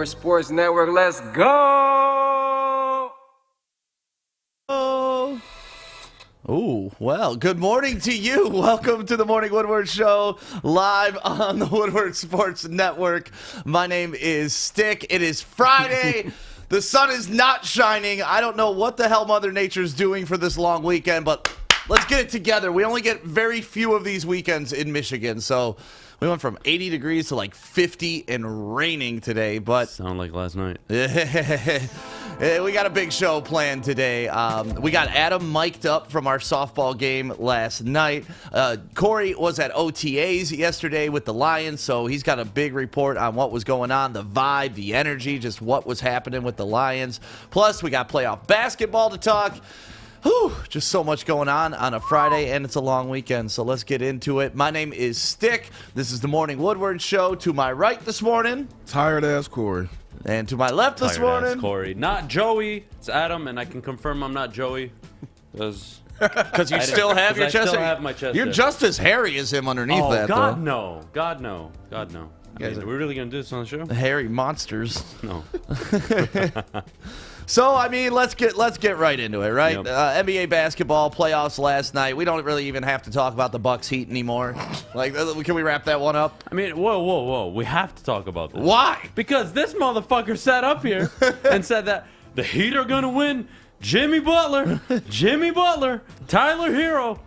Woodward Sports Network. Let's go! Oh, well, good morning to you. Welcome to the Morning Woodward Show, live on the Woodward Sports Network. My name is Stick. It is Friday. The sun is not shining. I don't know what the hell Mother Nature's doing for this long weekend, but let's get it together. We only get very few of these weekends in Michigan, so we went from 80 degrees to like 50 and raining today. But sound like last night. We got a big show planned today. We got Adham mic'd up from our softball game last night. Kory was at OTAs yesterday with the Lions, so he's got a big report on what was going on, the vibe, the energy, just what was happening with the Lions. Plus, we got playoff basketball to talk. Whew, just so much going on a Friday, and it's a long weekend, so let's get into it. My name is Stick. This is the Morning Woodward Show. To my right this morning, tired-ass Kory. And to my left this morning, Kory. Not Joey. It's Adham, and I can confirm I'm not Joey. Because you still have your chest. I still have my chest. You're just as hairy as him underneath that, God, though. no. God, no. God, no. I mean, are we really going to do this on the show? Hairy monsters. No. So, I mean, let's get right into it, right? Yep. NBA basketball playoffs last night. We don't really even have to talk about the Bucks Heat anymore. Like, can we wrap that one up? I mean, whoa. We have to talk about this. Why? Because this motherfucker sat up here and said that the Heat are going to win. Jimmy Butler, Tyler Hero.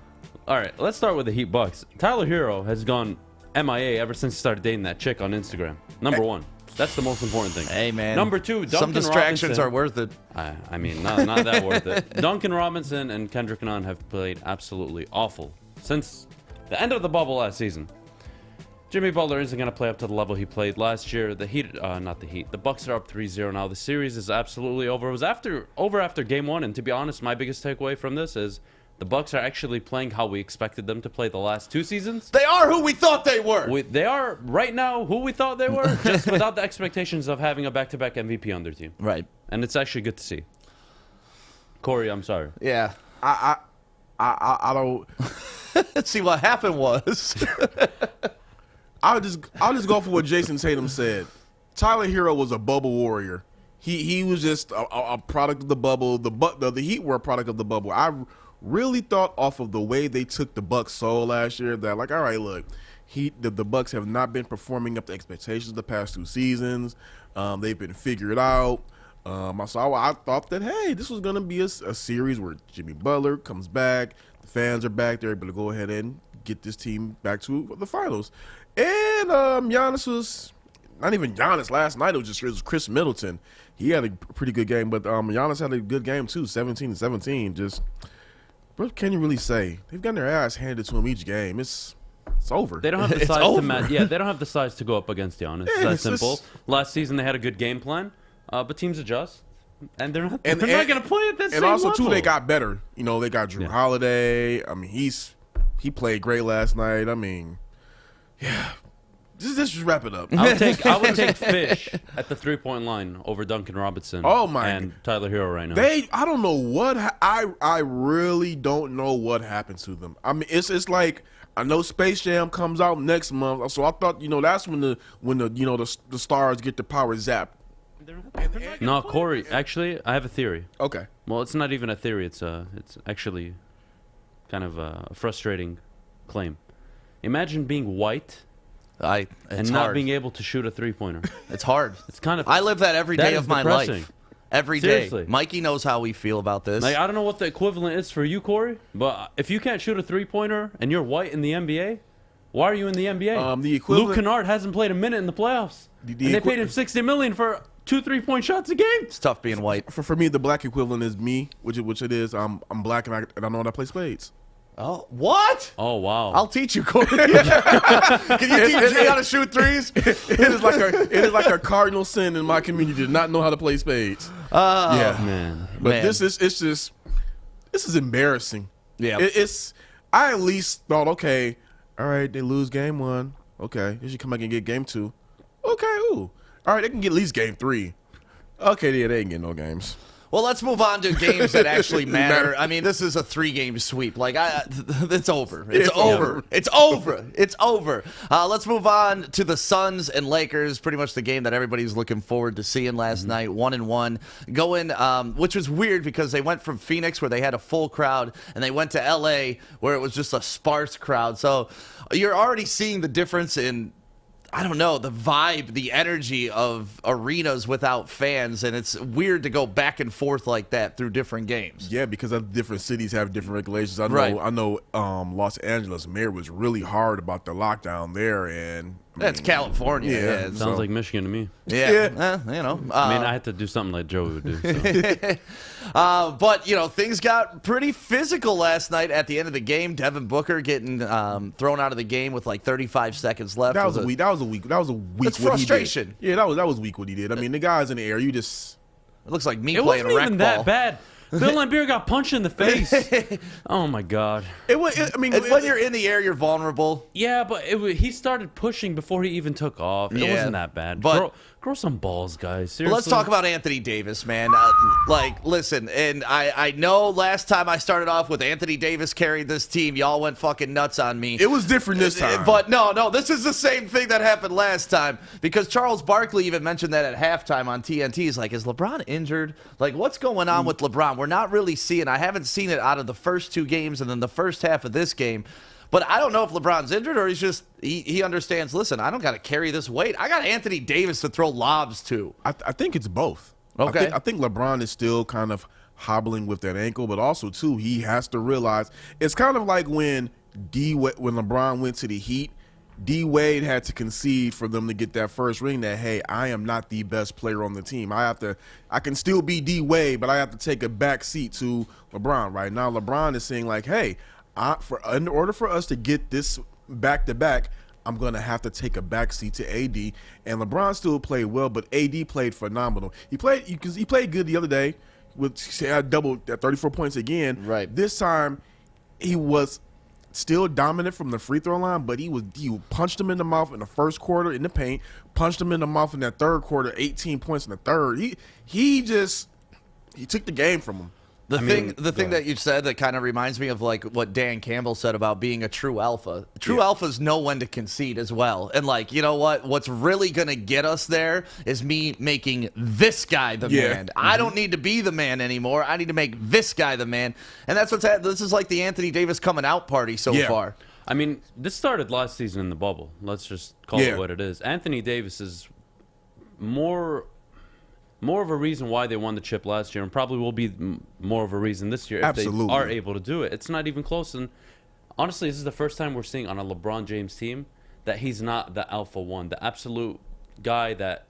All right, let's start with the Heat Bucks. Tyler Hero has gone MIA ever since he started dating that chick on Instagram. Number one. That's the most important thing. Hey, man. Number two, Duncan some distractions Robinson, are worth it. I mean, not that worth it. Duncan Robinson and Kendrick Nunn have played absolutely awful since the end of the bubble last season. Jimmy Butler isn't going to play up to the level he played last year. The Heat, not the Heat. The Bucks are up 3-0 now. The series is absolutely over. It was over after game one, and to be honest, my biggest takeaway from this is the Bucks are actually playing how we expected them to play the last two seasons. They are who we thought they were. They are right now who we thought they were, just without the expectations of having a back-to-back MVP on their team. Right. And it's actually good to see. Kory, I'm sorry. Yeah. I don't. Let's see what happened was. I'll just go for what Jason Tatum said. Tyler Hero was a bubble warrior. He was just a product of the bubble. The Heat were a product of the bubble. I really thought off of the way they took the Bucks' soul last year that, like, all right, look, the Bucks have not been performing up to expectations the past two seasons. They've been figured out. So I thought that, hey, this was going to be a series where Jimmy Butler comes back, the fans are back, they're able to go ahead and get this team back to the finals. And Giannis was not even Giannis last night. It was Chris Middleton. He had a pretty good game, but Giannis had a good game too, 17-17. Just what can you really say? They've gotten their ass handed to them each game. It's over. They don't have the size to match. Yeah, they don't have the size to go up against Giannis. Yeah, it's that simple. Last season they had a good game plan, but teams adjust, and they're not going to play at that same level. And also level. too, they got better. You know, they got Drew Holiday. I mean, he played great last night. I mean, yeah. Just wrap it up. I would take Fish at the 3-point line over Duncan Robinson. And Tyler Hero right now. I don't know what I really don't know what happened to them. I mean, it's like I know Space Jam comes out next month, so I thought that's when the stars get the power zapped. No, Kory. Actually, I have a theory. Okay. Well, it's not even a theory. It's actually kind of a frustrating claim. Imagine being white. It's not hard. being able to shoot a 3-pointer. It's hard. It's kind of. I live that every day of my life. Every day. Seriously. Mikey knows how we feel about this. Like, I don't know what the equivalent is for you, Kory, but if you can't shoot a 3-pointer and you're white in the NBA, why are you in the NBA? The equivalent. Luke Kennard hasn't played a minute in the playoffs, and they paid him $60 million for 2 3-point shots a game. It's tough being white. For me, the black equivalent is me, which it is. I'm black and I know how to play spades. Oh, what? Oh, wow. I'll teach you, Kory. Can you teach me how to shoot threes? It is like a cardinal sin in my community to not know how to play spades. Yeah, man. But this is embarrassing. Yeah. I at least thought, okay, all right, they lose game one. Okay, they should come back and get game two. Okay, ooh. All right, they can get at least game three. Okay, yeah, they ain't getting no games. Well, let's move on to games that actually matter. I mean, this is a 3-game sweep. Like, it's over. It's over. It's over. It's over. Let's move on to the Suns and Lakers. Pretty much the game that everybody's looking forward to seeing last night. 1-1, going, which was weird because they went from Phoenix, where they had a full crowd, and they went to LA, where it was just a sparse crowd. So you're already seeing the difference in, I don't know, the vibe, the energy of arenas without fans, and it's weird to go back and forth like that through different games. Yeah, because different cities have different regulations. Right. I know Los Angeles mayor was really hard about the lockdown there, and That's California. Yeah. Sounds like Michigan to me. Yeah. I mean, I had to do something like Joey would do. So. But, things got pretty physical last night at the end of the game. Devin Booker getting thrown out of the game with like 35 seconds left. that was a weak. It's what frustration. He did. Yeah, that was weak what he did. I mean, the guy's in the air. You just It looks like me It playing wasn't a rec even ball. that bad. Bill Laimbeer got punched in the face. Oh my God. When you're in the air, you're vulnerable. Yeah, but he started pushing before he even took off. It Yeah, wasn't that bad. but- Grow some balls, guys. Seriously. But let's talk about Anthony Davis, man. Listen, and I know last time I started off with Anthony Davis carried this team, y'all went fucking nuts on me. it was different this time. But no, this is the same thing that happened last time, because Charles Barkley even mentioned that at halftime on TNT. He's like, is LeBron injured? Like, what's going on with LeBron? We're not really seeing. I haven't seen it out of the first 2 games and then the first half of this game. But I don't know if LeBron's injured or he's just he understands, listen, I don't got to carry this weight. I got Anthony Davis to throw lobs to. I think it's both. Okay. I think LeBron is still kind of hobbling with that ankle, but also too he has to realize it's kind of like when LeBron went to the Heat. D Wade had to concede for them to get that first ring. That, hey, I am not the best player on the team. I can still be D Wade, but I have to take a back seat to LeBron. Right now, LeBron is saying like, hey, in order for us to get this back to back, I'm gonna have to take a back seat to AD. And LeBron still played well, but AD played phenomenal. He played good the other day. I doubled at 34 points again. Right. This time, he was still dominant from the free throw line, but he punched him in the mouth in the first quarter in the paint, punched him in the mouth in that third quarter, 18 points in the third. He took the game from him. The thing that you said that kind of reminds me of like what Dan Campbell said about being a true alpha. True alphas know when to concede as well. And like, you know what? What's really going to get us there is me making this guy the man. I don't need to be the man anymore. I need to make this guy the man. And that's what's happening. This is like the Anthony Davis coming out party so far. I mean, this started last season in the bubble. Let's just call it what it is. Anthony Davis is more of a reason why they won the chip last year, and probably will be more of a reason this year if they are able to do it. It's not even close. And honestly, this is the first time we're seeing on a LeBron James team that he's not the alpha one, the absolute guy that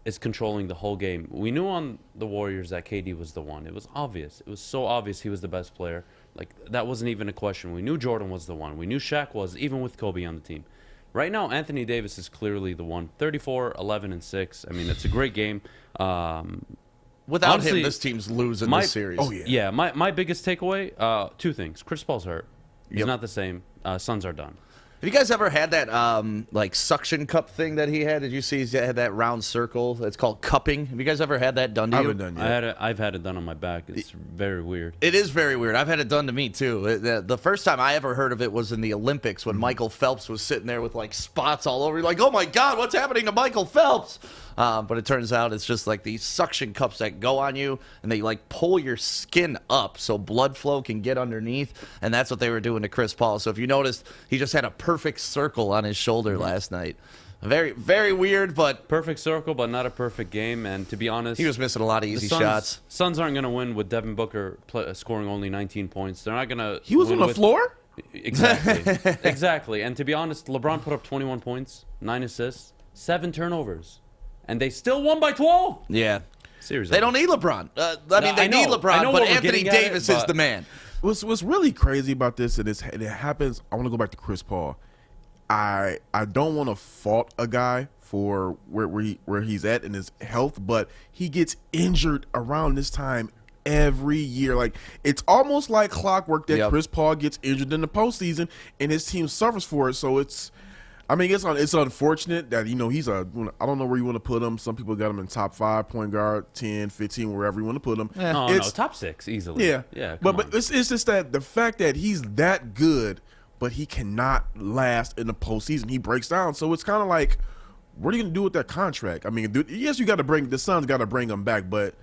is controlling the whole game. We knew on the Warriors that KD was the one. It was obvious. It was so obvious he was the best player. Like, that wasn't even a question. We knew Jordan was the one. We knew Shaq was, even with Kobe on the team. Right now, Anthony Davis is clearly the one. 34, 11, and 6. I mean, it's a great game. Without honestly, him, this team's losing this series. Oh, yeah. Yeah, my biggest takeaway, 2 things. Chris Paul's hurt. He's not the same. Suns are done. Have you guys ever had that like suction cup thing that he had? Did you see he had that round circle? It's called cupping. Have you guys ever had that done to I you? haven't done yet. I've had it done on my back. It's very weird. It is very weird. I've had it done to me, too. The first time I ever heard of it was in the Olympics when Michael Phelps was sitting there with, like, spots all over. You're like, oh, my God, what's happening to Michael Phelps? But it turns out it's just, like, these suction cups that go on you, and they, like, pull your skin up so blood flow can get underneath, and that's what they were doing to Chris Paul. So if you noticed, he just had a perfect circle on his shoulder last night. Very, very weird, but Perfect circle, but not a perfect game. And to be honest, he was missing a lot of easy shots. Suns aren't going to win with Devin Booker scoring only 19 points. They're not going to. He was on the floor? Exactly. Exactly. And to be honest, LeBron put up 21 points, 9 assists, 7 turnovers, and they still won by 12. Yeah. Seriously. They don't need LeBron. They need LeBron, but Anthony Davis is the man. What's really crazy about this, and it happens, I want to go back to Chris Paul. I don't want to fault a guy for where he's at in his health, but he gets injured around this time every year. Like, it's almost like clockwork that Chris Paul gets injured in the postseason, and his team suffers for it. So I mean, it's unfortunate that, he's I don't know where you want to put him. Some people got him in top 5 point guard, 10, 15, wherever you want to put him. No, top 6 easily. Yeah. Yeah. But it's just that the fact that he's that good, but he cannot last in the postseason. He breaks down. So it's kind of like, what are you going to do with that contract? I mean, yes, the Suns got to bring him back, but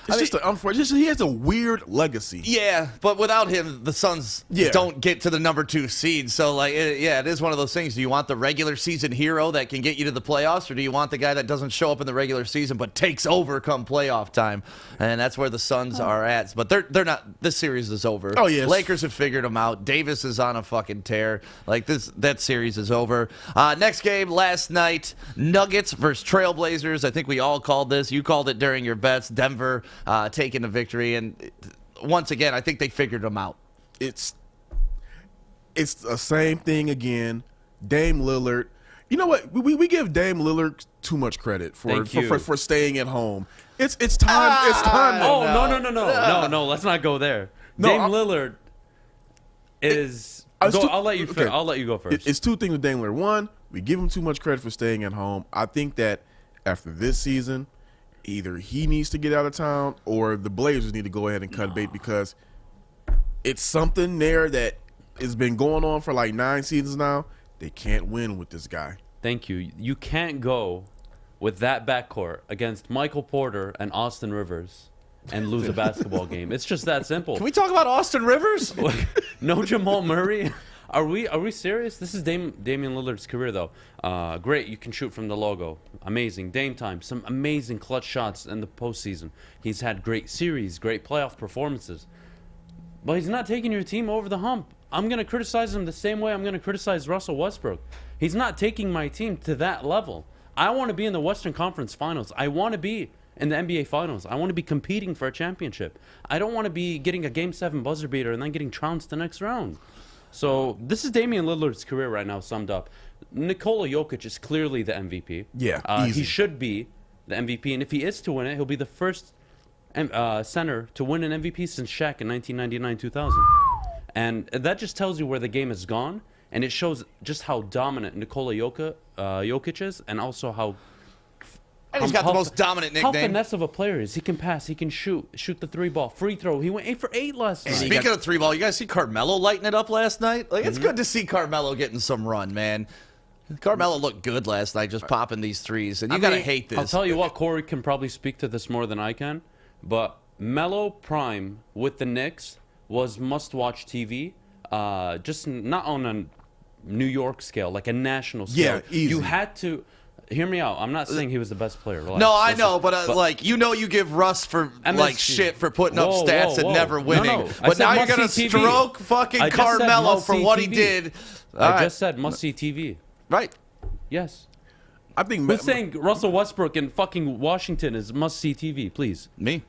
it's just unfortunate. He has a weird legacy. Yeah, but without him, the Suns don't get to the number 2 seed. So, it is one of those things. Do you want the regular season hero that can get you to the playoffs, or do you want the guy that doesn't show up in the regular season but takes over come playoff time? And that's where the Suns are at. But they're not. This series is over. Oh, yes. Lakers have figured them out. Davis is on a fucking tear. That series is over. Next game last night, Nuggets versus Trailblazers. I think we all called this. You called it during your bets. Denver taking the victory, and once again, I think they figured them out. It's the same thing again. Dame Lillard. You know what? We give Dame Lillard too much credit for staying at home. It's time. It's time. Oh no! Let's not go there. Dame Lillard is. I'll let you. Okay. I'll let you go first. It's 2 things with Dame Lillard. One, we give him too much credit for staying at home. I think that after this season, either he needs to get out of town or the Blazers need to go ahead and cut bait, because it's something there that has been going on for like 9 seasons now. They can't win with this guy. Thank you. You can't go with that backcourt against Michael Porter and Austin Rivers and lose a basketball game. It's just that simple. Can we talk about Austin Rivers? No Jamal Murray? Are we serious? This is Damian Lillard's career, though. Great, you can shoot from the logo. Amazing. Dame time. Some amazing clutch shots in the postseason. He's had great series, great playoff performances. But he's not taking your team over the hump. I'm going to criticize him the same way I'm going to criticize Russell Westbrook. He's not taking my team to that level. I want to be in the Western Conference Finals. I want to be in the NBA Finals. I want to be competing for a championship. I don't want to be getting a Game 7 buzzer beater and then getting trounced the next round. So this is Damian Lillard's career right now summed up. Nikola Jokic is clearly the MVP. Yeah, he should be the MVP, and if he is to win it, he'll be the first center to win an MVP since Shaq in 1999-2000. And that just tells you where the game has gone, and it shows just how dominant Nikola Jokic is, and also how... And he's got the most dominant nickname. How finesse of a player is. He can pass. He can shoot the 3-ball. Free throw. He went 8 for 8 last night. Speaking of 3-ball, you guys see Carmelo lighting it up last night? It's good to see Carmelo getting some run, man. Carmelo looked good last night, just popping these threes. And you got to hate this. I'll tell you what, Kory can probably speak to this more than I can. But Melo Prime with the Knicks was must-watch TV. Just not on a New York scale, like a national scale. Yeah, easy. You had to... Hear me out. I'm not saying he was the best player. Relax. No, I know, but you give Russ for shit for putting up stats and never winning. No. But now you're gonna stroke fucking Carmelo for what he did. I just said must-see TV. Right. Yes. I think Who's saying Russell Westbrook in fucking Washington is must-see TV? Please. Me.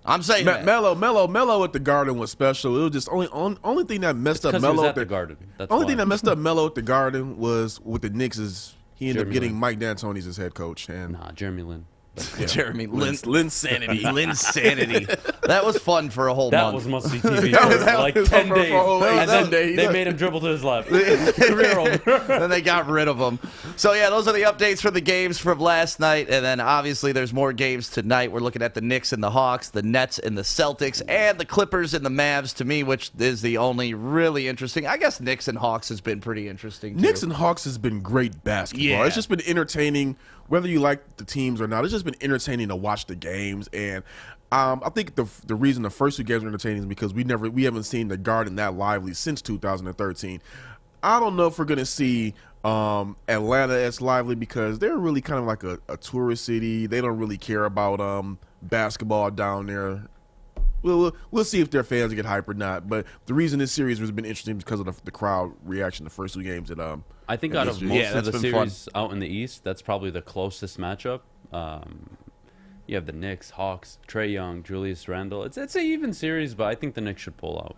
I'm saying that. Melo at the Garden was special. It was just only thing that messed up Melo at the Garden. That's only why. thing that messed up Melo at the Garden was with the Knicks is he ended up Jeremy getting Lin. Mike D'Antoni's as head coach. And Nah, Jeremy Lin. Jeremy Lin. Linsanity. Linsanity. That was fun for a whole That month. was must-see TV for like 10 days. And then they made him dribble to his left. Career over. Then they got rid of him. So, yeah, those are the updates for the games from last night. And then, obviously, there's more games tonight. We're looking at the Knicks and the Hawks, the Nets and the Celtics, and the Clippers and the Mavs, to me, which is the only really interesting. I guess Knicks and Hawks has been pretty interesting, too. Knicks and Hawks has been great basketball. Yeah. It's just been entertaining, whether you like the teams or not. It's just been entertaining to watch the games. And I think the reason the first 2 games were entertaining is because we haven't seen the Garden that lively since 2013. I don't know if we're gonna see Atlanta as lively because they're really kind of like a tourist city. They don't really care about basketball down there. We'll see if their fans get hype or not. But the reason this series has been interesting is because of the crowd reaction the first 2 games. I think out of most of the been series out in the East, that's probably the closest matchup. You have the Knicks, Hawks, Trae Young, Julius Randle. It's an even series, but I think the Knicks should pull out.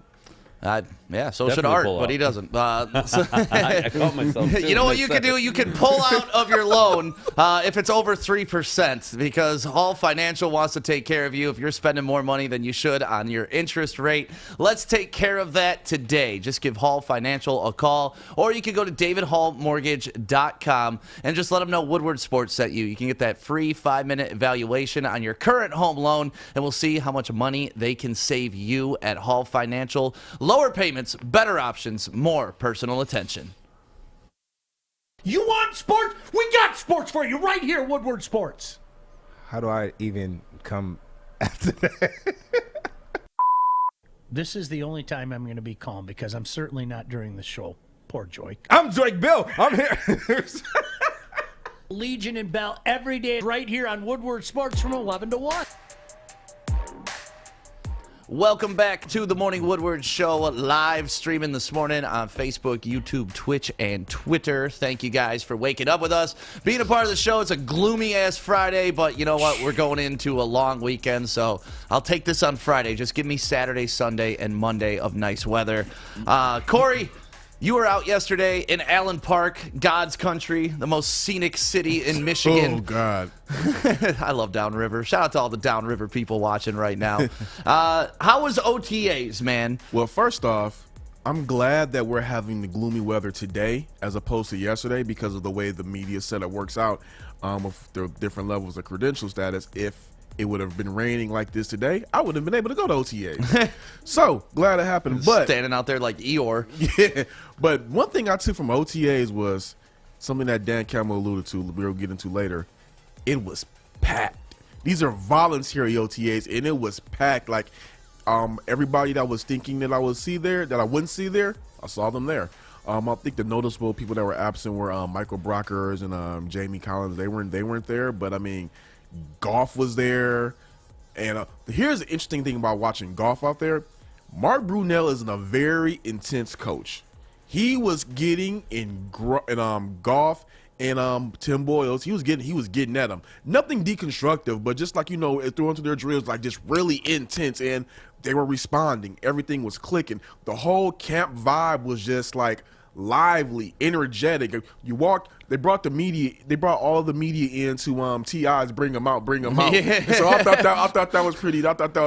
Yeah, so should Definitely Art, pull but out. he doesn't. I caught myself. You know what you can do? You can pull out of your loan if it's over 3%, because Hall Financial wants to take care of you if you're spending more money than you should on your interest rate. Let's take care of that today. Just give Hall Financial a call, or you can go to davidhallmortgage.com and just let them know Woodward Sports sent you. You can get that free 5-minute evaluation on your current home loan, and we'll see how much money they can save you at Hall Financial. Lower payments, better options, more personal attention. You want sports? We got sports for you right here, Woodward Sports. How do I even come after that? This is the only time I'm going to be calm because I'm certainly not during the show. Poor Joy. I'm Drake Bill. I'm here. Legion and Bell every day right here on Woodward Sports from 11 to 1. Welcome back to the Morning Woodward Show, live streaming this morning on Facebook, YouTube, Twitch, and Twitter. Thank you guys for waking up with us, being a part of the show. It's a gloomy-ass Friday, but you know what? We're going into a long weekend, so I'll take this on Friday. Just give me Saturday, Sunday, and Monday of nice weather. Kory, you were out yesterday in Allen Park, God's country, the most scenic city in Michigan. Oh, God. I love Downriver. Shout out to all the Downriver people watching right now. How was OTAs, man? Well, first off, I'm glad that we're having the gloomy weather today as opposed to yesterday because of the way the media setup works out with the different levels of credential status. If it would have been raining like this today, I would have been able to go to OTAs. So, glad it happened. But Standing out there like Eeyore. yeah, but one thing I took from OTAs was something that Dan Campbell alluded to, we'll get into later. It was packed. These are voluntary OTAs, and it was packed. Like, everybody that was thinking that I would see there, that I wouldn't see there, I saw them there. I think the noticeable people that were absent were Michael Brockers and Jamie Collins. They weren't there, but I mean, Goff was there. And here's the interesting thing about watching Goff out there. Mark Brunell is a very intense coach. He was getting in Goff and Tim Boyles. He was getting at him. Nothing deconstructive, but just like, throwing to their drills, like just really intense, and they were responding. Everything was clicking. The whole camp vibe was just like lively, energetic. You walked. They brought all of the media in to TI's bring them out. Yeah. So I thought that was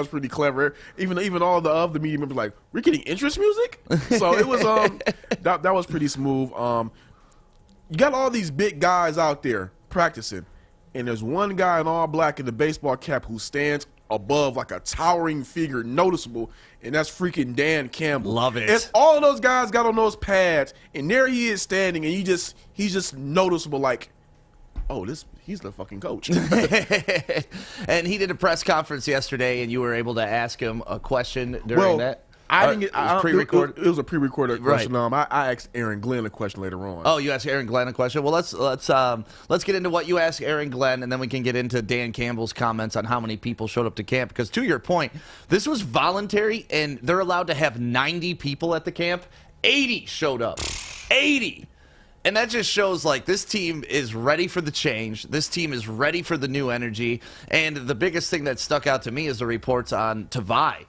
pretty clever. Even all the other media members like, we're getting interest music. So it was that was pretty smooth. You got all these big guys out there practicing, and there's one guy in all black in the baseball cap who stands above like a towering figure, noticeable, and that's freaking Dan Campbell. Love it. And all of those guys got on those pads, and there he is standing, and he's just noticeable, like, oh, he's the fucking coach. And he did a press conference yesterday, and you were able to ask him a question during that? I didn't get. It was pre-recorded. It was a pre-recorded Right. question. I asked Aaron Glenn a question later on. Oh, you asked Aaron Glenn a question. Well, let's get into what you asked Aaron Glenn, and then we can get into Dan Campbell's comments on how many people showed up to camp. Because to your point, this was voluntary, and they're allowed to have 90 people at the camp. 80 showed up. 80. And that just shows, like, this team is ready for the change. This team is ready for the new energy. And the biggest thing that stuck out to me is the reports on Tavai.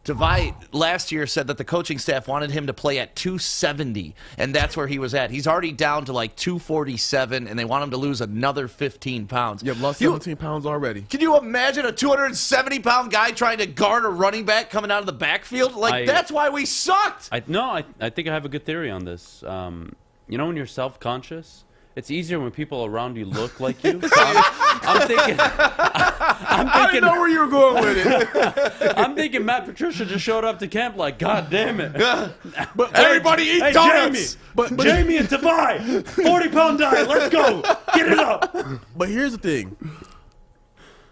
Tavai last year said that the coaching staff wanted him to play at 270, and that's where he was at. He's already down to like 247, and they want him to lose another 15 pounds. You've lost 17 pounds already. Can you imagine a 270-pound guy trying to guard a running back coming out of the backfield? That's why we sucked. I think I have a good theory on this. When you're self-conscious, it's easier when people around you look like you. So I'm thinking. I didn't know where you were going with it. I'm thinking Matt Patricia just showed up to camp like, God damn it. But everybody eat donuts. Jamie, But Jamie and Tavai, 40-pound diet. Let's go. Get it up. But here's the thing.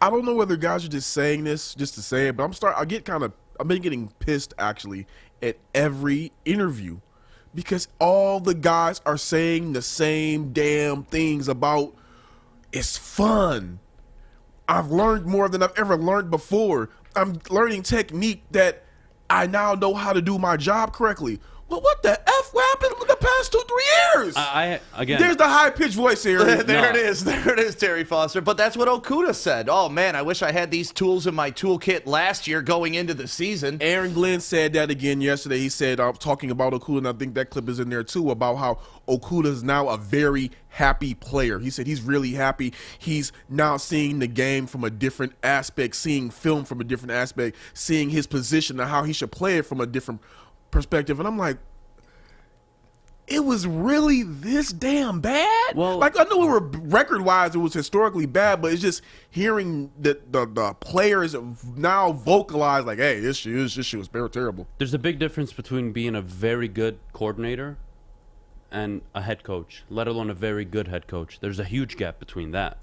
I don't know whether guys are just saying this just to say it, but I've been getting pissed actually at every interview because all the guys are saying the same damn things about it's fun. I've learned more than I've ever learned before. I'm learning technique that I now know how to do my job correctly. Well, what the F happened in the past 2-3 years? Again, There's the high-pitched voice here. There it is. There it is, Terry Foster. But that's what Okuda said. Oh, man, I wish I had these tools in my toolkit last year going into the season. Aaron Glenn said that again yesterday. He said, talking about Okuda, and I think that clip is in there too, about how Okuda is now a very happy player. He said he's really happy. He's now seeing the game from a different aspect, seeing film from a different aspect, seeing his position and how he should play it from a different perspective. And I'm like, it was really this damn bad? Well, like, I know we were record-wise, it was historically bad, but it's just hearing the players now vocalize like, hey, this shit was very terrible. there's a big difference between being a very good coordinator and a head coach, let alone a very good head coach. There's a huge gap between that.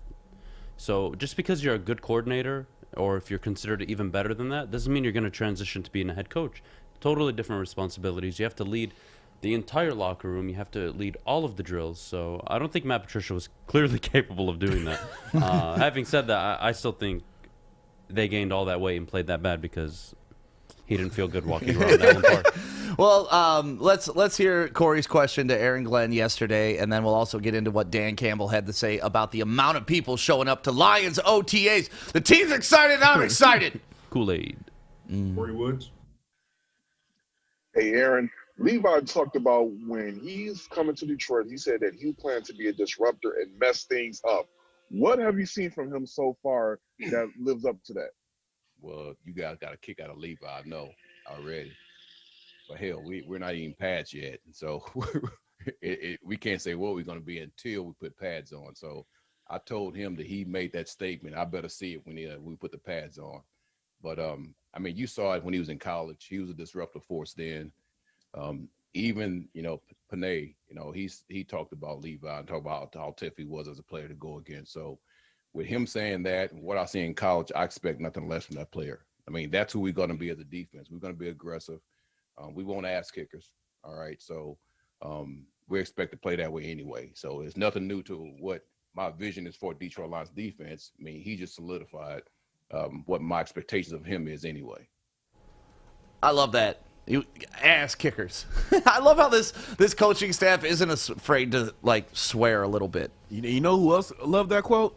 So just because you're a good coordinator, or if you're considered even better than that, doesn't mean you're going to transition to being a head coach. Totally different responsibilities. You have to lead the entire locker room. You have to lead all of the drills. So I don't think Matt Patricia was clearly capable of doing that. Having said that, I still think they gained all that weight and played that bad because he didn't feel good walking around Allen Park. Well, let's hear Kory's question to Aaron Glenn yesterday, and then we'll also get into what Dan Campbell had to say about the amount of people showing up to Lions OTAs. The team's excited. I'm excited. Kool-Aid. Kory Woods. Hey, Aaron. Levi talked about when he's coming to Detroit, he said that he planned to be a disruptor and mess things up. What have you seen from him so far that lives up to that? Well, you guys got a kick out of Levi, I know already. But hell, we're not even pads yet. So we can't say what we're going to be until we put pads on. So I told him that he made that statement. I better see it when we put the pads on. But, I mean, you saw it when he was in college. He was a disruptive force then. Even, Panay, he talked about Levi and talked about how tough he was as a player to go against. So with him saying that, and what I see in college, I expect nothing less from that player. I mean, that's who we're going to be as a defense. We're going to be aggressive. We won't ask kickers. All right. So we expect to play that way anyway. So it's nothing new to what my vision is for Detroit Lions defense. I mean, he just solidified what my expectations of him is anyway. I love that. You ass kickers. I love how this coaching staff isn't afraid to swear a little bit. You know who else loved that quote?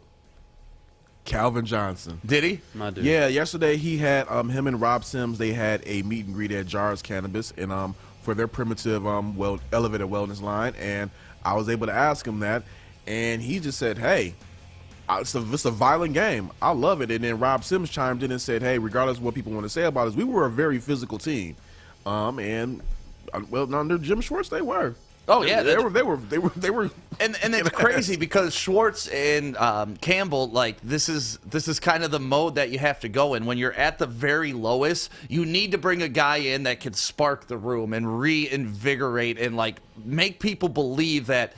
Calvin Johnson. Did he? My dude. Yeah, yesterday he had him and Rob Sims. They had a meet and greet at Jars Cannabis and for their primitive elevated wellness line, and I was able to ask him that, and he just said, "Hey, it's a violent game. I love it." And then Rob Sims chimed in and said, "Hey, regardless of what people want to say about us, we were a very physical team." Under Jim Schwartz, they were. Oh yeah, they were. And it's crazy because Schwartz and Campbell, this is kind of the mode that you have to go in when you're at the very lowest. You need to bring a guy in that can spark the room and reinvigorate and make people believe that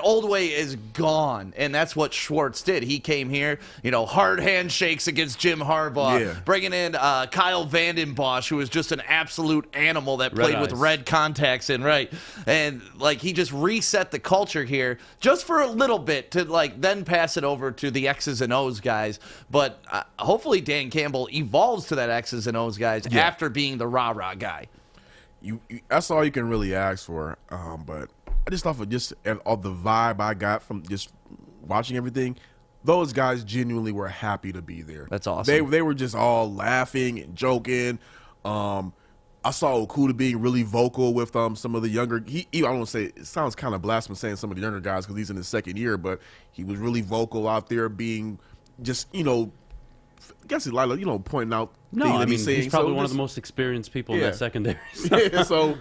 old way is gone, and that's what Schwartz did. He came here, hard handshakes against Jim Harbaugh, bringing in Kyle Vanden Bosch, who was just an absolute animal that played with red contacts in, right? And he just reset the culture here just for a little bit to then pass it over to the X's and O's guys. But hopefully Dan Campbell evolves to that X's and O's guys after being the rah-rah guy. That's all you can really ask for, but I just thought and all the vibe I got from just watching everything, those guys genuinely were happy to be there. That's awesome. They were just all laughing and joking. I saw Okuda being really vocal with some of the younger. I don't want to say it sounds kind of blasphemous saying some of the younger guys because he's in his second year, but he was really vocal out there, being just I guess he pointing out. No, things that I mean saying. he's probably so one of the most experienced people in that secondary. So. Yeah, so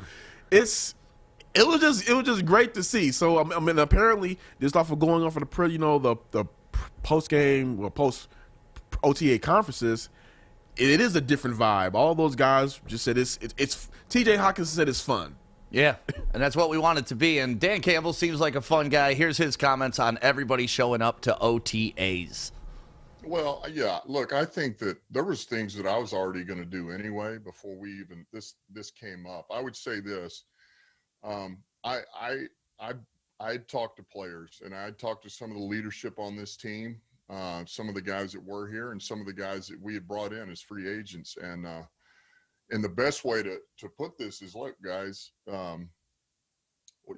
it was just great to see. So I mean, apparently, just off of going off of the post game or post OTA conferences, it is a different vibe. All those guys just said it's TJ Hawkins said it's fun. Yeah, and that's what we want it to be. And Dan Campbell seems like a fun guy. Here's his comments on everybody showing up to OTAs. Well, yeah, look, I think that there was things that I was already going to do anyway before we even this came up. I would say this. I talked to players, and I talked to some of the leadership on this team, some of the guys that were here and some of the guys that we had brought in as free agents. And, And the best way to put this is, look, guys,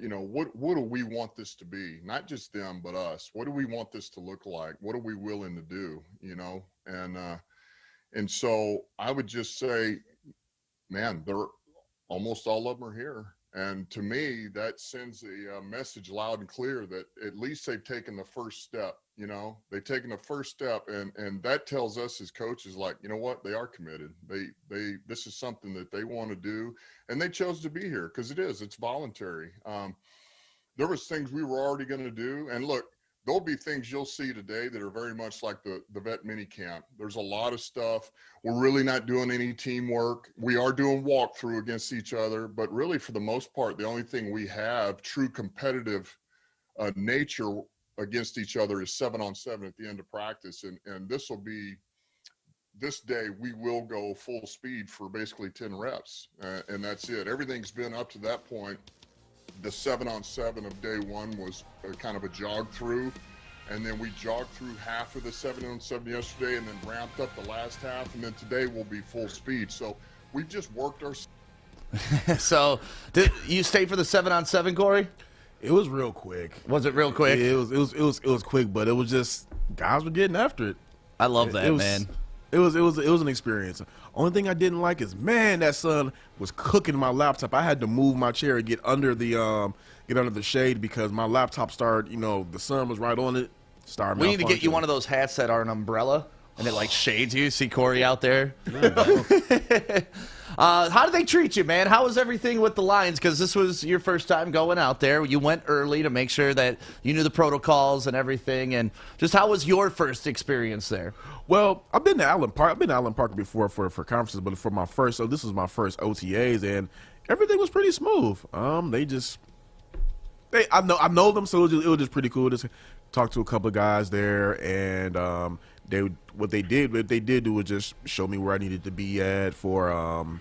you know, what do we want this to be? Not just them, but us. What do we want this to look like? What are we willing to do? You know, and so I would just say, man, they're almost all of them are here. And to me, that sends a message loud and clear that at least they've taken the first step. You know, they've taken the first step, and that tells us as coaches, like, you know what, they are committed. This is something that they want to do, and they chose to be here because it's voluntary. There was things we were already going to do, and look, there'll be things you'll see today that are very much like the vet mini camp. There's a lot of stuff. We're really not doing any teamwork. We are doing walkthrough against each other, but really for the most part, the only thing we have true competitive nature against each other is 7-on-7 at the end of practice. And this day we will go full speed for basically 10 reps. And that's it. Everything's been up to that point. The 7-on-7 of day one was kind of a jog through. And then we jogged through half of the 7-on-7 yesterday and then ramped up the last half. And then today will be full speed. So we've just worked our. So did you stay for the 7-on-7, Kory? It was real quick. Was it real quick? It was quick, but it was just guys were getting after it. I love that, man. It was an experience. Only thing I didn't like is, man, that sun was cooking my laptop. I had to move my chair and get under the shade because my laptop started, you know, the sun was right on it. We need to get you one of those hats that are an umbrella and it like shades you. See Kory out there. How did they treat you, man? How was everything with the Lions? Because this was your first time going out there. You went early to make sure that you knew the protocols and everything. And just how was your first experience there? Well, I've been to Allen Park. I've been to Allen Park before for conferences, but for my first, so this was my first OTAs, and everything was pretty smooth. I know them, so it was just pretty cool. Just talk to a couple of guys there, and what they did do was just show me where I needed to be at for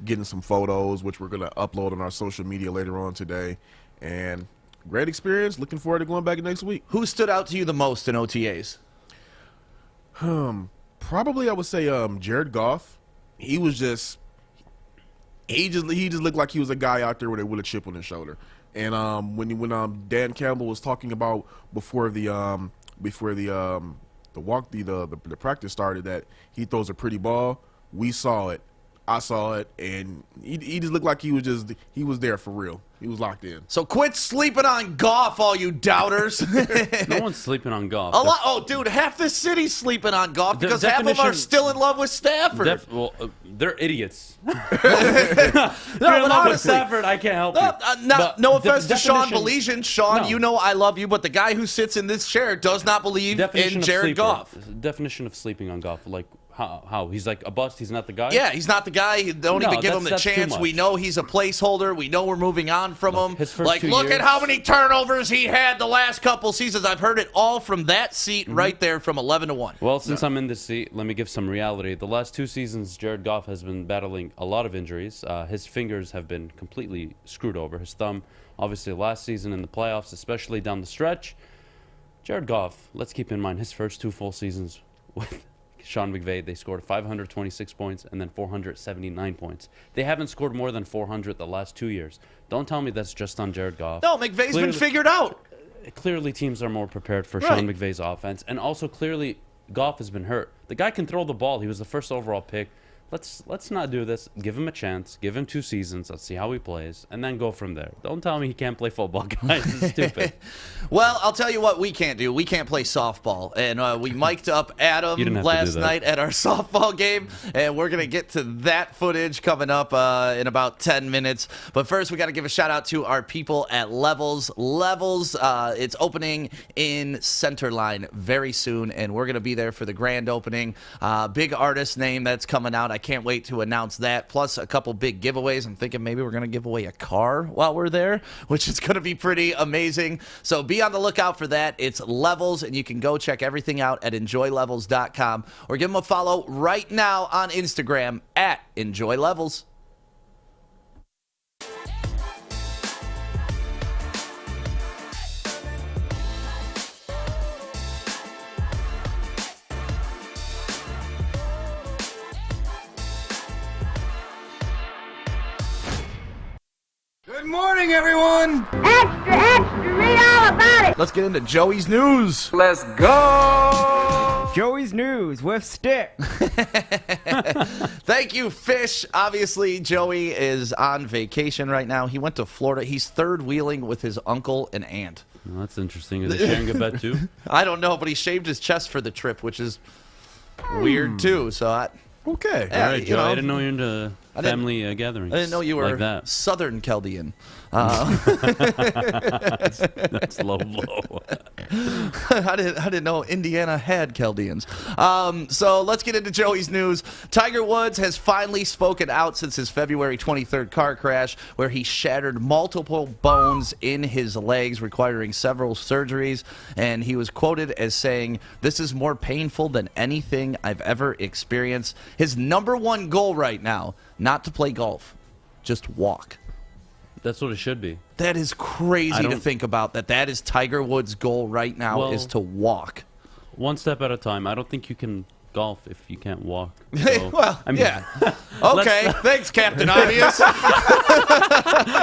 getting some photos, which we're gonna upload on our social media later on today. And great experience. Looking forward to going back next week. Who stood out to you the most in OTAs? Probably I would say Jared Goff. He just looked like he was a guy out there with a chip on his shoulder. And when Dan Campbell was talking about before the practice started that he throws a pretty ball, we saw it. I saw it, and he just looked like he was there for real. He was locked in. So quit sleeping on Goff, all you doubters. No one's sleeping on Goff. Oh, dude, half the city's sleeping on Goff because half of them are still in love with Stafford. They're idiots. No, but honestly, Stafford, I can't help you. No offense to Sean Baligian. Sean, you know I love you, but the guy who sits in this chair does not believe in Jared Goff. Definition of sleeping on Goff, like how? He's like a bust? He's not the guy? Yeah, he's not the guy. Don't even give him the chance. We know he's a placeholder. We know we're moving on from him. Look at how many turnovers he had the last couple seasons. I've heard it all from that seat right there from 11-1. Well, since I'm in this seat, let me give some reality. The last 2 seasons, Jared Goff has been battling a lot of injuries. His fingers have been completely screwed over. His thumb, obviously, last season in the playoffs, especially down the stretch. Jared Goff, let's keep in mind his first 2 full seasons with Sean McVay, they scored 526 points and then 479 points. They haven't scored more than 400 the last 2 years. Don't tell me that's just on Jared Goff. No, McVay's been figured out. Clearly, teams are more prepared for Sean McVay's offense. And also, clearly, Goff has been hurt. The guy can throw the ball. He was the first overall pick. Let's not do this. Give him a chance. Give him 2 seasons. Let's see how he plays, and then go from there. Don't tell me he can't play football, guys. It's stupid. Well, I'll tell you what we can't do. We can't play softball, and we mic'd up Adham last night at our softball game, and we're gonna get to that footage coming up in about 10 minutes. But first, we got to give a shout out to our people at Levels. Levels, it's opening in Centerline very soon, and we're gonna be there for the grand opening. Big artist name that's coming out. I can't wait to announce that, plus a couple big giveaways. I'm thinking maybe we're going to give away a car while we're there, which is going to be pretty amazing. So be on the lookout for that. It's Levels, and you can go check everything out at enjoylevels.com or give them a follow right now on Instagram at enjoylevels. morning, everyone. Extra, extra, read all about it. Let's get into Joey's news. Let's go. Joey's news with Stick. Thank you, Fish. Obviously, Joey is on vacation right now. He went to Florida. He's third wheeling with his uncle and aunt. Well, that's interesting. Is he sharing a bed too? I don't know, but he shaved his chest for the trip, which is weird too. So Okay. Yeah, All right, you Joe. know. I didn't know you're into family gatherings. I didn't know you were like that. Southern Chaldean. That's low blow. I didn't know Indiana had Chaldeans. So let's get into Joey's news. Tiger Woods has finally spoken out since his February 23rd car crash, where he shattered multiple bones in his legs, requiring several surgeries. And he was quoted as saying, "This is more painful than anything I've ever experienced." His number one goal right now, not to play golf, just walk. That's what it should be. That is crazy to think about, that is Tiger Woods' goal right now, Well, is to walk. One step at a time. I don't think you can golf if you can't walk. So, Well, I mean, yeah. Okay, thanks, Captain Obvious.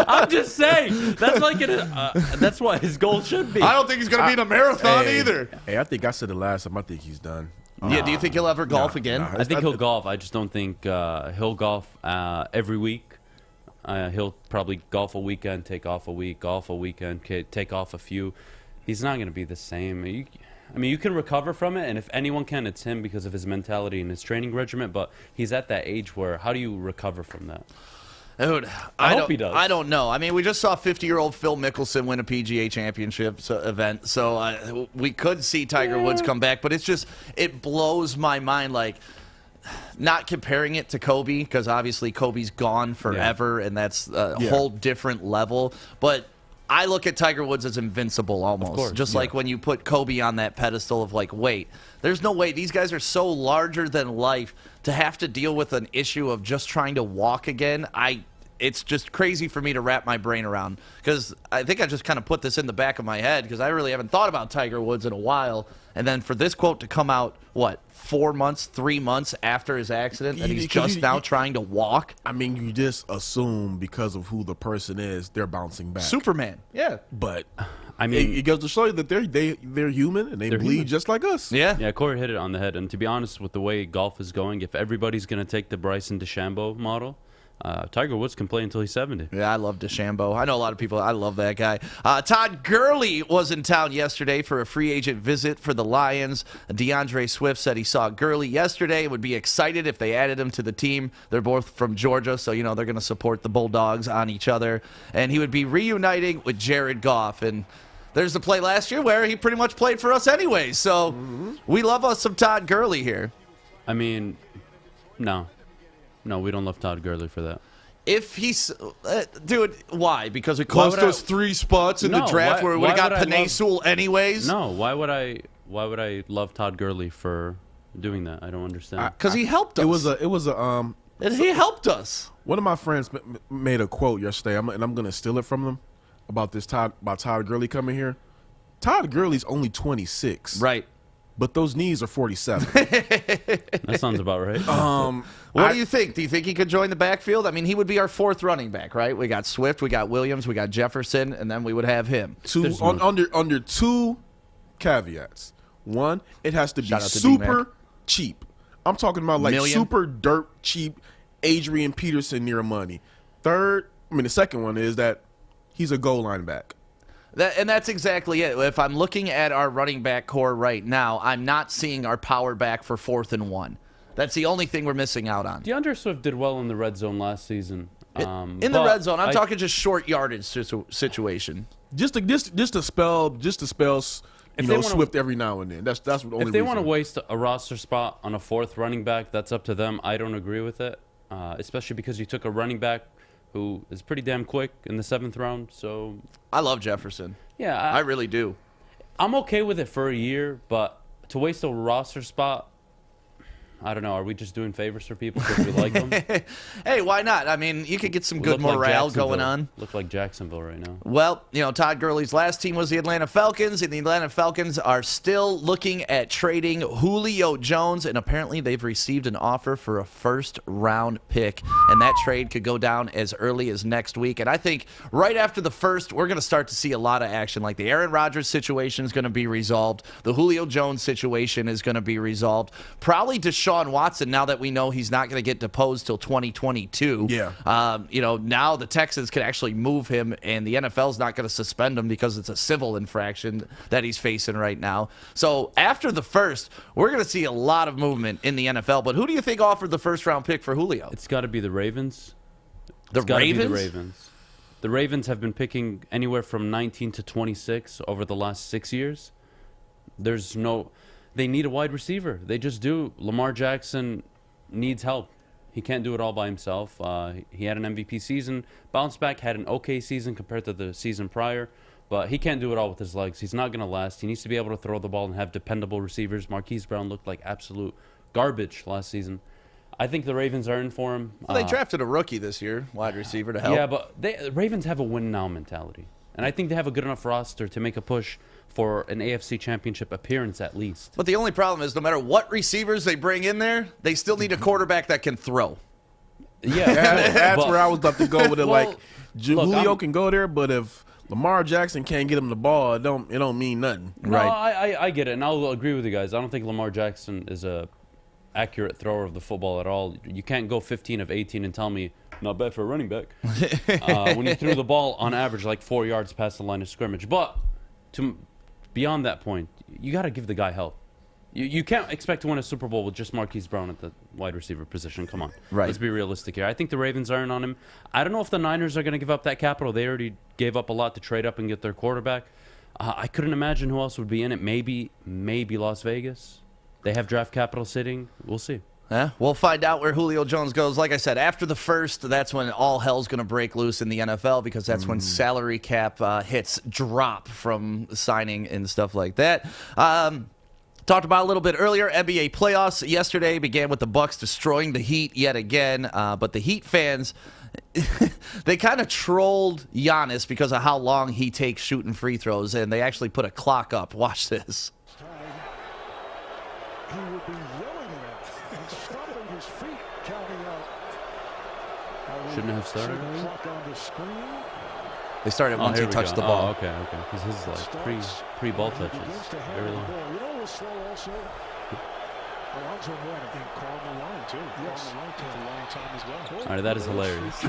I'm just saying. That's like that's what his goal should be. I don't think he's going to be in a marathon either. Hey, I think I said it last time. I think he's done. Yeah, do you think he'll ever golf again? nah. I think he'll golf. I just don't think he'll golf every week. He'll probably golf a weekend, take off a week, golf a weekend, take off a few. He's not going to be the same. You can recover from it, and if anyone can, it's him because of his mentality and his training regimen, but he's at that age where how do you recover from that? Dude, I hope he does. I don't know. I mean, we just saw 50-year-old Phil Mickelson win a PGA Championship event, so we could see Tiger Woods come back, but it blows my mind, like, not comparing it to Kobe, because obviously Kobe's gone forever, and that's a whole different level, but I look at Tiger Woods as invincible almost. Just like when you put Kobe on that pedestal of like, wait, there's no way. These guys are so larger than life to have to deal with an issue of just trying to walk again. It's just crazy for me to wrap my brain around, because I think I just kind of put this in the back of my head because I really haven't thought about Tiger Woods in a while. And then for this quote to come out, 3 months after his accident, and he's just now trying to walk? I mean, you just assume because of who the person is, they're bouncing back. Superman, yeah. But I mean, it goes to show you that they're human and they bleed human. just like us. Yeah, Kory hit it on the head. And to be honest, with the way golf is going, if everybody's going to take the Bryson DeChambeau model, Tiger Woods can play until he's 70. Yeah, I love DeChambeau. I know a lot of people. I love that guy. Todd Gurley was in town yesterday for a free agent visit for the Lions. DeAndre Swift said he saw Gurley yesterday and would be excited if they added him to the team. They're both from Georgia, so, they're going to support the Bulldogs on each other. And he would be reuniting with Jared Goff. And there's the play last year where he pretty much played for us anyway. So we love us some Todd Gurley here. I mean, no. No, we don't love Todd Gurley for that. If he's, dude, why? Because it Why cost would us 3 spots in the draft where we would have got Penei Sewell anyways. No, why would I love Todd Gurley for doing that? I don't understand. Because he helped us. It was a he helped us. One of my friends made a quote yesterday, and I'm going to steal it from them about Todd Gurley coming here. Todd Gurley's only 26, right? But those knees are 47. That sounds about right. What do you think? Do you think he could join the backfield? I mean, he would be our 4th running back, right? We got Swift, we got Williams, we got Jefferson, and then we would have him. Under 2 caveats. One, it has to be to super cheap. I'm talking about like Million? super dirt cheap Adrian Peterson near money. The second one is that he's a goal line back. And that's exactly it. If I'm looking at our running back core right now, I'm not seeing our power back for 4th and 1. That's the only thing we're missing out on. DeAndre Swift did well in the red zone last season. In the red zone, I'm talking just short yardage situation. Just to spell Swift every now and then. That's the only reason. If they want to waste a roster spot on a 4th running back, that's up to them. I don't agree with it, especially because you took a running back who is pretty damn quick in the 7th round. So I love Jefferson. Yeah, I really do. I'm okay with it for a year, but to waste a roster spot, I don't know. Are we just doing favors for people because we like them? Hey, why not? I mean, you could get some We good look like morale going Jacksonville. on. Look like Jacksonville right now. Well, Todd Gurley's last team was the Atlanta Falcons, and the Atlanta Falcons are still looking at trading Julio Jones, and apparently they've received an offer for a first-round pick, and that trade could go down as early as next week. And I think right after the first, we're going to start to see a lot of action. Like the Aaron Rodgers situation is going to be resolved. The Julio Jones situation is going to be resolved. Probably Deshaun Watson, now that we know he's not going to get deposed till 2022. Yeah. Now the Texans could actually move him, and the NFL's not going to suspend him because it's a civil infraction that he's facing right now. So after the first, we're going to see a lot of movement in the NFL. But who do you think offered the first-round pick for Julio? It's got to be the Ravens. The It's gotta be Ravens? the Ravens. The Ravens have been picking anywhere from 19 to 26 over the last 6 years. They need a wide receiver. They just do. Lamar Jackson needs help. He can't do it all by himself. He had an MVP season, bounced back, had an okay season compared to the season prior, but he can't do it all with his legs. He's not going to last. He needs to be able to throw the ball and have dependable receivers. Marquise Brown looked like absolute garbage last season. I think the Ravens are in for him. Well, they drafted a rookie this year, wide receiver, to help. Yeah, but the Ravens have a win-now mentality. And I think they have a good enough roster to make a push for an AFC championship appearance at least. But the only problem is no matter what receivers they bring in there, they still need a quarterback that can throw. Yeah, That's where I was about to go with it. Well, Julio can go there, but if Lamar Jackson can't get him the ball, it don't mean nothing. No, I get it, and I'll agree with you guys. I don't think Lamar Jackson is a accurate thrower of the football at all. You can't go 15 of 18 and tell me not bad for a running back when you threw the ball on average like 4 yards past the line of scrimmage. But beyond that point, you got to give the guy help. You can't expect to win a Super Bowl with just Marquise Brown at the wide receiver position. Come on. Right. Let's be realistic here. I think the Ravens are in on him. I don't know if the Niners are going to give up that capital. They already gave up a lot to trade up and get their quarterback. I couldn't imagine who else would be in it. Maybe Las Vegas. They have draft capital sitting. We'll see. Yeah, we'll find out where Julio Jones goes. Like I said, after the first, that's when all hell's going to break loose in the NFL because that's when salary cap hits drop from signing and stuff like that. Talked about a little bit earlier, NBA playoffs yesterday began with the Bucks destroying the Heat yet again. But the Heat fans, they kind of trolled Giannis because of how long he takes shooting free throws, and they actually put a clock up. Watch this. He would be yelling at and stomping his feet, counting out. Shouldn't have started. Clock on the screen. They started once he touched the ball. Oh, okay. Because his is like pre-ball touches. Very long. You know what's slow also? Alonzo Mourning. And Karl Malone, too. Yes. Karl Malone took a long time as well. All right, that is hilarious.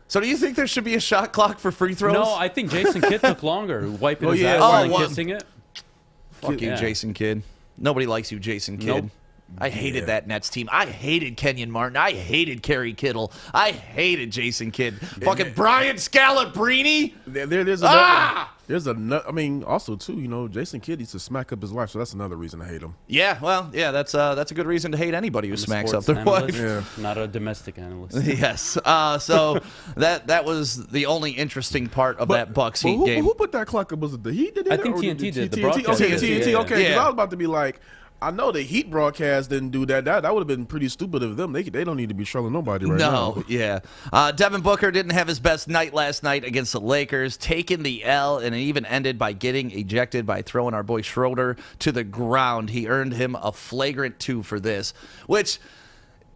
So do you think there should be a shot clock for free throws? No, I think Jason Kidd took longer, wiping his yeah. ass and well, kissing it. Fuck you, Yeah. Jason Kidd. Nobody likes you, Jason Kidd. Nope. I hated that Nets team. I hated Kenyon Martin. I hated Kerry Kittle. I hated Jason Kidd. Fucking Brian Scalabrine. There's another. I mean, also too, Jason Kidd used to smack up his wife, so that's another reason to hate him. Yeah, well, yeah, that's a good reason to hate anybody who smacks up Sports their wife. analyst, not a domestic analyst. Yes. So that was the only interesting part of that Bucks Heat game. Who put that clock up? Was it the Heat that did I it? think or TNT did. The TNT? broadcast Okay, did. TNT. Yeah. Okay, 'cause Yeah. I was about to be like, I know the Heat broadcast didn't do that. That would have been pretty stupid of them. They don't need to be trolling nobody right now. No, yeah. Devin Booker didn't have his best night last night against the Lakers, taking the L, and it even ended by getting ejected by throwing our boy Schroeder to the ground. He earned him a flagrant 2 for this, which,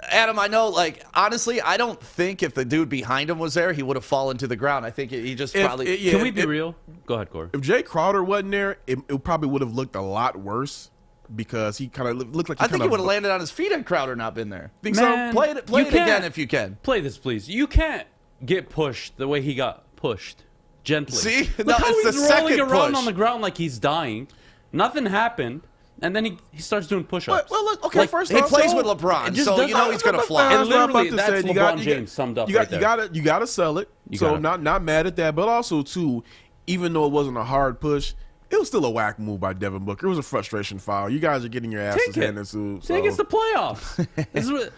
Adam, I know, honestly, I don't think if the dude behind him was there, he would have fallen to the ground. I think he just probably... Can we be real? Go ahead, Kory. If Jay Crowder wasn't there, it probably would have looked a lot worse. Because he kind of looked like I think he would have landed on his feet had Crowder not been there. Think Man, Play it again if you can. Play this, please. You can't get pushed the way he got pushed. Gently. See? Look No, how it's he's the rolling second around push. on the ground like he's dying. Nothing happened. And then he starts doing push-ups. Well, look, okay, first He off, plays so- with LeBron, it just so doesn't- you know he's going to fly. And That's what I'm literally, about to that's say. LeBron James summed up right there. You got to sell it. You So gotta. not mad at that, but also too, even though it wasn't a hard push, it was still a whack move by Devin Booker. It was a frustration foul. You guys are getting your asses Take it. handed to. Take it's the playoffs. This is what,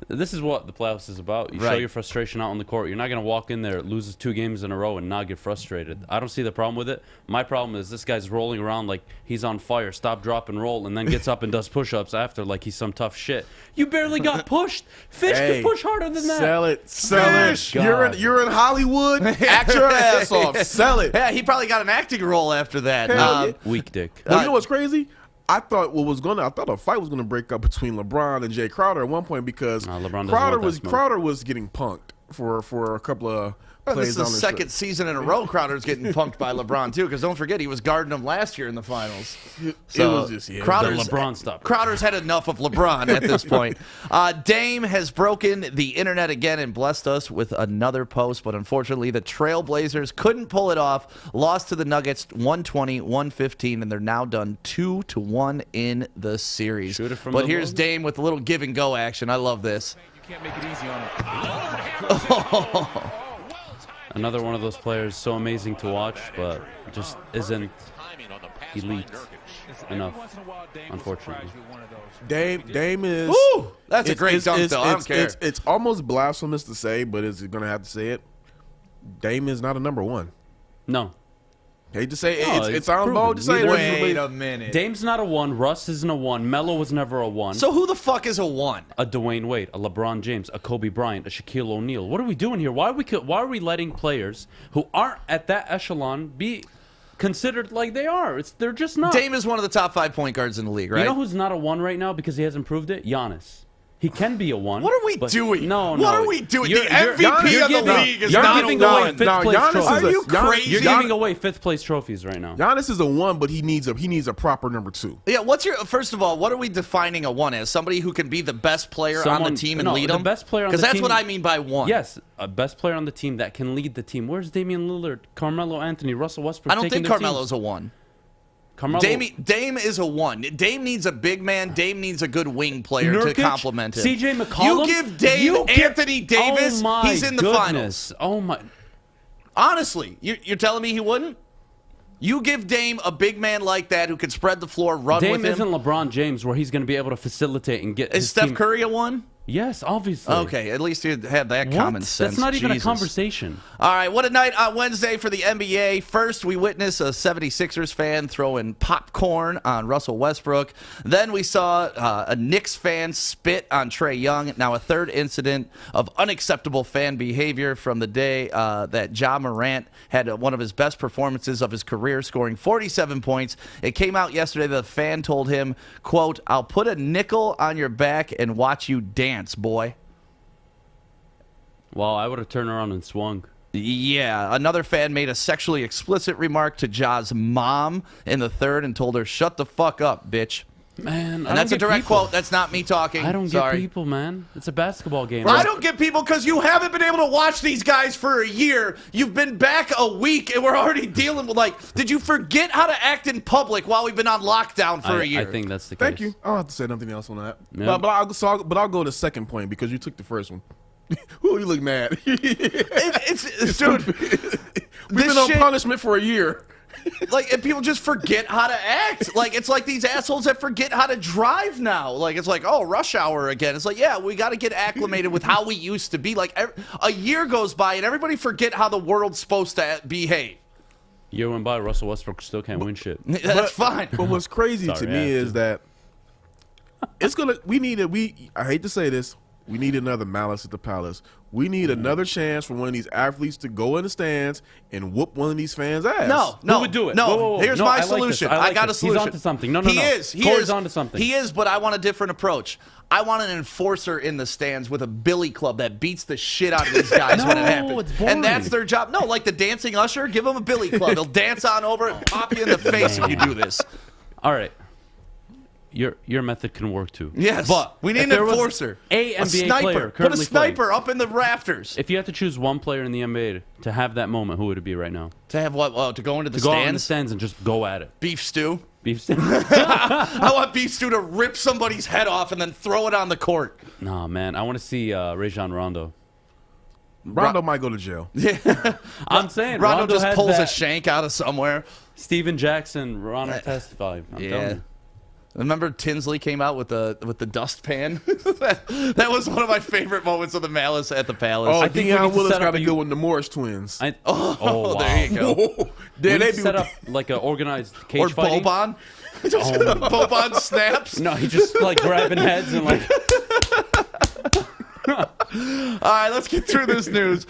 This is what the playoffs is about. You show your frustration out on the court. You're not going to walk in there, loses 2 games in a row, and not get frustrated. I don't see the problem with it. My problem is this guy's rolling around like he's on fire, stop, drop, and roll, and then gets up and does push-ups after like he's some tough shit. You barely got pushed. Fish can push harder than that. Sell it. You're in Hollywood. Act your ass off. Sell it. Yeah, he probably got an acting role after that. Weak dick. Well, you know what's crazy? I thought a fight was gonna break up between LeBron and Jay Crowder at one point because Crowder was getting punked for a couple of plays. This is the second season in a row Crowder's getting punked by LeBron too, because don't forget he was guarding him last year in the finals. So it was just Crowder's had enough of LeBron at this point. Dame has broken the internet again and blessed us with another post, but unfortunately the Trailblazers couldn't pull it off. Lost to the Nuggets 120-115, and they're now done 2-1 in the series. But here's Dame with a little give and go action. I love this. You can't make it easy on him. Another one of those players, so amazing to watch, but just isn't elite enough, unfortunately. Dame is... Woo! That's a great dunk, though. I don't care. It's almost blasphemous to say, but is going to have to say it. Dame is not a number 1. No. Hate to say it's on bold to say it. Wait a minute. Dame's not a 1. Russ isn't a 1. Melo was never a 1. So who the fuck is a 1? A Dwayne Wade, a LeBron James, a Kobe Bryant, a Shaquille O'Neal. What are we doing here? Why are we letting players who aren't at that echelon be considered like they are? They're just not. Dame is one of the top 5 point guards in the league, right? You know who's not a 1 right now because he hasn't proved it? Giannis. He can be a 1. What are we doing? No. What are we doing? The MVP of the league is not a 1. Away 5th place trophies. Are you crazy? You're giving away 5th place trophies right now. Giannis is a 1, but he needs a proper number 2. Yeah. First of all, what are we defining a 1 as? Somebody who can be the best player on the team and lead them? The best player on the team. Because that's what I mean by 1. Yes, a best player on the team that can lead the team. Where's Damian Lillard, Carmelo Anthony, Russell Westbrook? I don't think Carmelo's a 1. Dame is a 1. Dame needs a big man. Dame needs a good wing player to complement him. CJ McCollum. You give Dame Anthony Davis, he's in the finals. Oh my! Honestly, you're telling me he wouldn't? You give Dame a big man like that who can spread the floor, run with him. Dame isn't LeBron James where he's going to be able to facilitate and get. Is Steph Curry a 1? Yes, obviously. Okay, at least you had that common sense. That's not even a conversation. All right, what a night on Wednesday for the NBA. First, we witnessed a 76ers fan throwing popcorn on Russell Westbrook. Then we saw a Knicks fan spit on Trae Young. Now a third incident of unacceptable fan behavior from the day that Ja Morant had one of his best performances of his career, scoring 47 points. It came out yesterday that the fan told him, quote, "I'll put a nickel on your back and watch you dance, boy." Well, I would have turned around and swung. Yeah, another fan made a sexually explicit remark to Ja's mom in the third and told her, "Shut the fuck up, bitch." Man, and that's a direct quote. That's not me talking. I don't get people, man. It's a basketball game. I don't get people because you haven't been able to watch these guys for a year. You've been back a week, and we're already dealing with, did you forget how to act in public while we've been on lockdown for a year? I think that's the case. Thank you. I don't have to say nothing else on that. Yeah. But I'll go to the second point because you took the first one. Ooh, you look mad. Dude, we've been on punishment for a year. And people just forget how to act. It's like these assholes that forget how to drive now. It's like, oh, rush hour again. It's like, yeah, we got to get acclimated with how we used to be. A year goes by and everybody forget how the world's supposed to behave. Year went by, Russell Westbrook still can't win shit. That's fine. But what's crazy to me is that I hate to say this, we need another Malice at the Palace. We need another chance for one of these athletes to go in the stands and whoop one of these fans' ass. No, who would do it? No, whoa. Here's my solution. I got a solution. He's onto something. No. He is. Kory's onto something. He is, but I want a different approach. I want an enforcer in the stands with a billy club that beats the shit out of these guys when it happens. It's boring. And that's their job. No, like the dancing usher, give them a billy club. They'll dance on over and pop you in the face if you do this. All right. Your method can work too. Yes, but we need an enforcer. A NBA sniper. player Put a sniper playing. up in the rafters. If you had to choose one player in the NBA to have that moment, who would it be right now? To have what? To go into the stands? stands? Go out in the stands and just go at it. Beef stew. Beef stew. I want Beef stew to rip somebody's head off and then throw it on the court. Nah, man. I want to see Rajon Rondo. Rondo might go to jail. Yeah. I'm saying Rondo just pulls that a shank out of somewhere. Steven Jackson, Rondo testified. I'm telling you. Remember Tinsley came out with the dustpan? that was one of my favorite moments of the Malice at the Palace. Oh, I think we Deion need to Willis set up got to a- go with the Morris twins. Wow. There you go. We They need to set up like an organized cage Or fighting. Boban. Boban snaps. No, he just like grabbing heads and like. All right, let's get through this news.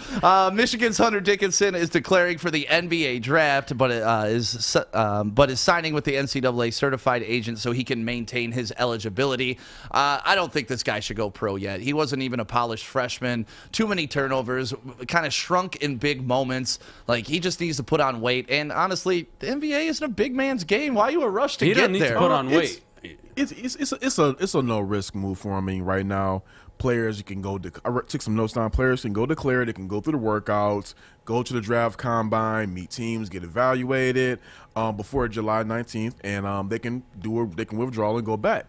Michigan's Hunter Dickinson is declaring for the NBA draft, but is signing with the NCAA certified agent so he can maintain his eligibility. I don't think this guy should go pro yet. He wasn't even a polished freshman. Too many turnovers, kind of shrunk in big moments. Like, he just needs to put on weight. And honestly, the NBA isn't a big man's game. Why are you a rush to He get doesn't need there? to put on weight. It's a no risk move for him. I mean, right now, players, you can go. I took some notes down. Players can go declare. They can go through the workouts, go to the draft combine, meet teams, get evaluated before July 19th, and they can withdraw and go back.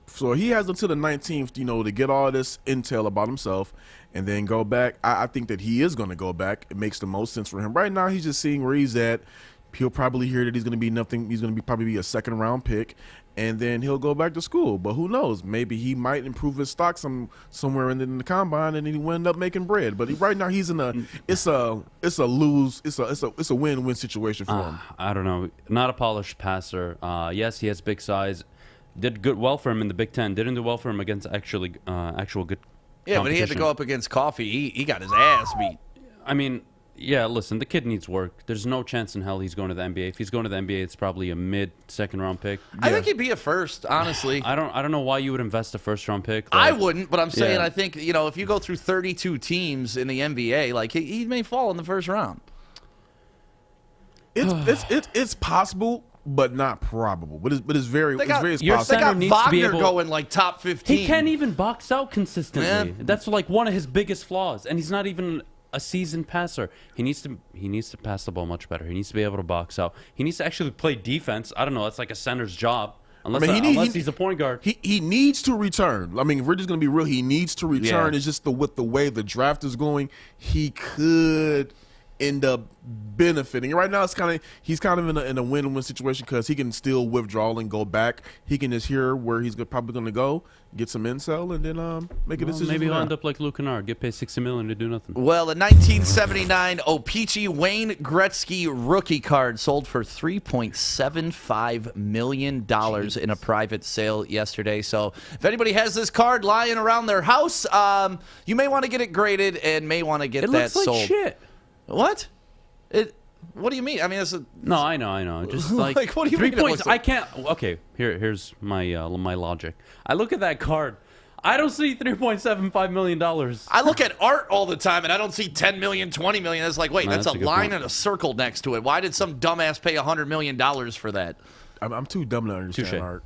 So he has until the 19th, to get all this intel about himself and then go back. I think that he is going to go back. It makes the most sense for him. Right now, he's just seeing where he's at. He'll probably hear that he's going to be nothing. He's going to probably be a second round pick, and then he'll go back to school. But who knows? Maybe he might improve his stock somewhere in the combine, and then he will end up making bread. But right now he's in it's a win-win situation for him. I don't know. Not a polished passer. Yes, he has big size. Did well for him in the Big Ten. Didn't do well for him against actual good. Yeah, but he had to go up against Coffee. He got his ass beat. I mean, yeah, listen, the kid needs work. There's no chance in hell he's going to the NBA. If he's going to the NBA, it's probably a mid-second round pick. I think he'd be a first, honestly. I don't know why you would invest a first-round pick. I wouldn't, but I'm saying Yeah. I think, if you go through 32 teams in the NBA, like he may fall in the first round. It's possible, but not probable. But it's very They got Your possible. center needs to be Wagner able- going like top 15. He can't even box out consistently. Yeah. That's like one of his biggest flaws, and he's not even a seasoned passer. He needs to pass the ball much better. He needs to be able to box out. He needs to actually play defense. I don't know. That's like a center's job. Unless he's a point guard. He needs to return. I mean, if we're just going to be real, he needs to return. Yeah. It's just with the way the draft is going, he could end up benefiting. Right now, he's kind of in a win-win situation because he can still withdraw and go back. He can just hear where he's probably going to go, get some intel, and then make a decision. Maybe from he'll there. end up like Luke Kennard, get paid $60 million to do nothing. Well, the 1979 O-Pee-Chee Wayne Gretzky rookie card sold for $3.75 million in a private sale yesterday. So if anybody has this card lying around their house, you may want to get it graded and may want to get It that looks like sold. shit. What? What do you mean? I mean, No, I know. Just like, Like, what do you 3 mean it points. looks I like- can't. Okay, here's my logic. I look at that card. I don't see $3.75 million. I look at art all the time, and I don't see 10 million, 20 million. It's like, wait, No, that's that's a a good line point. and a circle next to it. Why did some dumbass pay $100 million for that? I'm too dumb to understand Touche. art.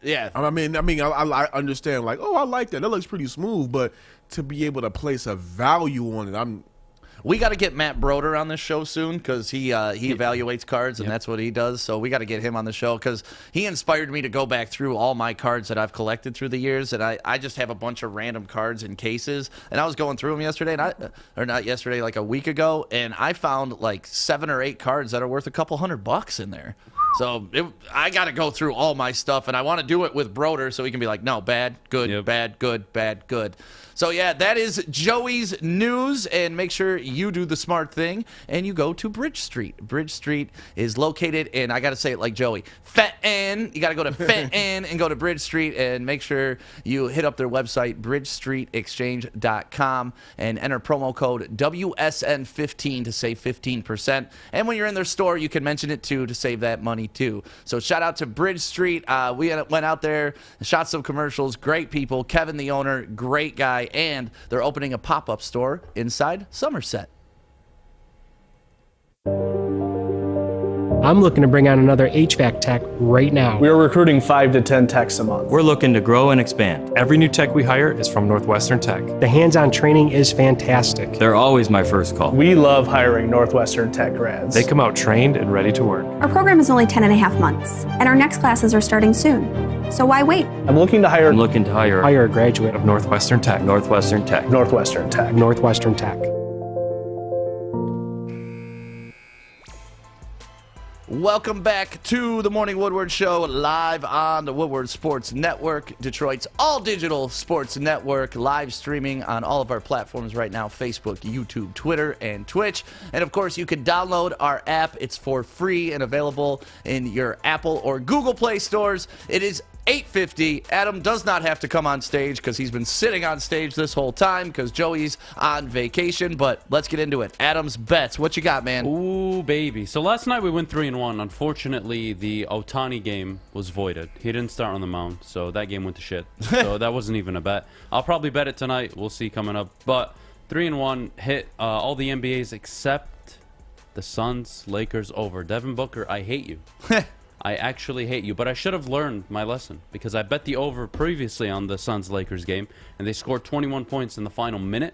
Yeah. I understand. Like, I like that. That looks pretty smooth. But to be able to place a value on it, We got to get Matt Broder on this show soon because he evaluates cards, and that's what he does. So we got to get him on the show because he inspired me to go back through all my cards that I've collected through the years. And I just have a bunch of random cards in cases. And I was going through them yesterday, like a week ago, and I found like 7 or 8 cards that are worth a couple $100 in there. So I got to go through all my stuff, and I want to do it with Broder so he can be like, no, bad, good, bad, good, bad, good. So, yeah, that is Joey's news, and make sure you do the smart thing, and you go to Bridge Street. Bridge Street is located in, I got to say it like Joey, Fenton. You got to go to Fenton and go to Bridge Street, and make sure you hit up their website, bridgestreetexchange.com, and enter promo code WSN15 to save 15%. And when you're in their store, you can mention it, too, to save that money, too. So, shout out to Bridge Street. We went out there, shot some commercials. Great people. Kevin, the owner, great guy. And they're opening a pop-up store inside Somerset. I'm looking to bring on another HVAC tech right now. We are recruiting 5 to 10 techs a month. We're looking to grow and expand. Every new tech we hire is from Northwestern Tech. The hands-on training is fantastic. They're always my first call. We love hiring Northwestern Tech grads. They come out trained and ready to work. Our program is only 10.5 months, and our next classes are starting soon. So why wait? I'm looking to hire Hire a graduate of Northwestern Tech. Northwestern Tech. Northwestern Tech. Northwestern Tech. Welcome back to the Morning Woodward Show, live on the Woodward Sports Network, Detroit's all-digital sports network, live streaming on all of our platforms right now, Facebook, YouTube, Twitter, and Twitch. And, of course, you can download our app. It's for free and available in your Apple or Google Play stores. It is 8:50. Adam does not have to come on stage because he's been sitting on stage this whole time because Joey's on vacation. But let's get into it. Adam's bets. What you got, man? Ooh, baby. So last night we went 3-1. Unfortunately, the Ohtani game was voided. He didn't start on the mound, so that game went to shit. So that wasn't even a bet. I'll probably bet it tonight. We'll see coming up. But 3-1 hit all the NBAs except the Suns, Lakers over. Devin Booker, I hate you. I actually hate you, but I should have learned my lesson because I bet the over previously on the Suns-Lakers game, and they scored 21 points in the final minute.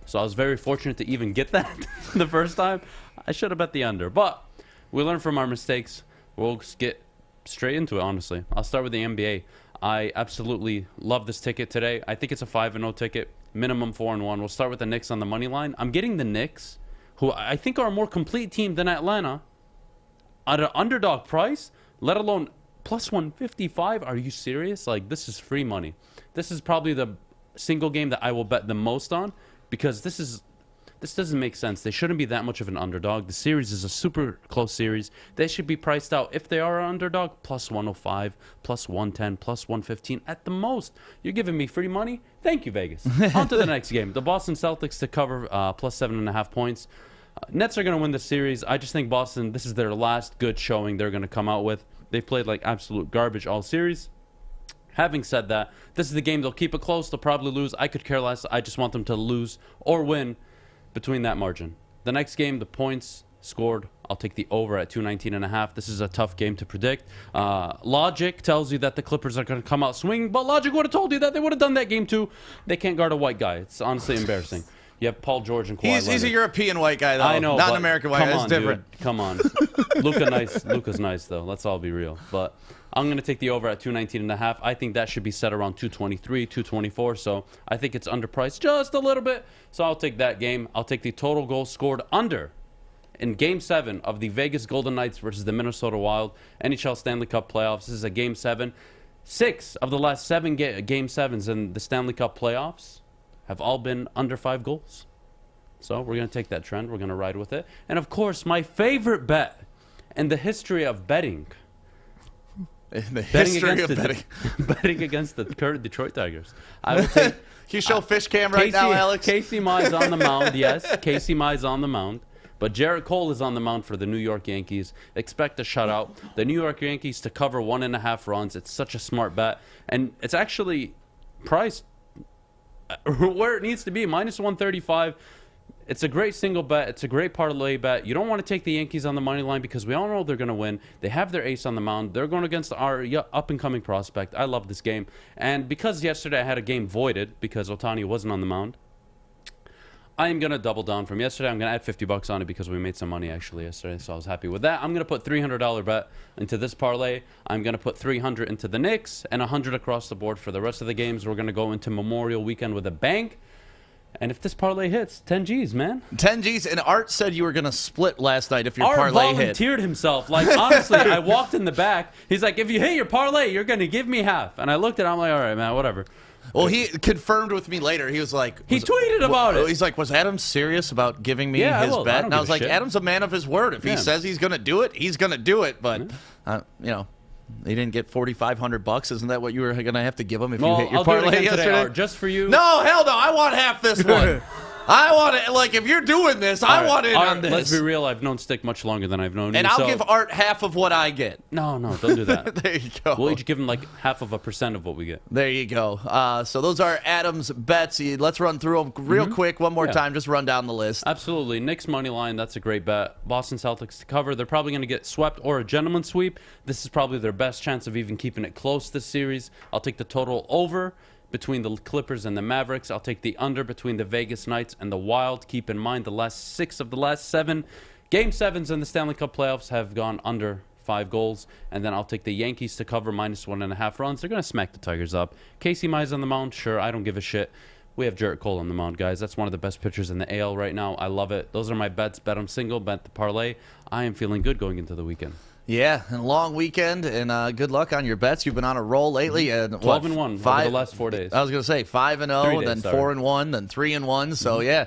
So I was very fortunate to even get that the first time. I should have bet the under, but we learn from our mistakes. We'll just get straight into it, honestly. I'll start with the NBA. I absolutely love this ticket today. I think it's a 5-0 ticket, minimum 4-1. We'll start with the Knicks on the money line. I'm getting the Knicks, who I think are a more complete team than Atlanta, at an underdog price, let alone plus 155. Are you serious? Like, this is free money. This is probably the single game that I will bet the most on because this doesn't make sense. They shouldn't be that much of an underdog. The series is a super close series. They should be priced out, if they are an underdog, plus 105, plus 110, plus 115 at the most. You're giving me free money? Thank you, Vegas. On to the next game. The Boston Celtics to cover plus 7.5 points. Nets are going to win the series. I just think Boston, this is their last good showing they're going to come out with. They've played like absolute garbage all series. Having said that, this is the game they'll keep it close. They'll probably lose. I could care less. I just want them to lose or win between that margin. The next game, the points scored, I'll take the over at 219.5. This is a tough game to predict. Logic tells you that the Clippers are going to come out swinging, but logic would have told you that they would have done that game too. They can't guard a white guy. It's honestly embarrassing. You have Paul George and Kawhi Leonard. He's a European white guy, though. I know, not an American white guy. That's different. Dude, come on. Luka's nice, though. Let's all be real. But I'm going to take the over at 219.5. I think that should be set around 223, 224. So I think it's underpriced just a little bit. So I'll take that game. I'll take the total goals scored under in Game 7 of the Vegas Golden Knights versus the Minnesota Wild NHL Stanley Cup playoffs. This is a Game 7. 6 of the last 7 Game 7s in the Stanley Cup playoffs have all been under 5 goals. So we're going to take that trend. We're going to ride with it. And, of course, my favorite bet in the history of betting. In the history of betting. Betting against the current Detroit Tigers. I would take... Can you show fish cam right now, Alex? Casey Mize on the mound, yes. Casey Mize on the mound. But Jarrett Cole is on the mound for the New York Yankees. Expect a shutout. The New York Yankees to cover 1.5 runs. It's such a smart bet. And it's actually priced where it needs to be, minus 135. It's a great single bet. It's a great parlay bet. You don't want to take the Yankees on the money line because we all know they're going to win. They have their ace on the mound. They're going against our up-and-coming prospect. I love this game. And because yesterday I had a game voided because Ohtani wasn't on the mound, I am going to double down from yesterday. I'm going to add $50 on it because we made some money actually yesterday, so I was happy with that. I'm going to put $300 bet into this parlay. I'm going to put $300 into the Knicks and $100 across the board for the rest of the games. We're going to go into Memorial Weekend with a bang. And if this parlay hits, 10 G's, man. 10 G's. And Art said you were going to split last night if your Art parlay hit. volunteered himself. Like, honestly, I walked in the back. He's like, if you hit your parlay, you're going to give me half. And I looked at it. I'm like, all right, man, whatever. Well, he confirmed with me later. He was like... He tweeted about it. He's like, was Adam serious about giving me his bet? And I was like, Adam's a man of his word. If he says he's going to do it, he's going to do it. But, you know... He didn't get $4,500. Isn't that what you were going to have to give him if you hit your parlay yesterday? Today, Art, just for you. No, hell no. I want half this one. I want it. Like, if you're doing this, I want in on this. Let's be real. I've known Stick much longer than I've known you. And I'll give Art half of what I get. No, don't do that. There you go. We'll each give him like 0.5% of what we get. There you go. So those are Adam's bets. Let's run through them real quick one more time. Just run down the list. Absolutely. Knicks money line. That's a great bet. Boston Celtics to cover. They're probably going to get swept or a gentleman sweep. This is probably their best chance of even keeping it close this series. I'll take the total over between the Clippers and the Mavericks. I'll take the under between the Vegas Knights and the Wild. Keep in mind the last 6 of the last 7 Game 7s in the Stanley Cup playoffs have gone under 5 goals. And then I'll take the Yankees to cover minus 1.5 runs. They're going to smack the Tigers up. Casey Mize on the mound, sure, I don't give a shit. We have Jarrett Cole on the mound, guys. That's one of the best pitchers in the AL right now. I love it. Those are my bets. Bet them single, bet the parlay. I am feeling good going into the weekend. Yeah, and long weekend, and good luck on your bets. You've been on a roll lately. And 12-1 over the last 4 days. I was going to say 5-0, then 4-1, then 3-1. So, yeah.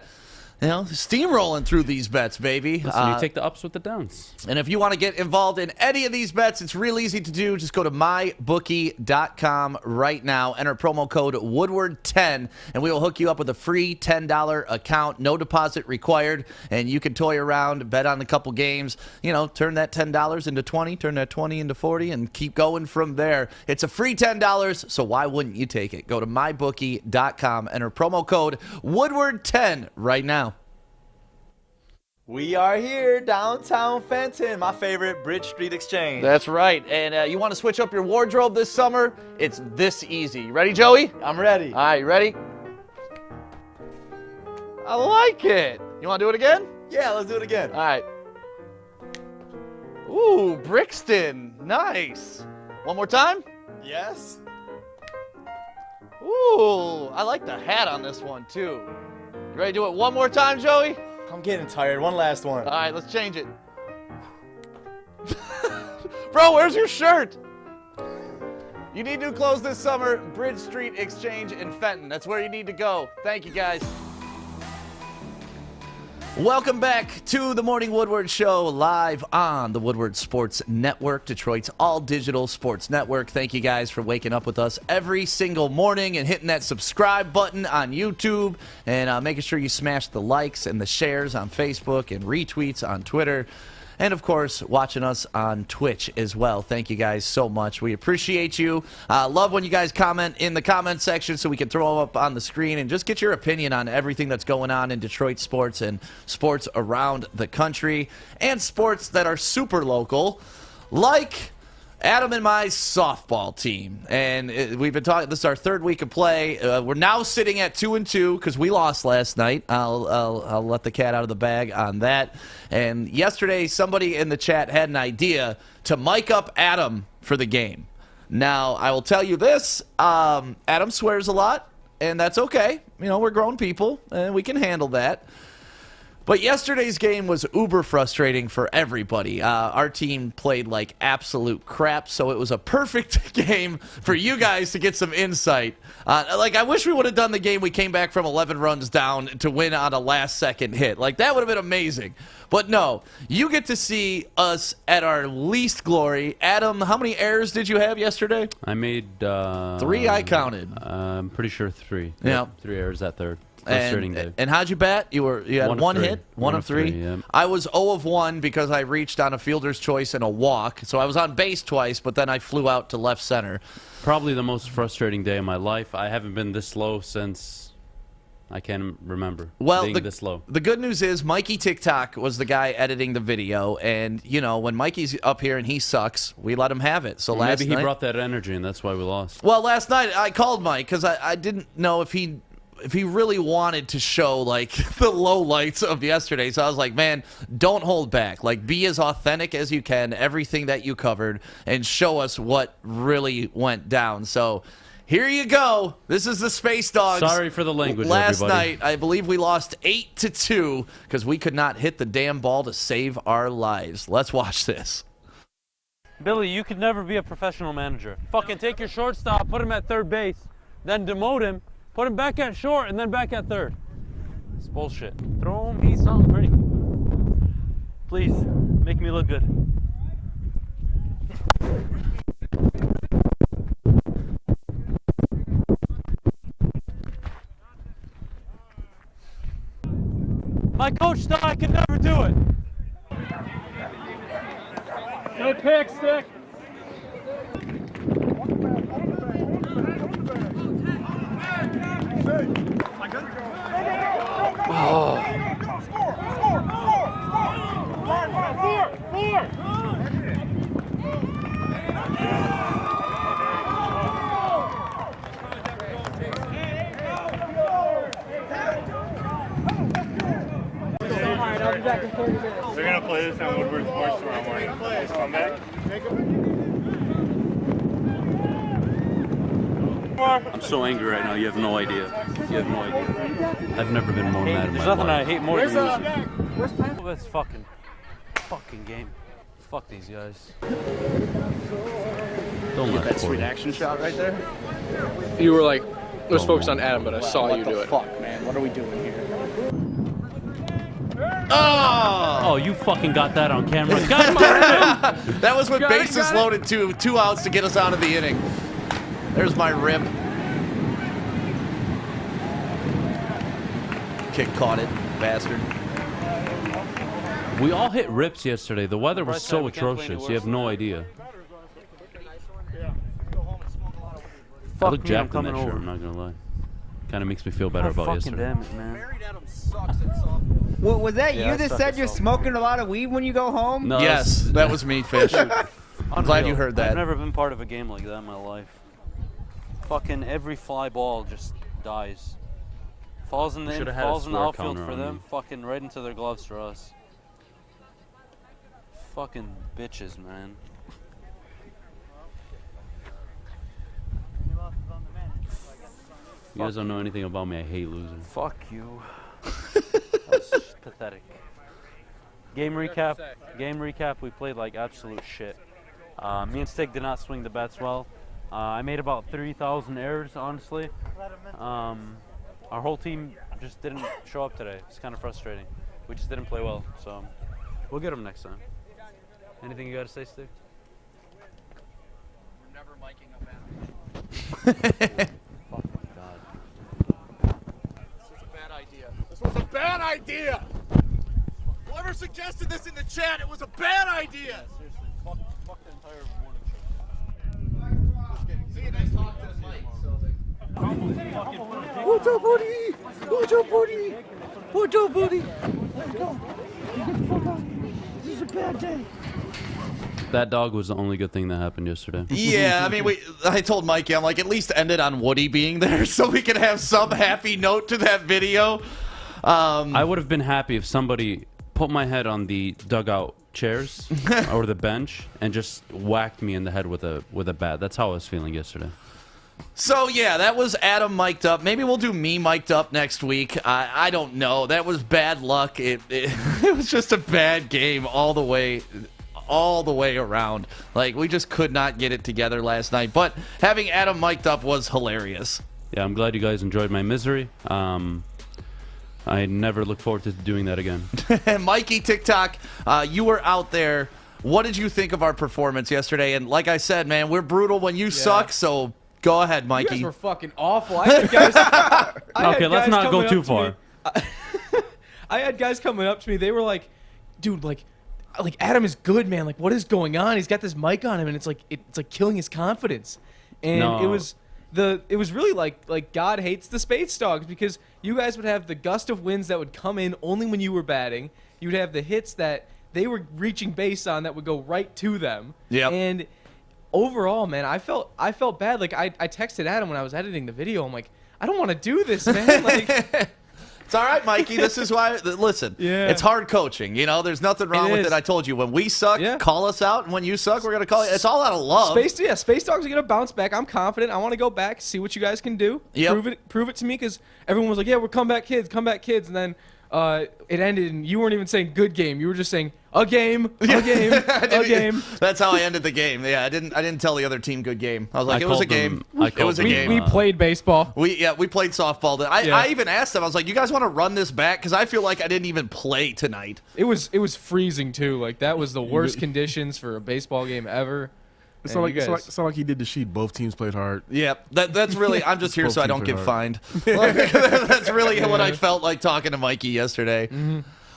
You know, steamrolling through these bets, baby. Listen, you take the ups with the downs. And if you want to get involved in any of these bets, it's real easy to do. Just go to mybookie.com right now. Enter promo code Woodward10, and we will hook you up with a free $10 account. No deposit required, and you can toy around, bet on a couple games. You know, turn that $10 into 20, turn that 20 into 40, and keep going from there. It's a free $10, so why wouldn't you take it? Go to mybookie.com. Enter promo code Woodward10 right now. We are here, downtown Fenton, my favorite Bridge Street Exchange. That's right. And you want to switch up your wardrobe this summer? It's this easy. Ready, Joey? I'm ready. All right, you ready? I like it. You want to do it again? Yeah, let's do it again. All right. Ooh, Brixton. Nice. One more time? Yes. Ooh, I like the hat on this one, too. You ready to do it one more time, Joey? I'm getting tired. One last one. All right, let's change it. Bro, where's your shirt? You need new clothes this summer. Bridge Street Exchange in Fenton. That's where you need to go. Thank you, guys. Welcome back to the Morning Woodward Show, live on the Woodward Sports Network, Detroit's all-digital sports network. Thank you guys for waking up with us every single morning and hitting that subscribe button on YouTube and making sure you smash the likes and the shares on Facebook and retweets on Twitter. And, of course, watching us on Twitch as well. Thank you guys so much. We appreciate you. Love when you guys comment in the comment section so we can throw them up on the screen and just get your opinion on everything that's going on in Detroit sports and sports around the country and sports that are super local, like Adam and my softball team. And we've been talking, this is our third week of play. We're now sitting at 2-2 because we lost last night. I'll let the cat out of the bag on that. And yesterday, somebody in the chat had an idea to mic up Adam for the game. Now, I will tell you this, Adam swears a lot, and that's okay. You know, we're grown people, and we can handle that. But yesterday's game was uber frustrating for everybody. Our team played like absolute crap, so it was a perfect game for you guys to get some insight. I wish we would have done the game we came back from 11 runs down to win on a last-second hit. Like, that would have been amazing. But no, you get to see us at our least glory. Adam, how many errors did you have yesterday? I made 3, I counted. I'm pretty sure 3. Yeah. Yep, 3 errors that third. And how'd you bat? You had one hit, one of three. Yeah. I was 0 of 1 because I reached on a fielder's choice and a walk. So I was on base twice, but then I flew out to left center. Probably the most frustrating day of my life. I haven't been this slow since I can't remember being this slow. The good news is Mikey TikTok was the guy editing the video, and you know when Mikey's up here and he sucks, we let him have it. So maybe he brought that energy, and that's why we lost. Well, last night I called Mike because I didn't know if he really wanted to show like the lowlights of yesterday. So I was like, man, don't hold back. Like, be as authentic as you can, everything that you covered, and show us what really went down. So here you go. This is the Space Dogs. Sorry for the language, Last everybody. night, I believe we lost 8-2 because we could not hit the damn ball to save our lives. Let's watch this. Billy, you could never be a professional manager. Fucking take your shortstop, put him at third base, then demote him, put him back at short, and then back at third. It's bullshit. Throw me something pretty. Please, make me look good. My coach thought I could never do it. No pick, stick. Oh. They're going to play this on Woodward Sports tomorrow morning. Come back. I'm so angry right now, you have no idea. You have no idea. I've never been more mad in There's my nothing life. I hate more than losing. Oh, that's fucking game. Fuck these guys. Don't let that Kory. sweet action shot right there. You were like, it was focused on Adam, but I saw you do it. What the fuck, man? What are we doing here? Oh, you fucking got that on camera. God damn it! That was with Got it, bases got it. loaded too. 2 outs to get us out of the inning. There's my rip. Kick caught it, bastard. We all hit rips yesterday. The weather was so we can't play any atrocious. worse You have no idea. I Fuck look me, I'm jacked in that coming shirt, over. I'm not gonna lie. Kind of makes me feel better about fucking yesterday. damn it, man. Was that Yeah, you that said you're smoking a lot of weed when you go home? No, Yes, that was me, Fish. I'm glad you heard that. I've never been part of a game like that in my life. Fucking every fly ball just dies. Falls in the Should've had a falls in the score outfield counter for on them, me. fucking right into their gloves for us. Fucking bitches, man. You guys don't know anything about me. I hate losing. Fuck you. That's pathetic. Game recap. Game recap. We played like absolute shit. Me and Stig did not swing the bats well. I made about 3,000 errors, honestly. Our whole team just didn't show up today. It's kind of frustrating. We just didn't play well, so we'll get them next time. Anything you got to say, Stig? We're never miking up Adam. This was a bad idea. This was a bad idea! Whoever suggested this in the chat, it was a bad idea! Seriously, fuck the entire morning show. Just kidding. See you next talk to the mic. What's up, buddy? What's up, buddy? What's up, buddy? Let's go. Get the fuck out. This is a bad day. That dog was the only good thing that happened yesterday. Yeah, I mean, I told Mikey, I'm like, at least end it on Woody being there so we can have some happy note to that video. I would have been happy if somebody put my head on the dugout chairs or the bench and just whacked me in the head with a bat. That's how I was feeling yesterday. So, yeah, that was Adam mic'd up. Maybe we'll do me mic'd up next week. I don't know. That was bad luck. It was just a bad game all the way around. Like, we just could not get it together last night. But having Adam mic'd up was hilarious. Yeah, I'm glad you guys enjoyed my misery. I never look forward to doing that again. Mikey TikTok, you were out there. What did you think of our performance yesterday? And like I said, man, we're brutal when you suck, so go ahead, Mikey. You guys were fucking awful. I had guys, Okay, let's not go too far. I had guys coming up to me. They were like, dude, like Adam is good, man. Like, what is going on? He's got this mic on him, and it's like killing his confidence. And No. it was really like God hates the Space Dogs, because you guys would have the gust of winds that would come in only when you were batting. You would have the hits that they were reaching base on that would go right to them. Yep. And overall, man, I felt bad. Like, I texted Adam when I was editing the video. I'm like, I don't want to do this, man. Like, it's all right, Mikey. This is why. Listen, it's hard coaching. You know, there's nothing wrong with it. I told you, when we suck, call us out, and when you suck, we're gonna call you. It's all out of love. Space Dogs are gonna bounce back. I'm confident. I want to go back, see what you guys can do. Yep. Prove it to me, because everyone was like, "Yeah, we're comeback kids, and then it ended, and you weren't even saying good game. You were just saying a game, a game, a game. That's how I ended the game. Yeah, I didn't tell the other team good game. I was like, it was a game. It was a game. We played baseball. We played softball. I even asked them. I was like, you guys want to run this back? Because I feel like I didn't even play tonight. It was freezing too. Like, that was the worst conditions for a baseball game ever. It's not like he did the sheet. Both teams played hard. Yeah, that's really. I'm just here Both so I teams don't get played fined. hard. That's really what I felt like talking to Mikey yesterday.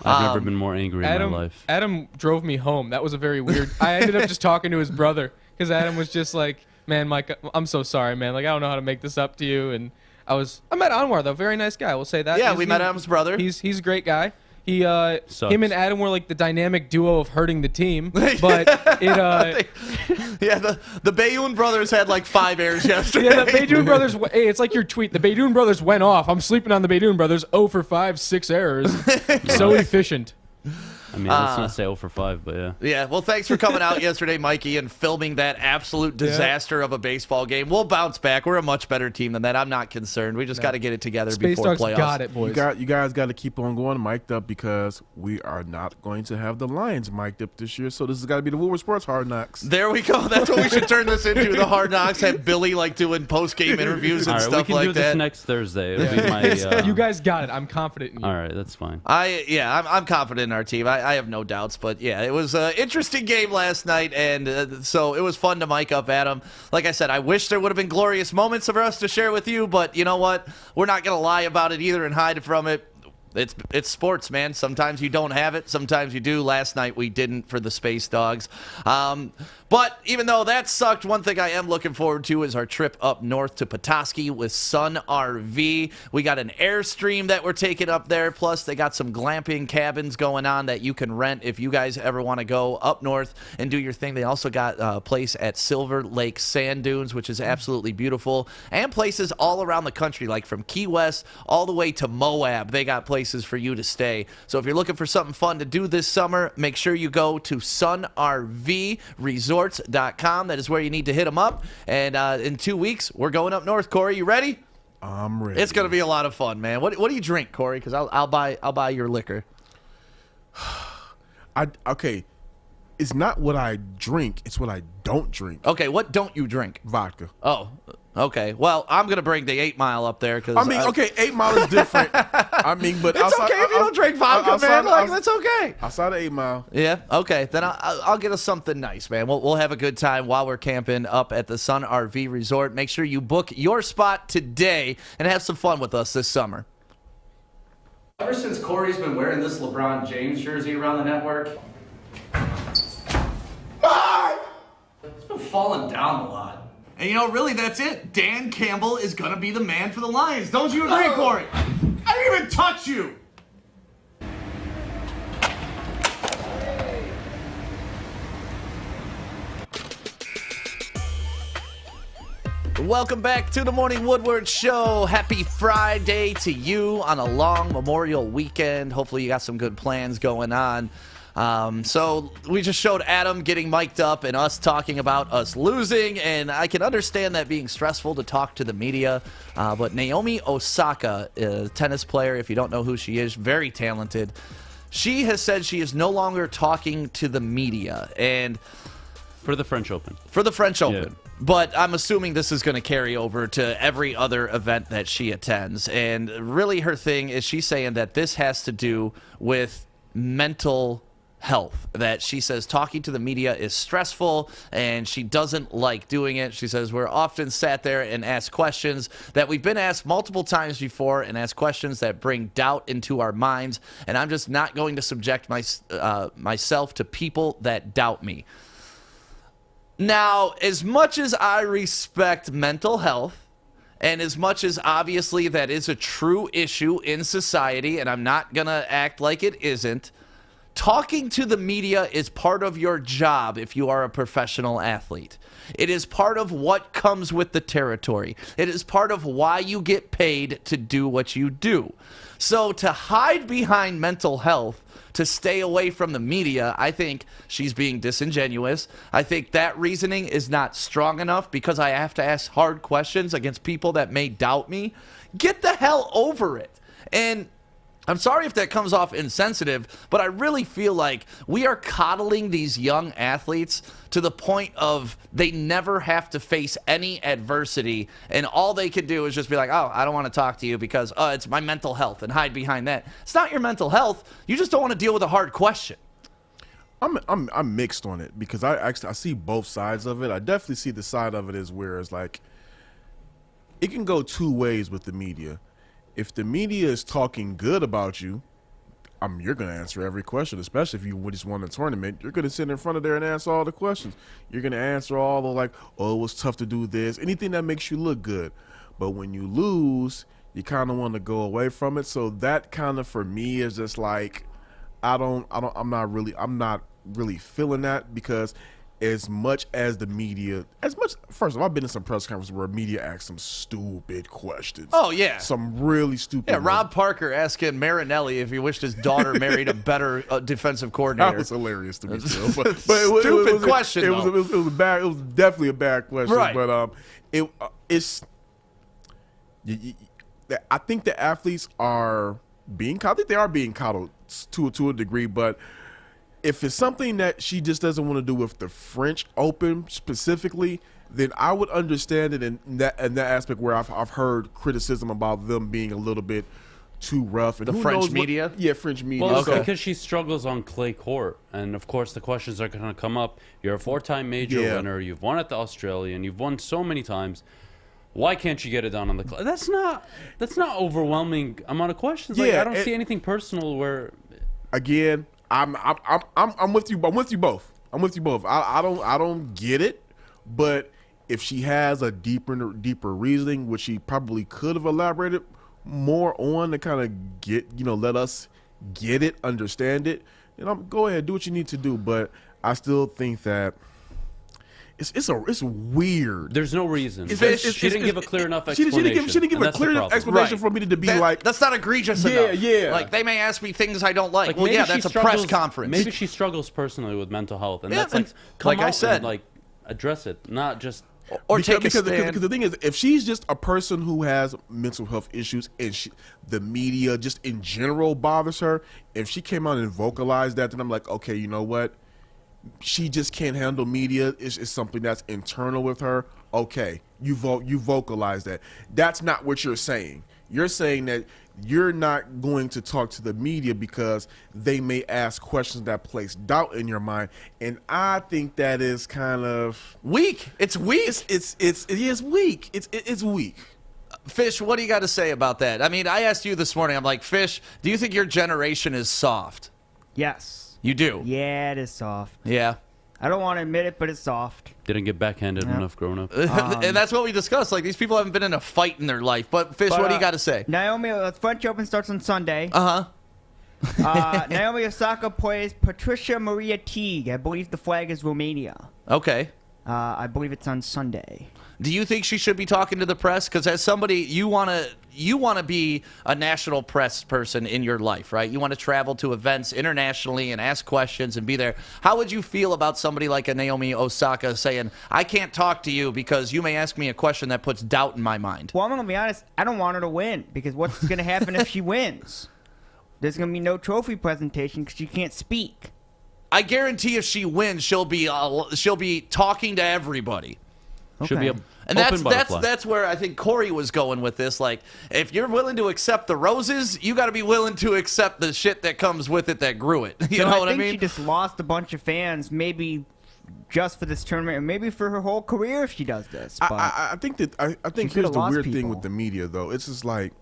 I've never been more angry in my life. Adam drove me home. That was a very weird. I ended up just talking to his brother, because Adam was just like, "Man, Mike, I'm so sorry, man. Like, I don't know how to make this up to you." And I met Anwar, though, very nice guy. We'll say that. Yeah, we met Adam's brother. He's a great guy. Him and Adam were like the dynamic duo of hurting the team, but it. Yeah, the Bayoun brothers had like 5 errors yesterday. Yeah, the Bayoun brothers. Hey, it's like your tweet. The Bayoun brothers went off. I'm sleeping on the Bayoun brothers. 0 for 5, 6 errors. So efficient. I mean, let's not say 0 for 5, but yeah. Yeah, well, thanks for coming out yesterday, Mikey, and filming that absolute disaster of a baseball game. We'll bounce back. We're a much better team than that. I'm not concerned. We just got to get it together Space before Dogs playoffs. got it, boys. You guys got to keep on going mic'd up because we are not going to have the Lions mic'd up this year. So this has got to be the Woodward Sports Hard Knocks. There we go. That's what we should turn this into. The Hard Knocks. Have Billy doing post-game interviews and All right, stuff we can like do that. this next Thursday. It'll be my, You guys got it. I'm confident in you. all right, that's fine. I'm confident in our team. I have no doubts. But yeah, it was an interesting game last night, and so it was fun to mic up Adam. Like I said, I wish there would have been glorious moments for us to share with you, but you know what? We're not going to lie about it either and hide from it. It's sports, man. Sometimes you don't have it. Sometimes you do. Last night we didn't for the Space Dogs. But even though that sucked, one thing I am looking forward to is our trip up north to Petoskey with Sun RV. We got an Airstream that we're taking up there. Plus, they got some glamping cabins going on that you can rent if you guys ever want to go up north and do your thing. They also got a place at Silver Lake Sand Dunes, which is absolutely beautiful, and places all around the country, like from Key West all the way to Moab. They got places for you to stay. So if you're looking for something fun to do this summer, make sure you go to sunrvresorts.com. That is where you need to hit them up. And in 2 weeks, we're going up north. Kory, you ready? I'm ready. It's going to be a lot of fun, man. What do you drink, Kory? Because I'll buy your liquor. Okay. It's not what I drink. It's what I don't drink. Okay, what don't you drink? Vodka. Oh, okay. Well, I'm going to bring the 8 Mile up there. Cause okay, 8 Mile is different. But it's okay if you don't drink vodka, man. That's okay. Outside of 8 Mile. Yeah, okay. Then I'll get us something nice, man. We'll have a good time while we're camping up at the Sun RV Resort. Make sure you book your spot today and have some fun with us this summer. Ever since Kory's been wearing this LeBron James jersey around the network, it's been falling down a lot. And really, that's it. Dan Campbell is going to be the man for the Lions. Don't you agree, Kory? I didn't even touch you. Welcome back to the Morning Woodward Show. Happy Friday to you on a long Memorial weekend. Hopefully you got some good plans going on. So we just showed Adam getting mic'd up and us talking about us losing, and I can understand that being stressful to talk to the media, but Naomi Osaka, a tennis player, if you don't know who she is, very talented, she has said she is no longer talking to the media, and for the French Open. For the French Open. Yeah. But I'm assuming this is going to carry over to every other event that she attends, and really her thing is she's saying that this has to do with mental health, that she says talking to the media is stressful and she doesn't like doing it. She says we're often sat there and asked questions that we've been asked multiple times before and ask questions that bring doubt into our minds, and I'm just not going to subject myself to people that doubt me. Now, as much as I respect mental health, and as much as obviously that is a true issue in society, and I'm not going to act like it isn't, talking to the media is part of your job if you are a professional athlete. It is part of what comes with the territory. It is part of why you get paid to do what you do. So to hide behind mental health, to stay away from the media, I think she's being disingenuous. I think that reasoning is not strong enough because I have to ask hard questions against people that may doubt me. Get the hell over it. And I'm sorry if that comes off insensitive, but I really feel like we are coddling these young athletes to the point of they never have to face any adversity, and all they can do is just be like, oh, I don't want to talk to you because it's my mental health, and hide behind that. It's not your mental health. You just don't want to deal with a hard question. I'm mixed on it because I see both sides of it. I definitely see the side of it as where it's like it can go two ways with the media. If the media is talking good about you, you're going to answer every question, especially if you just won a tournament. You're going to sit in front of there and answer all the questions. You're going to answer all the like, oh, it was tough to do this, anything that makes you look good. But when you lose, you kind of want to go away from it. So that kind of for me is just like, I'm not really feeling that because as much as the media, first of all, I've been in some press conferences where media asks some stupid questions. Oh, yeah. Some really stupid Yeah, ones. Rob Parker asking Marinelli if he wished his daughter married a better defensive coordinator. That was hilarious to me still. But Stupid question, it was bad. It was definitely a bad question. Right. But I think the athletes are being coddled. I think they are being coddled to a degree, but if it's something that she just doesn't want to do with the French Open specifically, then I would understand it in that aspect where I've heard criticism about them being a little bit too rough. And the French media? Yeah, French media. Well, it's because she struggles on clay court. And, of course, the questions are going to come up. You're a 4-time major winner. You've won at the Australian. You've won so many times. Why can't you get it done on the clay? That's not overwhelming amount of questions. Like, I don't see anything personal where... Again... I'm with you. I'm with you both. I don't get it, but if she has a deeper reasoning, which she probably could have elaborated more on to kind of get, let us get it, understand it, go ahead, do what you need to do. But I still think that it's weird. There's no reason. She didn't give a clear enough explanation. She didn't give a clear enough explanation for me to be like... That's not egregious enough. Yeah. Like, they may ask me things I don't like. Well, yeah, that's a press conference. Maybe she struggles personally with mental health. And that's like I said, address it, not just... Or take a stand. Because the thing is, if she's just a person who has mental health issues and the media just in general bothers her, if she came out and vocalized that, then I'm like, okay, you know what? She just can't handle media. It's something that's internal with her. Okay, you vocalize that. That's not what you're saying. You're saying that you're not going to talk to the media because they may ask questions that place doubt in your mind, and I think that is kind of weak. It's weak. It is weak. It's weak. Fish, what do you got to say about that? I mean, I asked you this morning. I'm like, Fish, do you think your generation is soft? Yes. You do? Yeah, it is soft. Yeah. I don't want to admit it, but it's soft. Didn't get backhanded enough growing up. And that's what we discussed. Like, these people haven't been in a fight in their life. But, Fish, what do you got to say? Naomi, the French Open starts on Sunday. Uh-huh. Naomi Osaka plays Patricia Maria Teague. I believe the flag is Romania. Okay. I believe it's on Sunday. Do you think she should be talking to the press? Because as somebody, you want to be a national press person in your life, right? You want to travel to events internationally and ask questions and be there. How would you feel about somebody like a Naomi Osaka saying, I can't talk to you because you may ask me a question that puts doubt in my mind? Well, I'm going to be honest. I don't want her to win because what's going to happen if she wins? There's going to be no trophy presentation because she can't speak. I guarantee if she wins, she'll be talking to everybody. Okay. Should be and that's where I think Kory was going with this. Like, if you're willing to accept the roses, you got to be willing to accept the shit that comes with it that grew it. You know what I mean? I think she just lost a bunch of fans, maybe just for this tournament, or maybe for her whole career if she does this. But I think here's the weird thing with the media, though. It's just like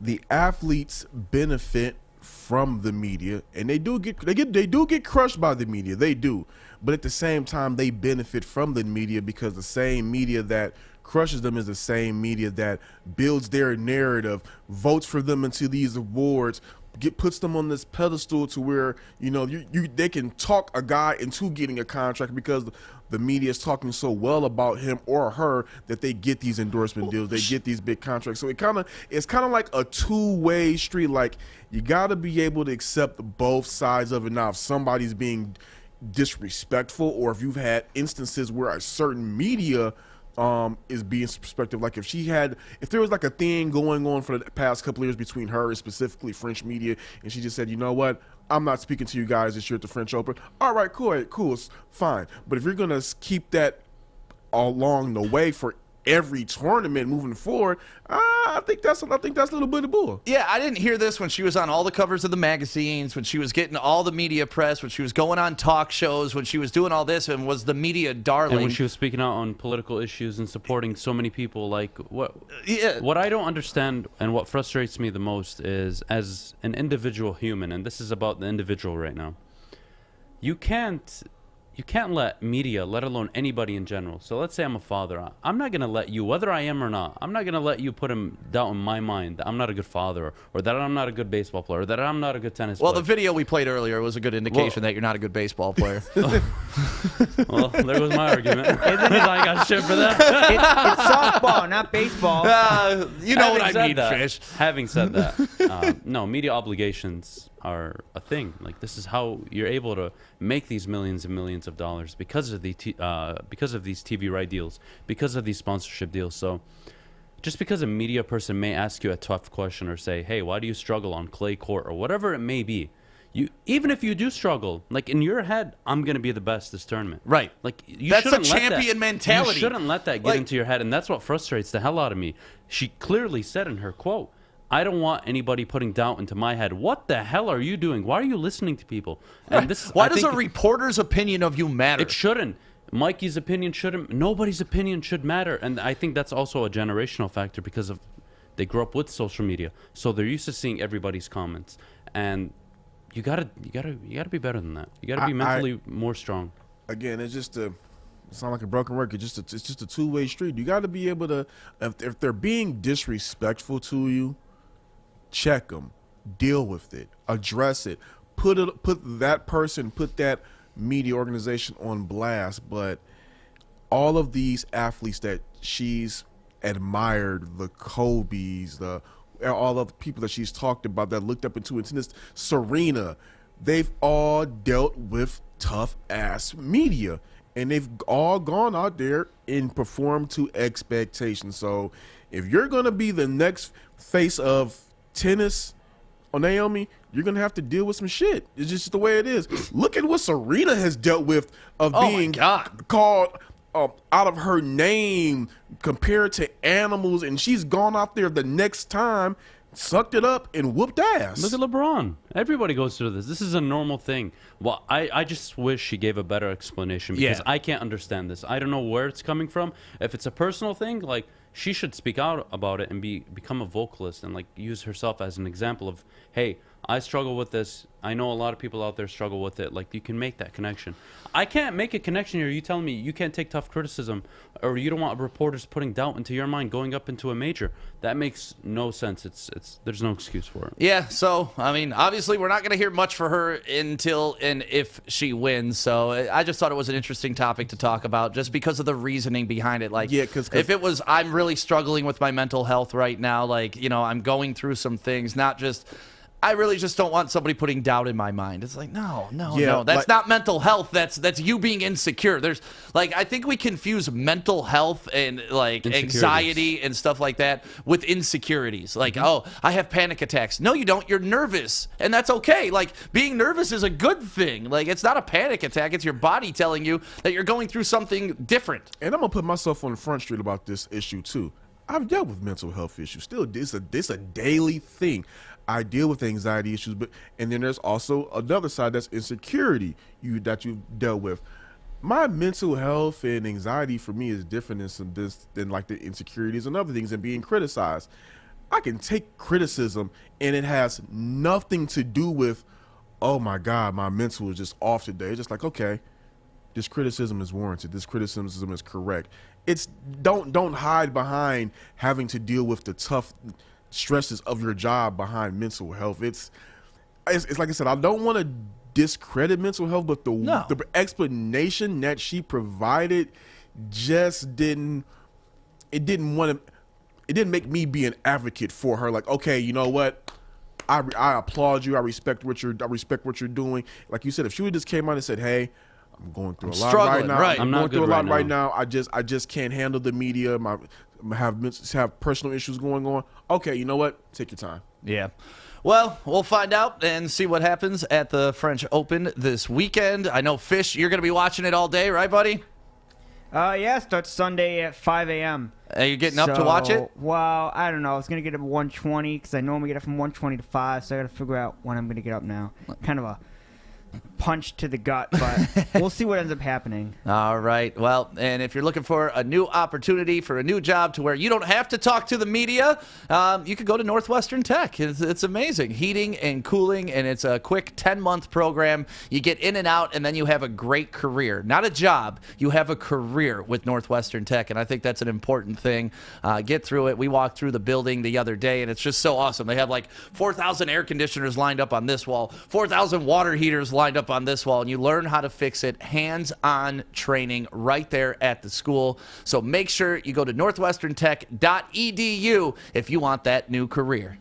the athletes benefit from the media, and they do get crushed by the media. They do. But at the same time, they benefit from the media because the same media that crushes them is the same media that builds their narrative, votes for them into these awards, puts them on this pedestal to where they can talk a guy into getting a contract because the media is talking so well about him or her that they get these endorsement deals, they get these big contracts. So it's kind of like a two-way street. Like, you got to be able to accept both sides of it. Now, if somebody's being disrespectful, or if you've had instances where a certain media is being disrespectful, like if there was like a thing going on for the past couple of years between her and specifically French media, and she just said, you know what, I'm not speaking to you guys this year at the French Open. All right, cool, it's fine. But if you're gonna keep that along the way for every tournament moving forward, I think that's a little bit of bull. Yeah, I didn't hear this when she was on all the covers of the magazines, when she was getting all the media press, when she was going on talk shows, when she was doing all this and was the media darling. And when she was speaking out on political issues and supporting so many people, like what I don't understand and what frustrates me the most is, as an individual human, and this is about the individual right now, you can't you can't let media, let alone anybody in general. So let's say I'm a father. I'm not going to let you, whether I am or not, I'm not going to let you put him doubt in my mind that I'm not a good father or that I'm not a good baseball player or that I'm not a good tennis player. Well, the video we played earlier was a good indication that you're not a good baseball player. Well, there goes my argument. I got shit for that. It's softball, not baseball. You know what I mean, Fish. Having said that, no, media obligations are a thing. Like, this is how you're able to make these millions and millions of dollars because of these TV right deals, because of these sponsorship deals. So just because a media person may ask you a tough question or say, hey, why do you struggle on clay court or whatever it may be, even if you do struggle, like in your head, I'm going to be the best this tournament. Right. Like, that's a champion mentality. You shouldn't let that get into your head, and that's what frustrates the hell out of me. She clearly said in her quote, I don't want anybody putting doubt into my head. What the hell are you doing? Why are you listening to people? And Why does a reporter's opinion of you matter? It shouldn't. Mikey's opinion shouldn't. Nobody's opinion should matter. And I think that's also a generational factor because of they grew up with social media, so they're used to seeing everybody's comments. And you gotta be better than that. You gotta be mentally more strong. Again, it's just a. It's not like a broken record. It's just a two-way street. You got to be able to. If they're being disrespectful to you, check them, deal with it, address it, put that media organization on blast. But all of these athletes that she's admired, the Kobe's, all of the people that she's talked about that looked up into it, Serena, they've all dealt with tough ass media, and they've all gone out there and performed to expectations. So if you're gonna be the next face of tennis on Naomi, you're gonna have to deal with some shit. It's just the way it is. Look at what Serena has dealt with of being called out of her name, compared to animals, and she's gone out there the next time, sucked it up, and whooped ass. Look at LeBron. Everybody goes through this. This is a normal thing. Well, I just wish she gave a better explanation because I can't understand this. I don't know where it's coming from. If it's a personal thing, like, she should speak out about it and become a vocalist and like use herself as an example of, hey, I struggle with this. I know a lot of people out there struggle with it. Like, you can make that connection. I can't make a connection here. You telling me you can't take tough criticism, or you don't want reporters putting doubt into your mind going up into a major. That makes no sense. There's no excuse for it. Yeah, so, I mean, obviously we're not going to hear much for her until and if she wins. So I just thought it was an interesting topic to talk about just because of the reasoning behind it. Like, cause if it was, I'm really struggling with my mental health right now, like, you know, I'm going through some things, not just, I really just don't want somebody putting doubt in my mind. It's like, no. That's not mental health. That's you being insecure. There's, like, I think we confuse mental health and, like, anxiety and stuff like that with insecurities. Like, oh, I have panic attacks. No, you don't. You're nervous, and that's okay. Like, being nervous is a good thing. Like, it's not a panic attack. It's your body telling you that you're going through something different. And I'm going to put myself on the front street about this issue, too. I've dealt with mental health issues. Still, it's a daily thing. I deal with anxiety issues, and then there's also another side that's insecurity that you've dealt with. My mental health and anxiety for me is different than like the insecurities and other things and being criticized. I can take criticism and it has nothing to do with, oh my God, my mental is just off today. It's just like, okay, this criticism is warranted. This criticism is correct. It's don't hide behind having to deal with the tough stresses of your job behind mental health. It's like I said, I don't want to discredit mental health, but the explanation that she provided just didn't make me be an advocate for her. Like, okay, you know what? I applaud you. I respect what you're doing. Like you said, if she would just came out and said, hey, I'm going through a lot right now. I'm going through a lot right now. I just can't handle the media. Have personal issues going on. Okay, you know what? Take your time. Yeah. Well, we'll find out and see what happens at the French Open this weekend. I know, Fish, you're going to be watching it all day, right, buddy? Yeah, it starts Sunday at 5 a.m. Are you getting up to watch it? Well, I don't know. I was going to get up at 1:20 because I normally get up from 1:20 to 5, so I got to figure out when I'm going to get up now. Kind of a punch to the gut, but we'll see what ends up happening. All right. Well, and if you're looking for a new opportunity for a new job to where you don't have to talk to the media, you could go to Northwestern Tech. It's amazing. Heating and cooling, and it's a quick 10-month program. You get in and out, and then you have a great career. Not a job. You have a career with Northwestern Tech, and I think that's an important thing. Get through it. We walked through the building the other day, and it's just so awesome. They have like 4,000 air conditioners lined up on this wall, 4,000 water heaters lined up on this wall, and you learn how to fix it. Hands-on training right there at the school. So make sure you go to northwesterntech.edu if you want that new career.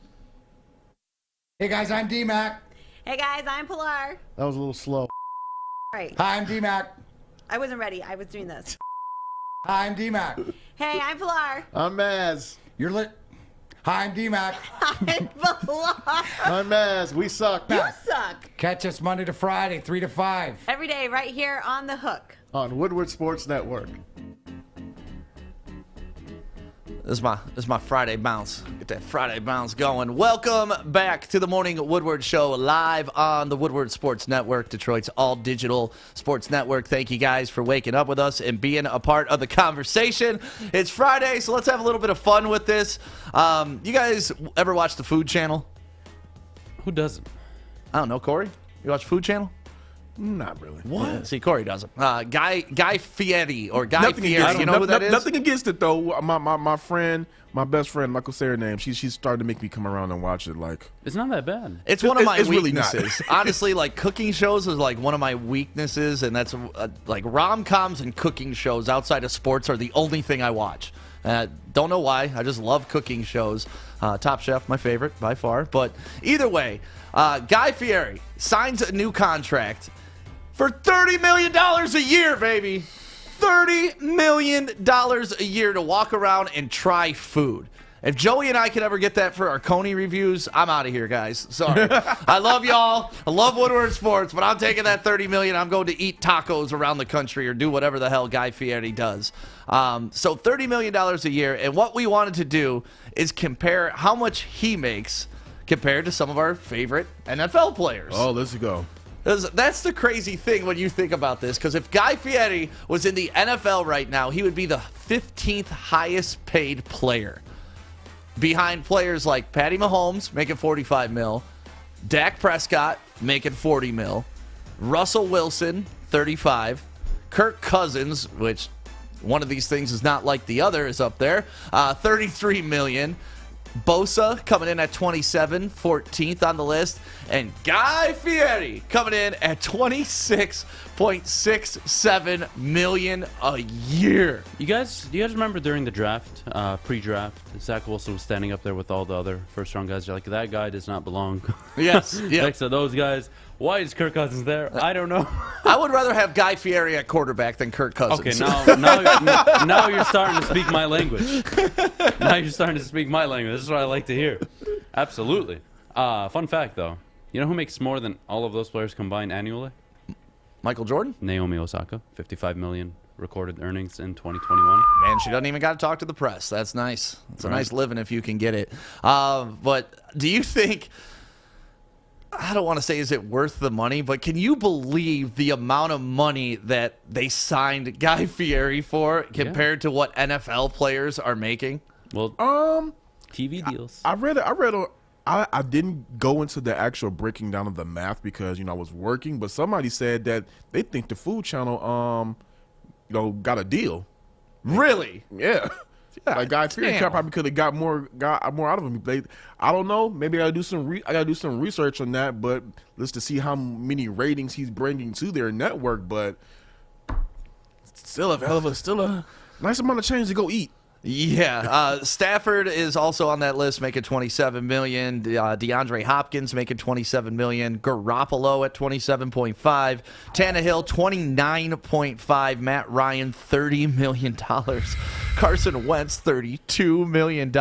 Hey guys, I'm D-Mac. Hey guys, I'm Pilar. That was a little slow. Right. Hi, I'm D-Mac. I wasn't ready. I was doing this. Hi, I'm D-Mac. Hey, I'm Pilar. I'm Maz. You're lit. Hi, I'm D-Mac. I'm Pilar. I'm Maz. We suck. You suck. Catch us Monday to Friday, 3 to 5. Every day, right here on The Hook. On Woodward Sports Network. This is my Friday bounce. Get that Friday bounce going. Welcome back to the Morning Woodward Show, live on the Woodward Sports Network, Detroit's all-digital sports network. Thank you guys for waking up with us and being a part of the conversation. It's Friday, so let's have a little bit of fun with this. You guys ever watch the Food Channel? Who doesn't? I don't know, Kory. You watch Food Channel? Not really. What? Yeah, see, Kory doesn't. Guy Fieri or Guy Fieri. You know who that is? Nothing against it though. My friend, my best friend, Michael Sarah name. She's started to make me come around and watch it. Like it's not that bad. It's one of my weaknesses. Really not. Honestly, like cooking shows is like one of my weaknesses, and that's like rom-coms and cooking shows outside of sports are the only thing I watch. Don't know why. I just love cooking shows. Top Chef, my favorite by far. But either way, Guy Fieri signs a new contract for $30 million a year, baby. $30 million a year to walk around and try food. If Joey and I could ever get that for our Coney reviews, I'm out of here, guys. Sorry. I love y'all. I love Woodward Sports, but I'm taking that $30 million. I'm going to eat tacos around the country or do whatever the hell Guy Fieri does. So $30 million a year. And what we wanted to do is compare how much he makes compared to some of our favorite NFL players. Oh, let's go. That's the crazy thing when you think about this, because if Guy Fieri was in the NFL right now, he would be the 15th highest paid player, behind players like Patty Mahomes making $45 million, Dak Prescott making $40 million, Russell Wilson $35 million, Kirk Cousins, which one of these things is not like the other, is up there, $33 million. Bosa coming in at 27, 14th on the list, and Guy Fieri coming in at $26.67 million a year. Do you guys remember during the draft, pre-draft, Zach Wilson was standing up there with all the other first-round guys? You're like, that guy does not belong. Yes, yeah. Next to those guys. Why is Kirk Cousins there? I don't know. I would rather have Guy Fieri at quarterback than Kirk Cousins. Okay, now you're starting to speak my language. Now you're starting to speak my language. This is what I like to hear. Absolutely. Fun fact, though. You know who makes more than all of those players combined annually? Michael Jordan? Naomi Osaka. $55 million recorded earnings in 2021. Man, she doesn't even got to talk to the press. That's nice. It's a nice living if you can get it. But do you think... I don't want to say is it worth the money, but can you believe the amount of money that they signed Guy Fieri for compared to what NFL players are making? Well, TV deals. I didn't go into the actual breaking down of the math because I was working, but somebody said that they think the Food Channel got a deal. Really? Yeah. Like Guy Fieri probably could have got more out of him. I don't know. Maybe I gotta do some research on that. But let's to see how many ratings he's bringing to their network. But still a nice amount of change to go eat. Yeah, Stafford is also on that list, making $27 million. DeAndre Hopkins making $27 million. Garoppolo at $27.5. Tannehill $29.5. Matt Ryan $30 million. Carson Wentz $32 million.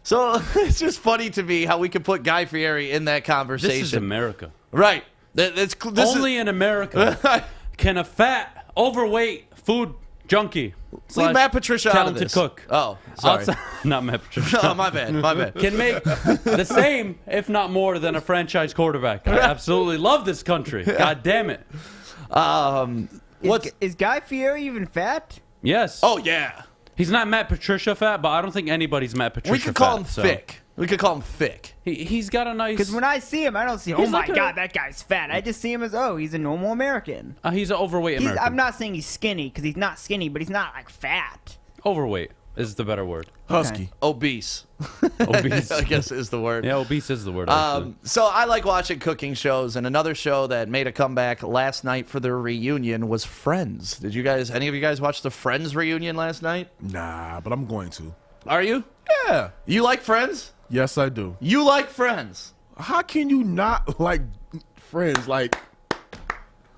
So it's just funny to me how we can put Guy Fieri in that conversation. This is America, right? Only in America can a fat, overweight food Junkie. Leave Matt Patricia out of talented this. cook. Oh, sorry. Not Matt Patricia. Oh, my bad. My bad. Can make the same, if not more, than a franchise quarterback. I absolutely love this country. God damn it. Is Guy Fieri even fat? Yes. Oh, yeah. He's not Matt Patricia fat, but I don't think anybody's Matt Patricia We could call fat, him so. thick. We could call him thick. He's got a nice... Because when I see him, I don't see, oh He's my like a- God, that guy's fat. I just see him as, oh, he's a normal American. He's an overweight American. I'm not saying he's skinny, because he's not skinny, but he's not, like, fat. Overweight is the better word. Husky. Obese. Obese. I guess is the word. Yeah, obese is the word. actually. So I like watching cooking shows, and another show that made a comeback last night for their reunion was Friends. Did any of you guys watch the Friends reunion last night? Nah, but I'm going to. Are you? Yeah. You like Friends? Yes, I do. You like Friends? How can you not like Friends? Like,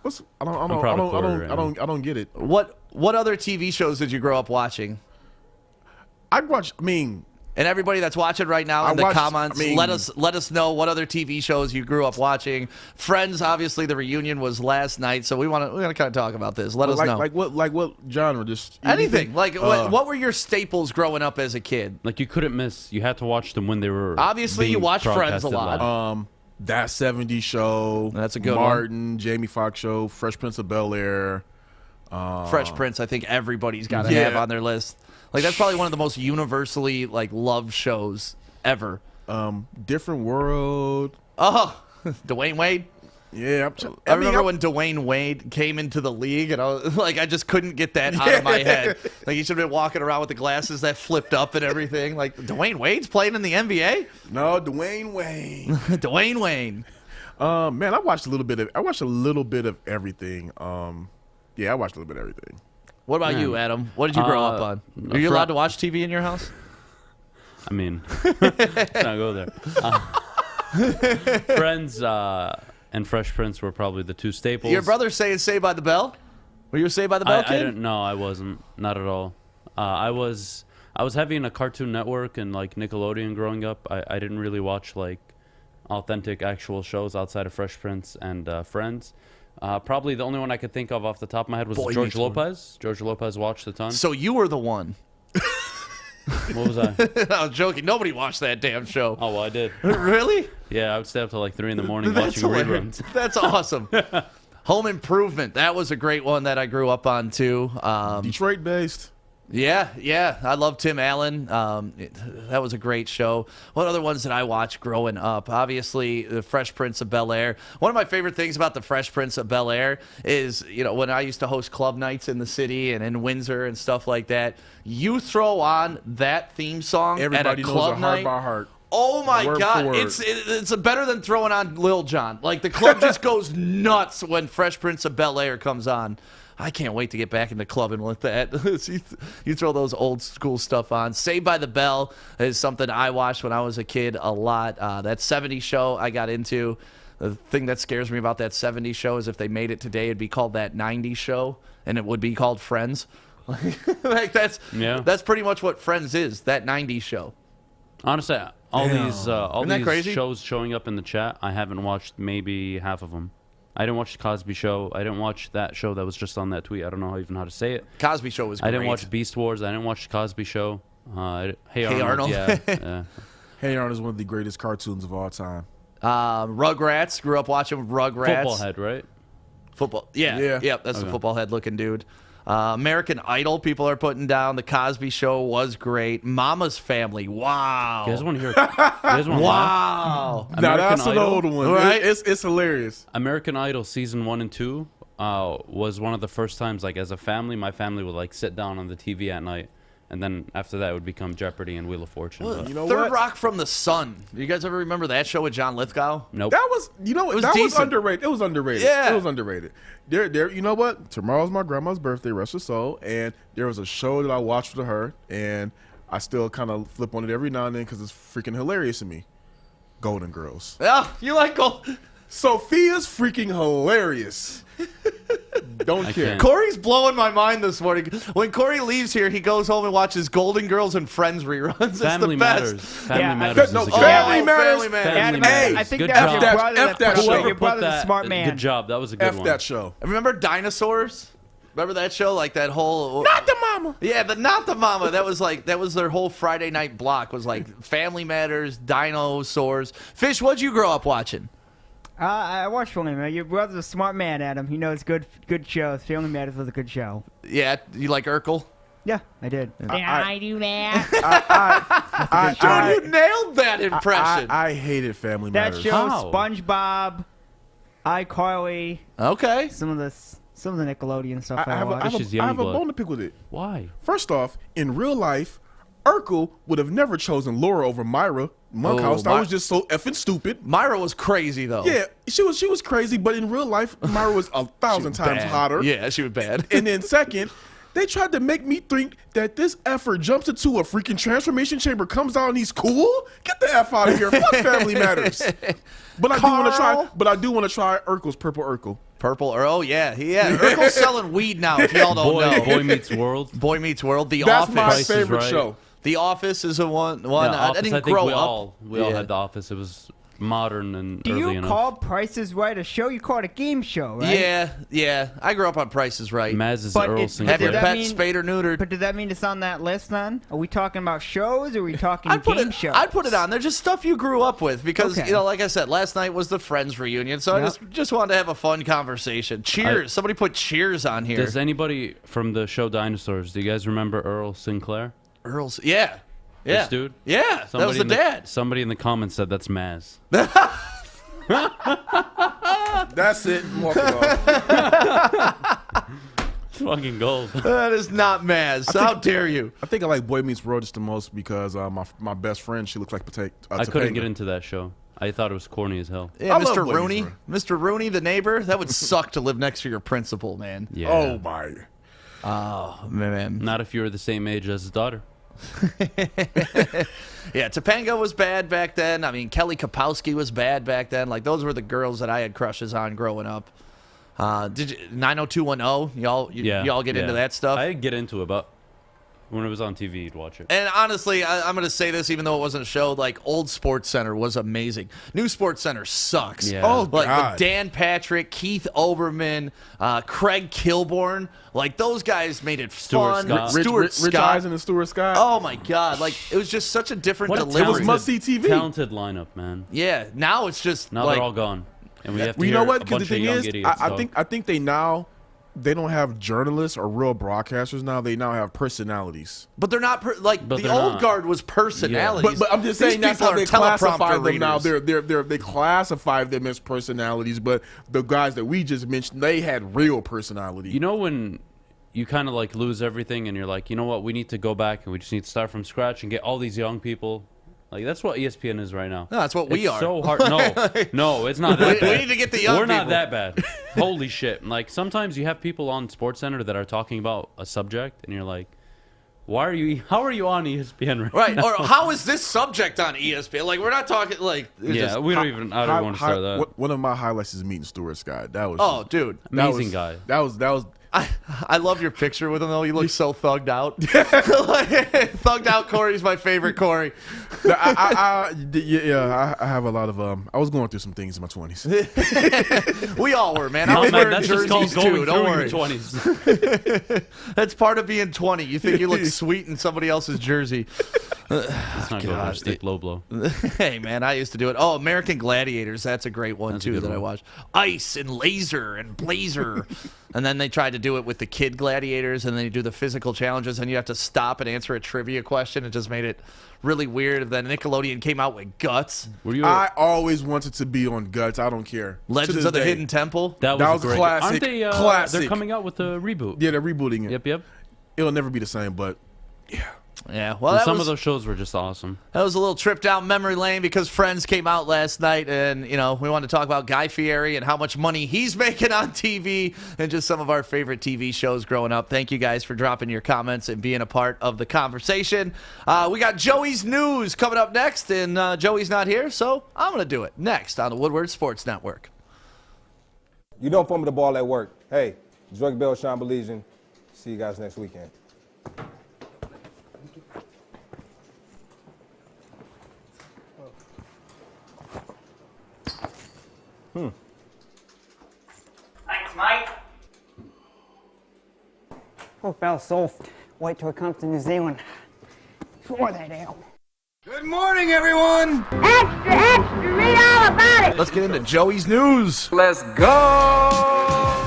I don't get it. What other TV shows did you grow up watching? And everybody that's watching right now in the comments, let us know what other TV shows you grew up watching. Friends, obviously, the reunion was last night, so we want to kind of talk about this. Let us know. Like what genre? Just anything. Like what were your staples growing up as a kid? Like you couldn't miss. You had to watch them when they were. Obviously, you watched Friends a lot. live. That 70s Show. That's a good Martin, one. Jamie Foxx Show, Fresh Prince of Bel-Air. Fresh Prince, I think everybody's got to have on their list. Like that's probably one of the most universally loved shows ever. Different World. Oh, Dwayne Wade. Yeah, I remember when Dwayne Wade came into the league, and I was like, I just couldn't get that out of my head. Like he should have been walking around with the glasses that flipped up and everything. Like Dwayne Wade's playing in the NBA. No, Dwayne Wade. Dwayne Wade. Man, I watched a little bit of everything. Yeah, I watched a little bit of everything. What about you, Adam? What did you grow up on? Are you allowed to watch TV in your house? I mean, let's not go there. Friends and Fresh Prince were probably the two staples. Your brother saying "Saved by the Bell"? Were you a Saved by the Bell kid? I didn't. No, I wasn't. Not at all. I was heavy in a Cartoon Network and Nickelodeon growing up. I didn't really watch authentic actual shows outside of Fresh Prince and Friends. Probably the only one I could think of off the top of my head was George Lopez. George Lopez watched a ton. So you were the one. What was I? I was joking. Nobody watched that damn show. Oh, well, I did. Really? Yeah, I would stay up till 3 in the morning watching reruns. That's awesome. Home Improvement. That was a great one that I grew up on, too. Detroit based. Yeah. I love Tim Allen. That was a great show. What other ones did I watch growing up? Obviously, The Fresh Prince of Bel-Air. One of my favorite things about The Fresh Prince of Bel-Air is, when I used to host club nights in the city and in Windsor and stuff like that, you throw on that theme song Everybody at a knows club it night. heart by heart. Oh my Word God! for word. It's better than throwing on Lil Jon. The club just goes nuts when Fresh Prince of Bel-Air comes on. I can't wait to get back in the clubbing with that. You throw those old school stuff on. Saved by the Bell is something I watched when I was a kid a lot. That 70s show I got into. The thing that scares me about that 70s show is if they made it today, it'd be called that 90s show, and it would be called Friends. That's pretty much what Friends is, that 90s show. Honestly, all Isn't that these crazy? shows showing up in the chat, I haven't watched maybe half of them. I didn't watch the Cosby Show. I didn't watch that show that was just on that tweet. I don't know even how to say it. Cosby Show was great. I didn't watch Beast Wars. I didn't watch the Cosby Show. Hey Arnold. Yeah. Hey Arnold is one of the greatest cartoons of all time. Rugrats. Grew up watching Rugrats. Football Head, right? Football. Yeah. Yep, that's the football head looking dude. American Idol, people are putting down. The Cosby Show was great. Mama's Family. Wow. You guys want to hear? Wow. Now that's an old one. Right? It's hilarious. American Idol season 1 and 2 was one of the first times, as a family, my family would sit down on the TV at night, and then after that it would become Jeopardy and Wheel of Fortune. Well, but- You know Third what? Rock from the Sun. Do you guys ever remember that show with John Lithgow? Nope. That was, It was that was decent. underrated. It was underrated. Yeah. It was underrated. There. You know what? Tomorrow's my grandma's birthday, rest her soul, and there was a show that I watched with her, and I still kind of flip on it every now and then because it's freaking hilarious to me. Golden Girls. Yeah, you like Gold. Sophia's freaking hilarious. Don't care. can't. Kory's blowing my mind this morning. When Kory leaves here, he goes home and watches Golden Girls and Friends reruns. It's Family the best. Matters. Family Yeah, Matters. no, is a Family good Matters. Family Matters. Family Hey, Matters. I think Good that's job. your brother F that put show. Your Whoever put brother's a that, smart man. Good job. That was a good F one. that show. Remember Dinosaurs? Remember that show? Like that whole Not the mama. Yeah, but not the mama. That was their whole Friday night block. Was like Family Matters, dinosaurs. Fish, what'd you grow up watching? I watched Family Matters. Your brother's a smart man, Adam. He knows good shows. Family Matters was a good show. Yeah, you like Urkel? Yeah, I did. Did I do that? Dude, you nailed that impression. I hated Family That Matters. show, SpongeBob, iCarly. Okay. Some of the Nickelodeon stuff I I have watched. a bone to pick with it. Why? First off, in real life, Urkel would have never chosen Laura over Myra Monkhouse. That was just so effing stupid. Myra was crazy though. Yeah, she was crazy, but in real life, Myra was 1,000 times bad. hotter. Yeah, she was bad. And then second, they tried to make me think that this effort jumps into a freaking transformation chamber, comes out, and he's cool. Get the F out of here. Fuck Family Matters. But I do want to try Urkel's Purple Urkel. Purple, oh yeah, Urkel's selling weed now. If y'all don't know, Boy Meets World. Boy Meets World. The That's Office. my favorite show. The Office is a one. Office, I didn't think grow we up. all had The Office. It was modern and Do early you enough. call Price is Right a show? You call it a game show, right? Yeah. I grew up on Price is Right. Maz is But Earl Have Sinclair. your pet spayed or neutered. But did that mean it's on that list then? Are we talking about shows or are we talking game shows? I'd put it on. They're just stuff you grew up with because, Okay. like I said, last night was the Friends reunion, so I just wanted to have a fun conversation. Cheers. Somebody put Cheers on here. Does anybody from the show Dinosaurs, do you guys remember Earl Sinclair? Earl's, yeah. This dude? Yeah, that was the dad. Somebody in the comments said that's Maz. That's it. I'm walking off. It's fucking gold. That is not Maz. How dare you? I think I like Boy Meets World just the most because my best friend, she looks like I couldn't Topanga. get into that show. I thought it was corny as hell. Yeah, I love Mr. Boy Rooney. Meets Mr. Rooney, the neighbor. That would suck to live next to your principal, man. Yeah. Oh my. Oh, man. Not if you were the same age as his daughter. Yeah, Topanga was bad back then. I mean, Kelly Kapowski was bad back then. Like, those were the girls that I had crushes on growing up. Did you 90210? Y'all get into that stuff? I get into it, but when it was on TV, you'd watch it. And honestly, I'm going to say this, even though it wasn't a show, like, old Sports Center was amazing. New Sports Center sucks. Yeah. Oh, Like, God. with Dan Patrick, Keith Oberman, Craig Kilborn. Like, those guys made it fun. Scott. Stuart Rich Scott. Eisen and Stuart Scott. Oh, my God. Like, it was just such a different What a delivery. It was must-see TV. Talented lineup, man. Yeah, now it's just, Now like, they're all gone. And we have to Well, you hear know what? a Because bunch the of thing young is, idiots. I think they don't have journalists or real broadcasters now. They now have personalities. but they're not, But the they're old not. guard was personalities. But I'm just These saying that's people how are they classify teleprompter them now. readers. They classify them as personalities, but the guys that we just mentioned, they had real personality. You know when you kind of like lose everything and you're like, you know what, we need to go back and we just need to start from scratch and get all these young people. Like, that's what ESPN is right now. No, that's what we It's are. so hard. No, it's not that We bad. need to get the young We're not people. that bad. Holy shit. Like, sometimes you have people on SportsCenter that are talking about a subject and you're like, how are you on ESPN Right, now? or how is this subject on ESPN? Like, we're not talking, like... it's Yeah, just- we don't even, I don't want to start that. One of my highlights is meeting Stuart Scott. That was Oh, dude. Amazing guy. That was I love your picture with him, though. You look so thugged out. Thugged out Kory's my favorite Kory. I have a lot of I was going through some things in my 20s. We all were, man. No, I was man, wearing that's just called jerseys, going too. Don't through worry. your 20s. That's part of being 20. You think you look sweet in somebody else's jersey. Let's not go there. Steep low blow. Hey, man, I used to do it. Oh, American Gladiators. That's a great one, That's a too, good that I one. watched. Ice and Laser and Blazer. And then they tried to do it with the kid gladiators, and then you do the physical challenges, and you have to stop and answer a trivia question. It just made it really weird. Then Nickelodeon came out with Guts. I always wanted to be on Guts. I don't care. Legends of the Hidden Temple. That was a great. classic. Aren't they, classic. They're coming out with a reboot. Yeah, they're rebooting it. Yep. It'll never be the same, but Yeah, well, And that some was, of those shows were just awesome. that was a little trip down memory lane because Friends came out last night, and, you know, we wanted to talk about Guy Fieri and how much money he's making on TV and just some of our favorite TV shows growing up. Thank you guys for dropping your comments and being a part of the conversation. We got Joey's News coming up next, and Joey's not here, so I'm going to do it next on the Woodward Sports Network. You don't fumble the ball at work. Hey, Drake Bell, Sean Baligian. See you guys next weekend. Thanks, Mike. Taco Bell soft. Wait till it comes to New Zealand. Pour that out. Good morning, everyone. Extra, extra, read all about it. Let's get into Joey's news. Let's go.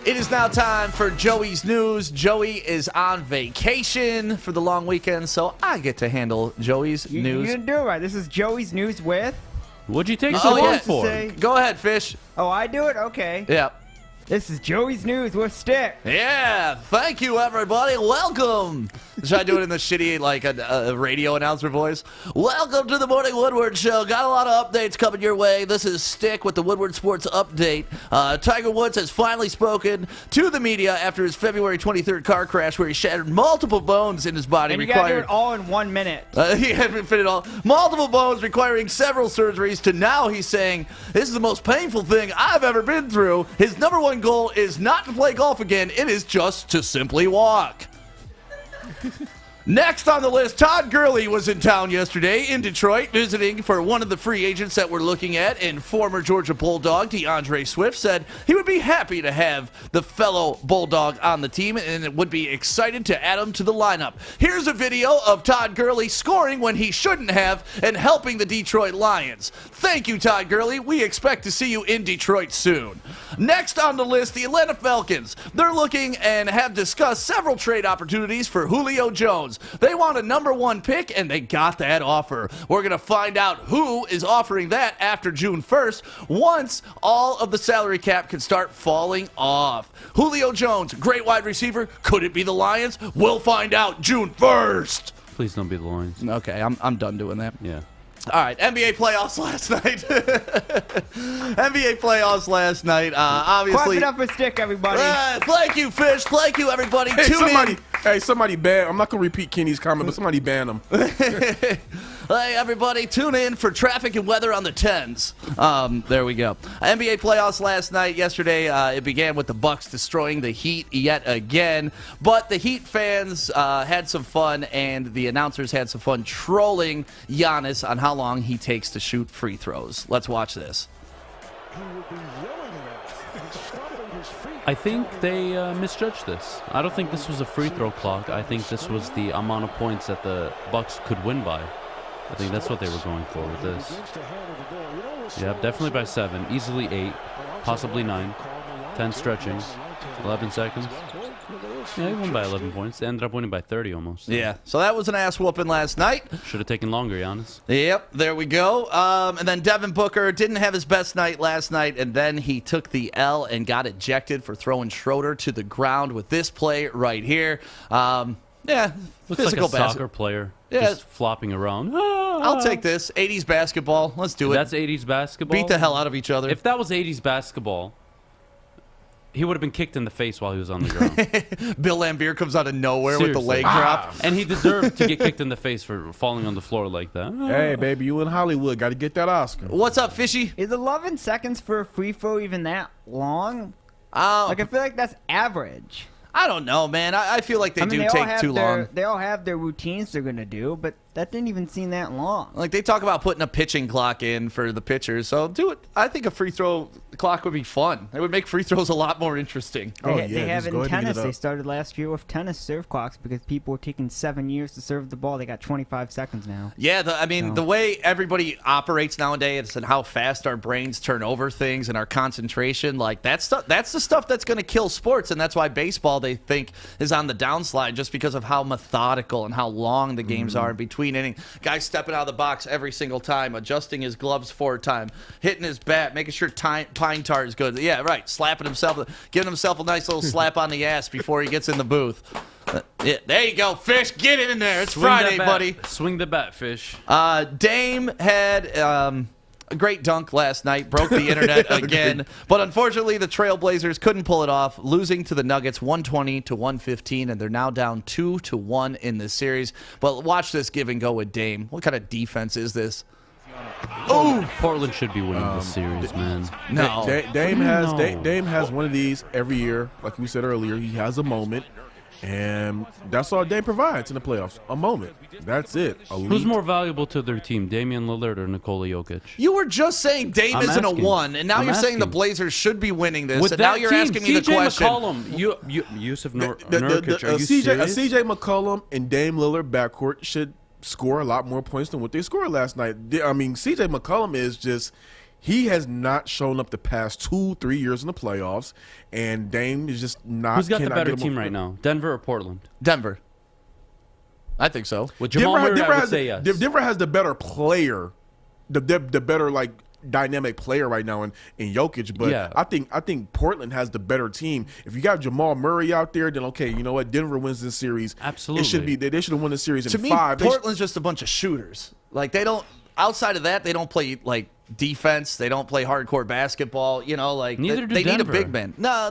It is now time for Joey's news. Joey is on vacation for the long weekend, so I get to handle Joey's news. You didn't do it right. This is Joey's news with. What'd you take so long for? Go ahead, Fish. Oh, I do it? Okay. Yeah. This is Joey's news with Stick. Yeah, thank you, everybody. Welcome. Should I do it in the shitty, like, a radio announcer voice? Welcome to the Morning Woodward Show. Got a lot of updates coming your way. This is Stick with the Woodward Sports Update. Tiger Woods has finally spoken to the media after his February 23rd car crash where he shattered multiple bones in his body. And you got to do it all in 1 minute. He hadn't fit it all. Multiple bones requiring several surgeries to now he's saying, this is the most painful thing I've ever been through. His number one goal is not to play golf again. It is just to simply walk. Next on the list, Todd Gurley was in town yesterday in Detroit visiting for one of the free agents that we're looking at, and former Georgia Bulldog DeAndre Swift said he would be happy to have the fellow Bulldog on the team and would be excited to add him to the lineup. Here's a video of Todd Gurley scoring when he shouldn't have and helping the Detroit Lions. Thank you, Todd Gurley. We expect to see you in Detroit soon. Next on the list, the Atlanta Falcons. They're looking and have discussed several trade opportunities for Julio Jones. They want a number 1 pick, and they got that offer. We're going to find out who is offering that after June 1st, once all of the salary cap can start falling off. Julio Jones, great wide receiver. Could it be the Lions? We'll find out June 1st. Please don't be the Lions. Okay, I'm done doing that. Yeah. All right, NBA playoffs last night. NBA playoffs last night. Obviously. Clap it up for Stick, everybody. Thank you, Fish. Thank you, everybody. Somebody ban. I'm not gonna repeat Kenny's comment, but somebody ban him. Hey, everybody, tune in for traffic and weather on the 10s. There we go. NBA playoffs last night. Yesterday, it began with the Bucks destroying the Heat yet again. But the Heat fans had some fun, and the announcers had some fun trolling Giannis on how long he takes to shoot free throws. Let's watch this. I think they misjudged this. I don't think this was a free throw clock. I think this was the amount of points that the Bucks could win by. I think that's what they were going for with this. Yeah, definitely by 7. Easily 8. Possibly 9. 10 stretching. 11 seconds. Yeah, he won by 11 points. They ended up winning by 30 almost. So. Yeah, so that was an ass whooping last night. Should have taken longer, Giannis. Yep, there we go. And then Devin Booker didn't have his best night last night, and then he took the L and got ejected for throwing Schroeder to the ground with this play right here. Yeah, looks physical like a soccer player. Yeah. Just flopping around. I'll take this. 80s basketball. Let's do it. That's 80s basketball? Beat the hell out of each other. If that was 80s basketball, he would have been kicked in the face while he was on the ground. Bill Laimbeer comes out of nowhere Seriously. with the leg drop. And he deserved to get kicked in the face for falling on the floor like that. Hey, baby, you in Hollywood. Got to get that Oscar. What's up, Fishy? Is 11 seconds for a free throw even that long? Like, I feel like that's average. I don't know, man. I feel like they do take too long. They all have their routines they're going to do, but that didn't even seem that long. Like, they talk about putting a pitching clock in for the pitchers, so do it. I think a free throw clock would be fun. It would make free throws a lot more interesting. They have it in tennis. They started last year with tennis serve clocks because people were taking 7 years to serve the ball. They got 25 seconds now. Yeah, the way everybody operates nowadays and how fast our brains turn over things and our concentration, like that's the stuff that's going to kill sports, and that's why baseball they think is on the downslide just because of how methodical and how long the games are in between innings. Guys stepping out of the box every single time, adjusting his gloves 4 times, hitting his bat, making sure pine tar is good. Yeah, right. Slapping himself, giving himself a nice little slap on the ass before he gets in the booth. Yeah, there you go, Fish. Get it in there. It's Friday, buddy. Swing the bat, Fish. Dame had a great dunk last night, broke the internet again, but unfortunately the Trailblazers couldn't pull it off, losing to the Nuggets 120-115, and they're now down 2-1 in this series. But watch this give and go with Dame. What kind of defense is this? Oh, Portland should be winning this series, man. No, Dame has one of these every year. Like we said earlier, he has a moment. And that's all Dame provides in the playoffs. A moment. That's it. Who's more valuable to their team, Damian Lillard or Nikola Jokic? You were just saying Dame isn't a 1, and now you're saying the Blazers should be winning this, With and now you're team, asking me the question. McCollum, Yusuf Nurkic, are you serious? CJ McCollum and Dame Lillard backcourt should score a lot more points than what they scored last night. I mean, CJ McCollum is just... He has not shown up the past 2-3 years in the playoffs, and Dame is just not. Who's got the better team right now, Denver or Portland? Denver. I think so. With Jamal Murray, I would say yes. Denver has the better player, the better like dynamic player right now in Jokic. But Yeah. I think Portland has the better team. If you got Jamal Murray out there, then okay, you know what? Denver wins this series. Absolutely, it should be. They should have won the series in To me, 5. Portland's just a bunch of shooters. Like they don't. Outside of that, they don't play like defense. They don't play hardcore basketball. You know, like Neither do they need a Denver. big man. No,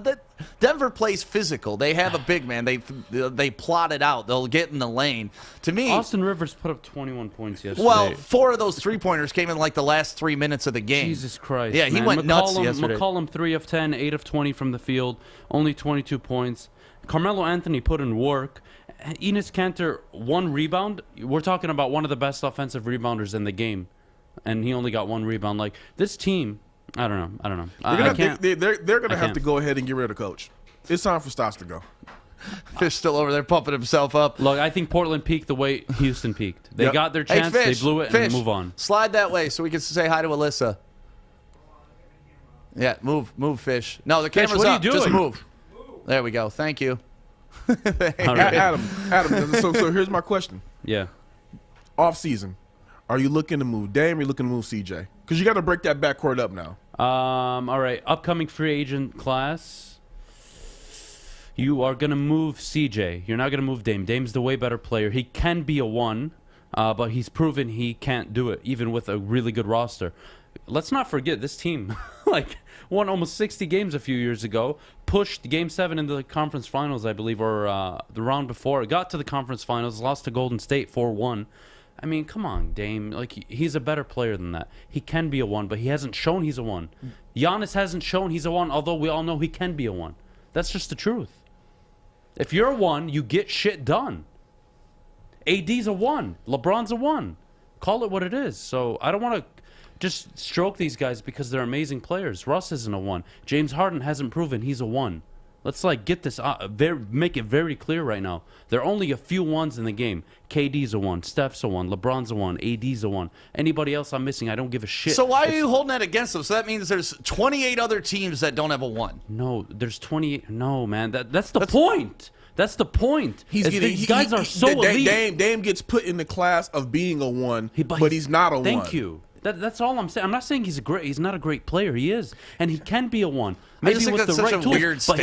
Denver plays physical. They have a big man. They plot it out. They'll get in the lane. To me, Austin Rivers put up 21 points yesterday. well, 4 of those 3-pointers came in like the last 3 minutes of the game. Jesus Christ. Yeah, he man. went nuts yesterday. McCollum 3 of 10, 8 of 20 from the field, only 22 points. Carmelo Anthony put in work. Enes Kanter, 1 rebound. We're talking about one of the best offensive rebounders in the game, and he only got 1 rebound. Like this team, I don't know. They're gonna have to go ahead and get rid of coach. It's time for Stotts to go. Fish still over there pumping himself up. Look, I think Portland peaked the way Houston peaked. They Yep. got their Hey, chance, Fish, they blew it, Fish, and move on. Slide that way so we can say hi to Alyssa. Yeah, move, Fish. No, the Fish, camera's what are you up. Just doing? move. There we go. Thank you. All right. Adam. So here's my question. Yeah. Off season, are you looking to move Dame? Or are you looking to move CJ? Because you got to break that backcourt up now. All right. Upcoming free agent class. You are going to move CJ. You're not going to move Dame. Dame's the way better player. He can be a 1, but he's proven he can't do it, even with a really good roster. Let's not forget this team, won almost 60 games a few years ago, pushed Game 7 into the conference finals, I believe, or the round before. It got to the conference finals, lost to Golden State 4-1. I mean, come on, Dame. He's a better player than that. He can be a 1, but he hasn't shown he's a 1. Giannis hasn't shown he's a 1, although we all know he can be a 1. That's just the truth. If you're a 1, you get shit done. AD's a 1. LeBron's a 1. Call it what it is. So I don't want to just stroke these guys because they're amazing players. Russ isn't a 1. James Harden hasn't proven he's a 1. Let's get this make it very clear right now. There are only a few 1s in the game. KD's a 1, Steph's a 1, LeBron's a 1, AD's a 1. Anybody else I'm missing, I don't give a shit. So why are you holding that against them? So that means there's 28 other teams that don't have a 1. No, there's 28. No, man, that's the point. That's the point. These guys are so elite. Dame gets put in the class of being a 1, but he's not a 1. Thank you. That's all I'm saying. I'm not saying he's not a great player. He is, and he can can be a 1. Maybe with the right tools. But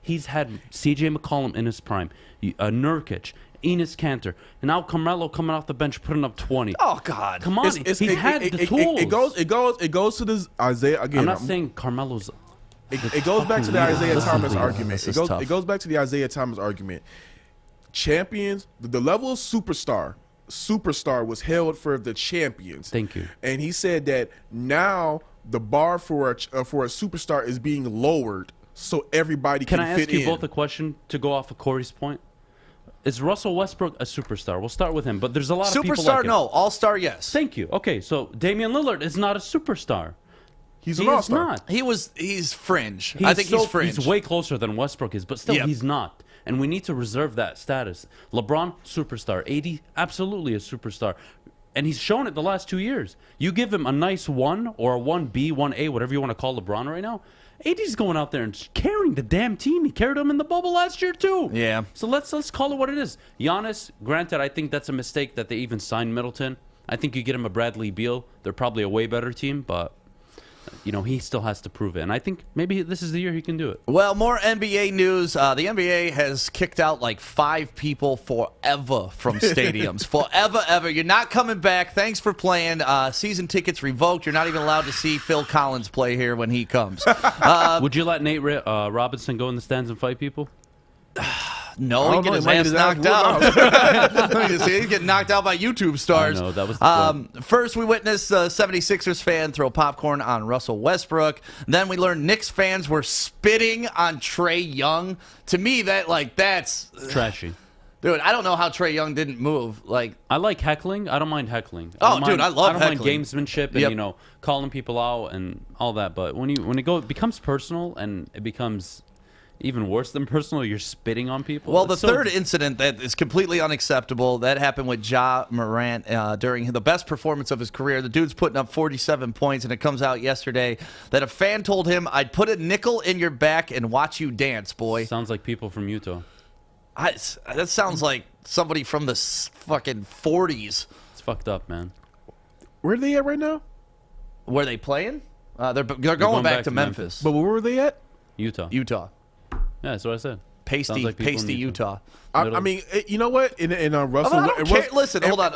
he's had CJ McCollum in his prime, Nurkic, Enes Kanter, and now Carmelo coming off the bench putting up 20. Oh God, come on! He's had the tools. It goes to this Isaiah again. I'm not saying Carmelo's. It goes back to the Isaiah Thomas argument. It goes back to the Isaiah Thomas argument. Champions, the level of superstar was held for the champions. Thank you. And he said that now the bar for a superstar is being lowered so everybody can fit in. Can I ask you both a question to go off of Kory's point? Is Russell Westbrook a superstar? We'll start with him, but there's a lot of people like him. Superstar, no. All-star, yes. Thank you. Okay, so Damian Lillard is not a superstar. He's an all-star. He's fringe. I think he's fringe. He's way closer than Westbrook is, but still he's not. And we need to reserve that status. LeBron, superstar. AD, absolutely a superstar. And he's shown it the last 2 years. You give him a nice 1 or a 1B, 1A, whatever you want to call LeBron right now, AD's going out there and carrying the damn team. He carried them in the bubble last year too. Yeah. So let's call it what it is. Giannis, granted, I think that's a mistake that they even signed Middleton. I think you get him a Bradley Beal, they're probably a way better team, but he still has to prove it. And I think maybe this is the year he can do it. Well, more NBA news. The NBA has kicked out like 5 people forever from stadiums. Forever, ever. You're not coming back. Thanks for playing. Season tickets revoked. You're not even allowed to see Phil Collins play here when he comes. Would you let Nate Robinson go in the stands and fight people? No, he get his ass knocked out. You see, he's getting knocked out by YouTube stars. I know, that was the first, we witnessed a 76ers fan throw popcorn on Russell Westbrook. Then we learned Knicks fans were spitting on Trae Young. To me, that's trashy. Dude, I don't know how Trae Young didn't move. I like heckling. I don't mind heckling. I love mind heckling. Gamesmanship and calling people out and all that. But when it becomes personal and it becomes even worse than personal, you're spitting on people. Well, the third incident that is completely unacceptable, that happened with Ja Morant during the best performance of his career. The dude's putting up 47 points, and it comes out yesterday that a fan told him, "I'd put a nickel in your back and watch you dance, boy." Sounds like people from Utah. That sounds like somebody from the fucking 40s. It's fucked up, man. Where are they at right now? Where are they playing? They're going back to Memphis. But where were they at? Utah. Yeah, that's what I said. Pasty Utah. I mean, you know what? In Russell, I don't care. Listen, hold on.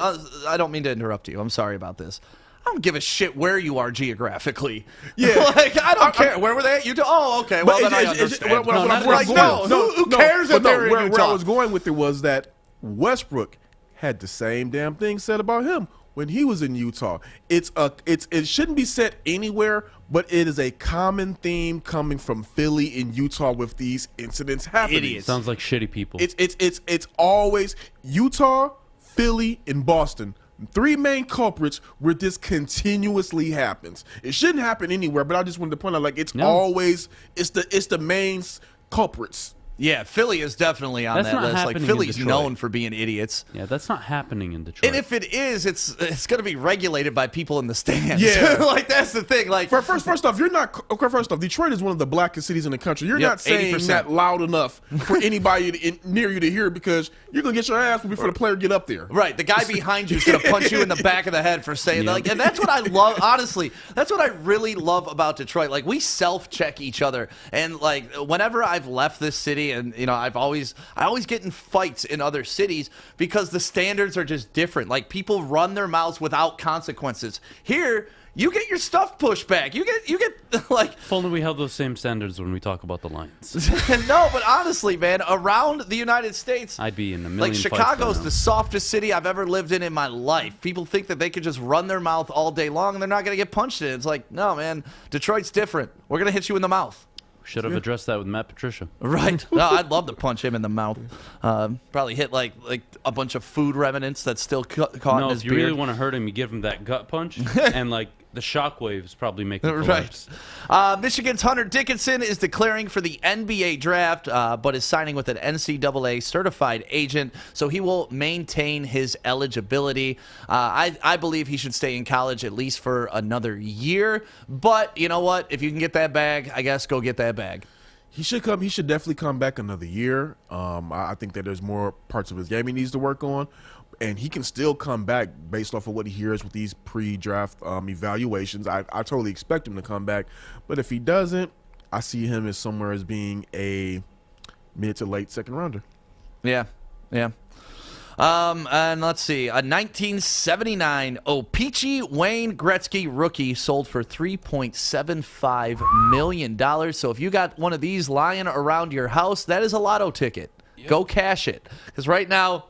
I don't mean to interrupt you. I'm sorry about this. I don't give a shit where you are geographically. Yeah. I don't care. Where were they at? Utah? Oh, okay. Well, then I understand. Who cares if they're in Utah? Where I was going with it was that Westbrook had the same damn thing said about him when he was in Utah. It shouldn't be said anywhere, but it is a common theme coming from Philly and Utah with these incidents happening. Idiots. Sounds like shitty people. It's always Utah, Philly, and Boston. Three main culprits where this continuously happens. It shouldn't happen anywhere, but I just wanted to point out, always it's the main culprits. Yeah, Philly is definitely on that list. Like, Philly's known for being idiots. Yeah, that's not happening in Detroit. And if it is, it's going to be regulated by people in the stands. Yeah, that's the thing. Like, first off, Detroit is one of the blackest cities in the country. You're not saying 80%. that loud enough for anybody near you to hear, because you're gonna get your ass before the player get up there. Right, the guy behind you is going to punch you in the back of the head for saying that. And that's what I love. Honestly, that's what I really love about Detroit. Like, we self-check each other, and whenever I've left this city, and I always get in fights in other cities because the standards are just different. Like, people run their mouths without consequences. Here, you get your stuff pushed back. You get like. If only we have those same standards when we talk about the Lions. No, but honestly, man, around the United States, I'd be in a million. Like, Chicago's the softest city I've ever lived in my life. People think that they could just run their mouth all day long and they're not going to get punched in it. It's like, no, man, Detroit's different. We're going to hit you in the mouth. Should have addressed that with Matt Patricia. Right. No, I'd love to punch him in the mouth. Probably hit like a bunch of food remnants that's still caught in his if you beard. really want to hurt him, you give him that gut punch, and the shockwaves probably make him collapse. Right. Michigan's Hunter Dickinson is declaring for the NBA draft, but is signing with an NCAA certified agent, so he will maintain his eligibility. I believe he should stay in college at least for another year. But you know what? If you can get that bag, I guess go get that bag. He should definitely come back another year. I think that there's more parts of his game he needs to work on. And he can still come back based off of what he hears with these pre-draft evaluations. I totally expect him to come back. But if he doesn't, I see him as somewhere as being a mid to late second rounder. Yeah. And let's see. A 1979 O-Pee-Chee Wayne Gretzky rookie sold for $3.75 million. So if you got one of these lying around your house, that is a lotto ticket. Yep. Go cash it. Because right now,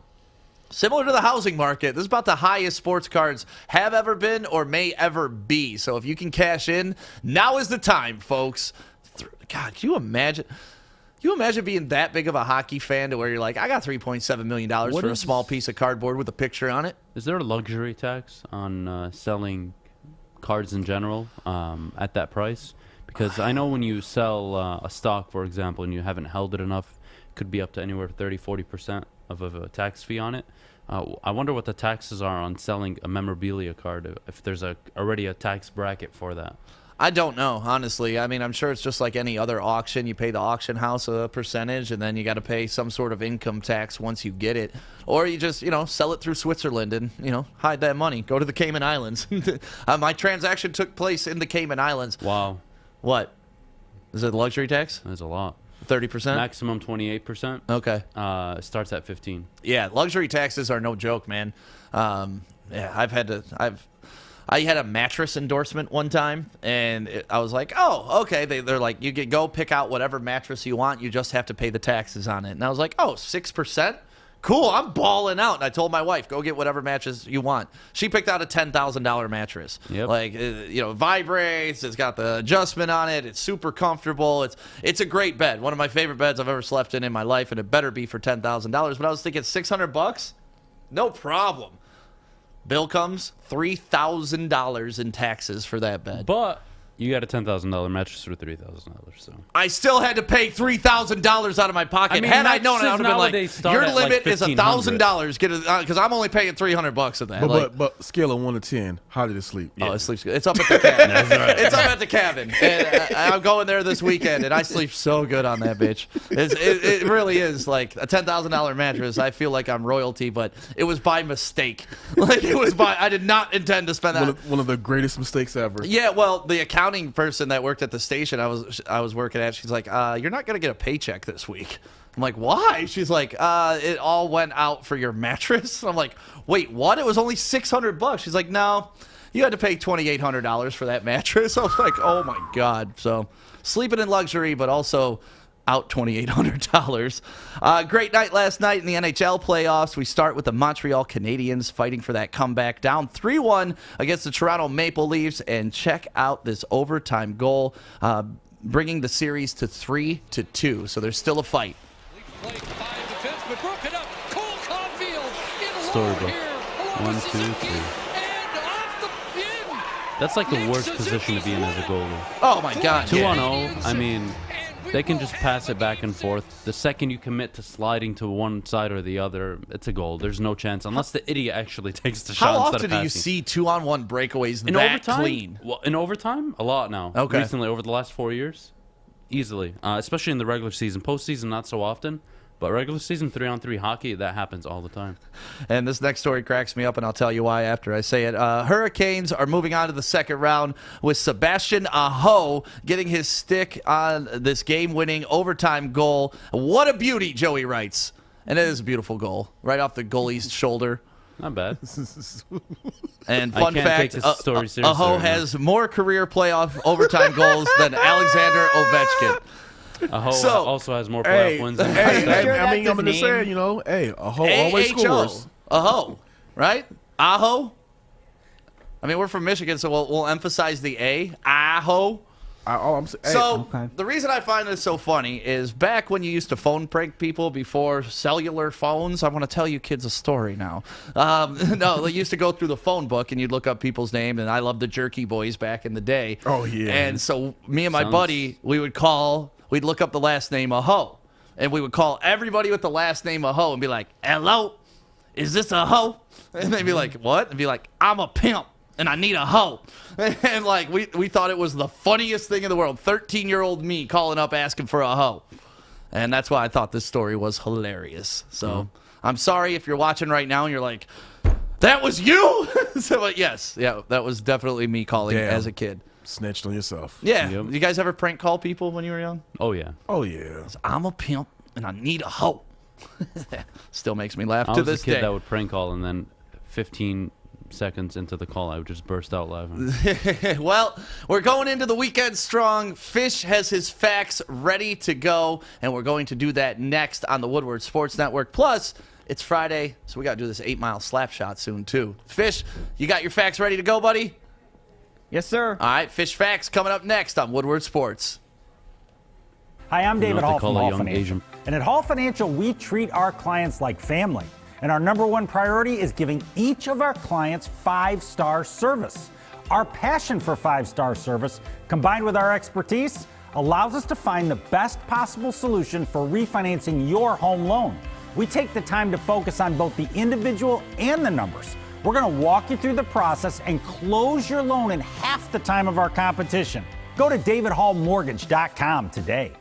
similar to the housing market, this is about the highest sports cards have ever been or may ever be. So if you can cash in, now is the time, folks. God, can you imagine? You imagine being that big of a hockey fan to where you're like, I got $3.7 million for a small piece of cardboard with a picture on it? Is there a luxury tax on selling cards in general at that price? Because I know when you sell a stock, for example, and you haven't held it enough, it could be up to anywhere 30-40% of a tax fee on it. I wonder what the taxes are on selling a memorabilia card, if there's already a tax bracket for that. I don't know, honestly. I mean, I'm sure it's just like any other auction. You pay the auction house a percentage, and then you got to pay some sort of income tax once you get it. Or you just, sell it through Switzerland and, hide that money. Go to the Cayman Islands. My transaction took place in the Cayman Islands. Wow. What? Is it a luxury tax? There's a lot. 30%? Maximum 28%. Okay. Starts at 15. Yeah, luxury taxes are no joke, man. I had a mattress endorsement one time, and I was like, oh, okay. They're like, you can go pick out whatever mattress you want. You just have to pay the taxes on it. And I was like, oh, 6%? Cool, I'm balling out. And I told my wife, go get whatever mattress you want. She picked out a $10,000 mattress. Yep. Like, vibrates. It's got the adjustment on it. It's super comfortable. It's a great bed. One of my favorite beds I've ever slept in my life, and it better be for $10,000. But I was thinking $600? No problem. Bill comes, $3,000 in taxes for that bed. But you got a $10,000 mattress for $3,000. So I still had to pay $3,000 out of my pocket. I mean, had I known it, I would have been like, nowadays start your at, limit like, is $1,000. Get it, because I'm only paying $300 of that. But scale of 1 to 10, how did it sleep? Oh, it sleeps good. It's up at the cabin. That's right. It's up at the cabin. And I'm going there this weekend, and I sleep so good on that bitch. It really is like a $10,000 mattress. I feel like I'm royalty, but it was by mistake. Like I did not intend to spend that. One of the greatest mistakes ever. Yeah, well, the accounting person that worked at the station I was working at, she's like, you're not going to get a paycheck this week. I'm like, why? She's like, it all went out for your mattress. I'm like, wait, what? It was only $600. She's like, no, you had to pay $2,800 for that mattress. I was like, oh my God. So sleeping in luxury, but also out $2,800. Great night last night in the NHL playoffs. We start with the Montreal Canadiens fighting for that comeback, down 3-1 against the Toronto Maple Leafs, and check out this overtime goal, bringing the series to 3-2. So there's still a fight. Storybook. 1, 2, 3. That's like the worst position to be in as a goalie. Oh my God. 2-on-0. I mean, they can just pass it back and forth. The second you commit to sliding to one side or the other, it's a goal. There's no chance unless the idiot actually takes the shot. How instead often of do you passing. see 2-on-1 breakaways In that overtime? clean? Well, in overtime, a lot now. Okay. Recently, over the last 4 years, easily. Especially in the regular season. Postseason, not so often. But regular season 3-on-3 hockey, that happens all the time. And this next story cracks me up, and I'll tell you why after I say it. Hurricanes are moving on to the second round with Sebastian Aho getting his stick on this game-winning overtime goal. What a beauty, Joey writes. And it is a beautiful goal, right off the goalie's shoulder. Not bad. And I fun can't fact, take this story seriously Aho right now. has more career playoff overtime goals than Alexander Ovechkin. Aho So- also has more playoff wins than I mean, I'm going to say, Aho always scores. Aho, right? Aho. I mean, we're from Michigan, so we'll emphasize the A. Aho. The reason I find this so funny is back when you used to phone prank people before cellular phones. I want to tell you kids a story now. No, they used to go through the phone book and you'd look up people's names, and I loved the Jerky Boys back in the day. Oh, yeah. And so me and my buddy, we'd look up the last name Aho, and we would call everybody with the last name Aho and be like, hello, is this a hoe? And they'd be like, what? And be like, I'm a pimp and I need a hoe. And like we thought it was the funniest thing in the world. 13-year-old me calling up asking for a hoe. And that's why I thought this story was hilarious. So I'm sorry if you're watching right now and you're like, that was you? But yes, that was definitely me calling as a kid. Snitched on yourself. Yeah. You guys ever prank call people when you were young? Oh, yeah. Oh, yeah. I'm a pimp and I need a hoe. Still makes me laugh I to was this a kid day. that would prank call, and then 15 seconds into the call, I would just burst out laughing. Well, we're going into the weekend strong. Fish has his facts ready to go, and we're going to do that next on the Woodward Sports Network. Plus, it's Friday, so we got to do this 8-mile slap shot soon, too. Fish, you got your facts ready to go, buddy? Yes, sir. All right, Fish Facts coming up next on Woodward Sports. Hi, I'm David Hall from Hall Financial. Asian. And at Hall Financial, we treat our clients like family. And our number one priority is giving each of our clients 5-star service. Our passion for 5-star service, combined with our expertise, allows us to find the best possible solution for refinancing your home loan. We take the time to focus on both the individual and the numbers. We're going to walk you through the process and close your loan in half the time of our competition. Go to davidhallmortgage.com today.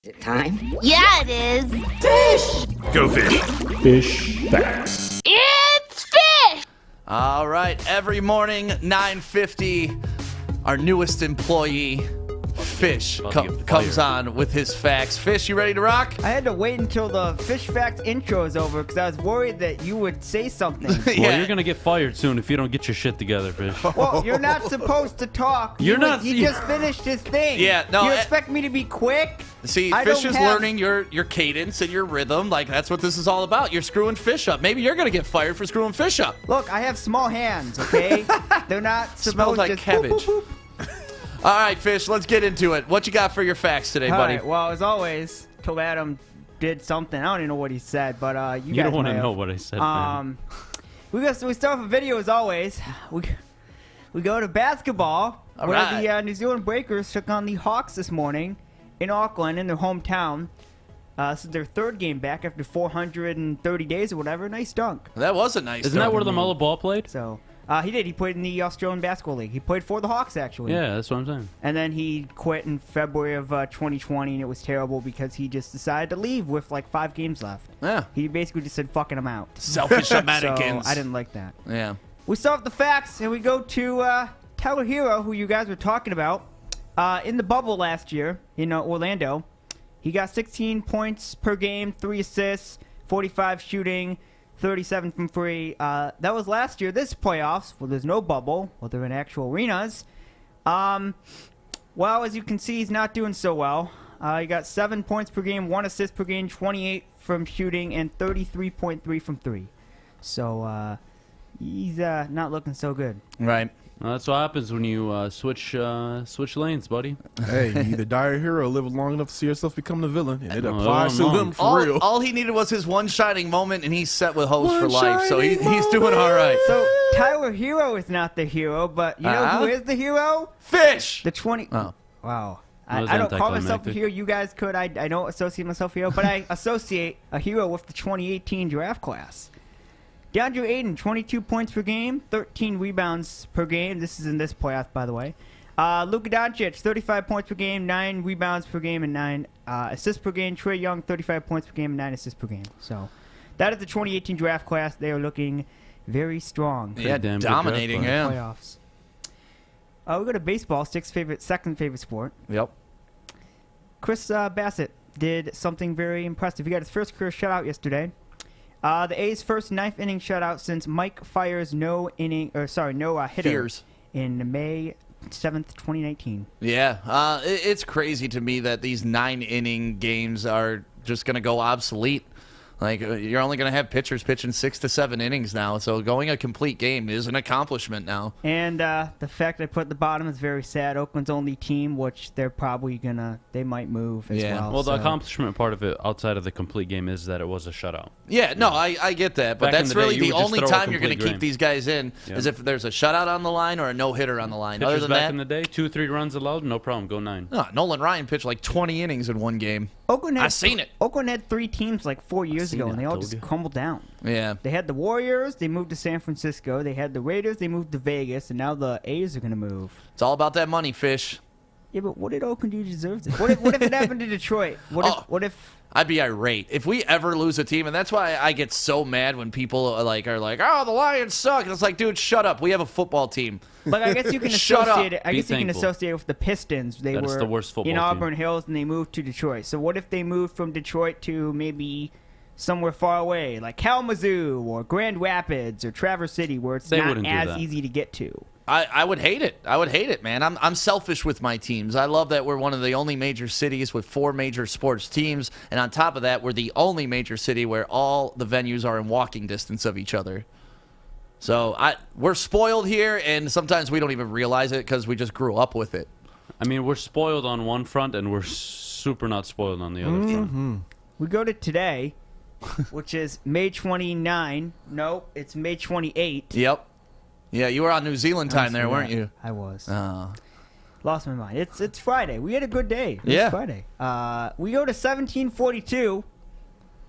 Is it time? Yeah, it is. Fish! Go fish. Fish facts. It's fish! All right, every morning, 9:50, our newest employee, Fish comes on with his facts. Fish, you ready to rock? I had to wait until the Fish Facts intro is over because I was worried that you would say something. Well, you're gonna get fired soon if you don't get your shit together, Fish. Well, you're not supposed to talk. You're not. He just finished his thing. Yeah, no. You expect me to be quick? See, Fish is learning your cadence and your rhythm. Like, that's what this is all about. You're screwing Fish up. Maybe you're going to get fired for screwing Fish up. Look, I have small hands, okay? They're not supposed Smells like to... cabbage. Boop, boop, boop. All right, Fish, let's get into it. What you got for your facts today, All buddy? right, well, as always, till Adam did something. I don't even know what he said, but you guys don't want to might have. know what I said, man. We start with a video, as always. We go to basketball, where the New Zealand Breakers took on the Hawks this morning in Auckland, in their hometown. This is their third game back after 430 days or whatever. Nice dunk. That was a nice Isn't dunk. that where the Mulla Ball played? So, he did. He played in the Australian Basketball League. He played for the Hawks, actually. Yeah, that's what I'm saying. And then he quit in February of 2020, and it was terrible because he just decided to leave with like 5 games left. Yeah. He basically just said, fucking him out. Selfish Americans. So, I didn't like that. Yeah. We start with the facts, and we go to Tyler Hero, who you guys were talking about. In the bubble last year in Orlando, he got 16 points per game, 3 assists, 45 shooting, 37 from free. That was last year. This playoffs, well, there's no bubble, well, they're in actual arenas. Well, as you can see, he's not doing so well. He got 7 points per game, 1 assist per game, 28 from shooting, and 33.3 from 3. So he's not looking so good. Right. Well, that's what happens when you switch lanes, buddy. Hey, you either die a hero or live long enough to see yourself become the villain. And it applies to him for real. All he needed was his one shining moment, and he's set with host for life. So he's doing all right. So Tyler Hero is not the hero, but you know who is the hero? Fish! The 20... Oh. Wow. That was I don't call myself a anticlimactic. hero. You guys could. I don't associate myself a hero, but I associate a hero with the 2018 draft class. DeAndre Ayton, 22 points per game, 13 rebounds per game. This is in this playoff, by the way. Luka Doncic, 35 points per game, 9 rebounds per game, and 9 assists per game. Trae Young, 35 points per game, and 9 assists per game. So that is the 2018 draft class. They are looking very strong. Yeah, dominating, yeah. Playoffs. We go to baseball, second favorite sport. Yep. Chris Bassett did something very impressive. He got his first career shutout yesterday. The A's first 9th inning shutout since Mike Fiers' no hitter Fears. in May 7th, 2019. Yeah, it's crazy to me that these 9-inning games are just going to go obsolete. Like, you're only going to have pitchers pitching 6 to 7 innings now, so going a complete game is an accomplishment now. And the fact I put at the bottom is very sad. Oakland's only team, which they're probably they might move as well. Well, the accomplishment part of it outside of the complete game is that it was a shutout. Yeah, no, I get that, but Back in that's the day, really you the would just only throw a time you're going to complete keep these guys in is if there's a shutout on the line or a no-hitter on the line. Other Pitchers than back that, in the day, 2-3 runs allowed, no problem, go 9. no, Nolan Ryan pitched like 20 innings in one game. I seen it. Oakland had 3 teams like 4 years ago, and they all just crumbled down. Yeah. They had the Warriors, they moved to San Francisco. They had the Raiders, they moved to Vegas, and now the A's are going to move. It's all about that money, Fish. Yeah, but what did Oakland do to deserve this? What if it happened to Detroit? What if I'd be irate if we ever lose a team, and that's why I get so mad when people are like, "Oh, the Lions suck," and it's like, dude, shut up. We have a football team. Like, I guess you can Shut associate up. it. I guess you can associate it with the Pistons. They That's were the worst football in team. Auburn Hills, and they moved to Detroit. So what if they moved from Detroit to maybe somewhere far away, like Kalamazoo or Grand Rapids or Traverse City, where it's not as easy to get to? I would hate it. I would hate it, man. I'm selfish with my teams. I love that we're one of the only major cities with 4 major sports teams, and on top of that, we're the only major city where all the venues are in walking distance of each other. So we're spoiled here, and sometimes we don't even realize it because we just grew up with it. I mean, we're spoiled on one front, and we're super not spoiled on the other front. We go to today, which is May 29. No, it's May 28. Yep. Yeah, you were on New Zealand time there, weren't you? I was. Oh. Lost my mind. It's Friday. We had a good day. Yeah. It's Friday. We go to 1742,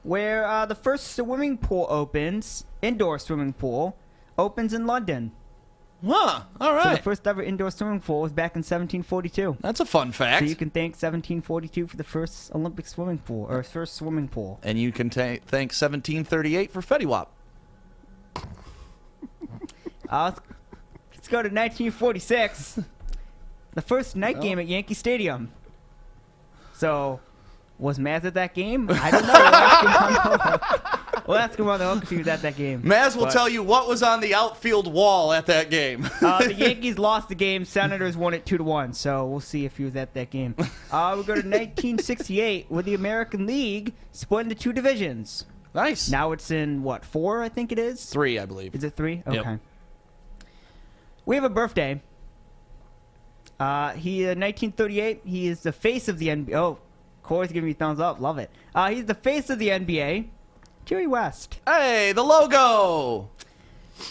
where the first swimming pool opens, indoor swimming pool, opens in London. Huh. All right. So the first ever indoor swimming pool was back in 1742. That's a fun fact. So you can thank 1742 for the first Olympic swimming pool, or first swimming pool. And you can thank 1738 for Fetty Wap. Let's go to 1946. the first night game at Yankee Stadium. So, was Maz at that game? I don't know. We'll ask him on the hook if he was at that game. Maz will tell you what was on the outfield wall at that game. The Yankees lost the game. Senators won it 2-1. So we'll see if he was at that game. We go to 1968, where the American League split into 2 divisions. Nice. Now it's in, what, 4, I think it is? 3, I believe. Is it 3? Yep. Okay. We have a birthday. He, 1938, he is the face of the NBA. Oh, Kory's giving me thumbs up. Love it. He's the face of the NBA. Jerry West. Hey, the logo.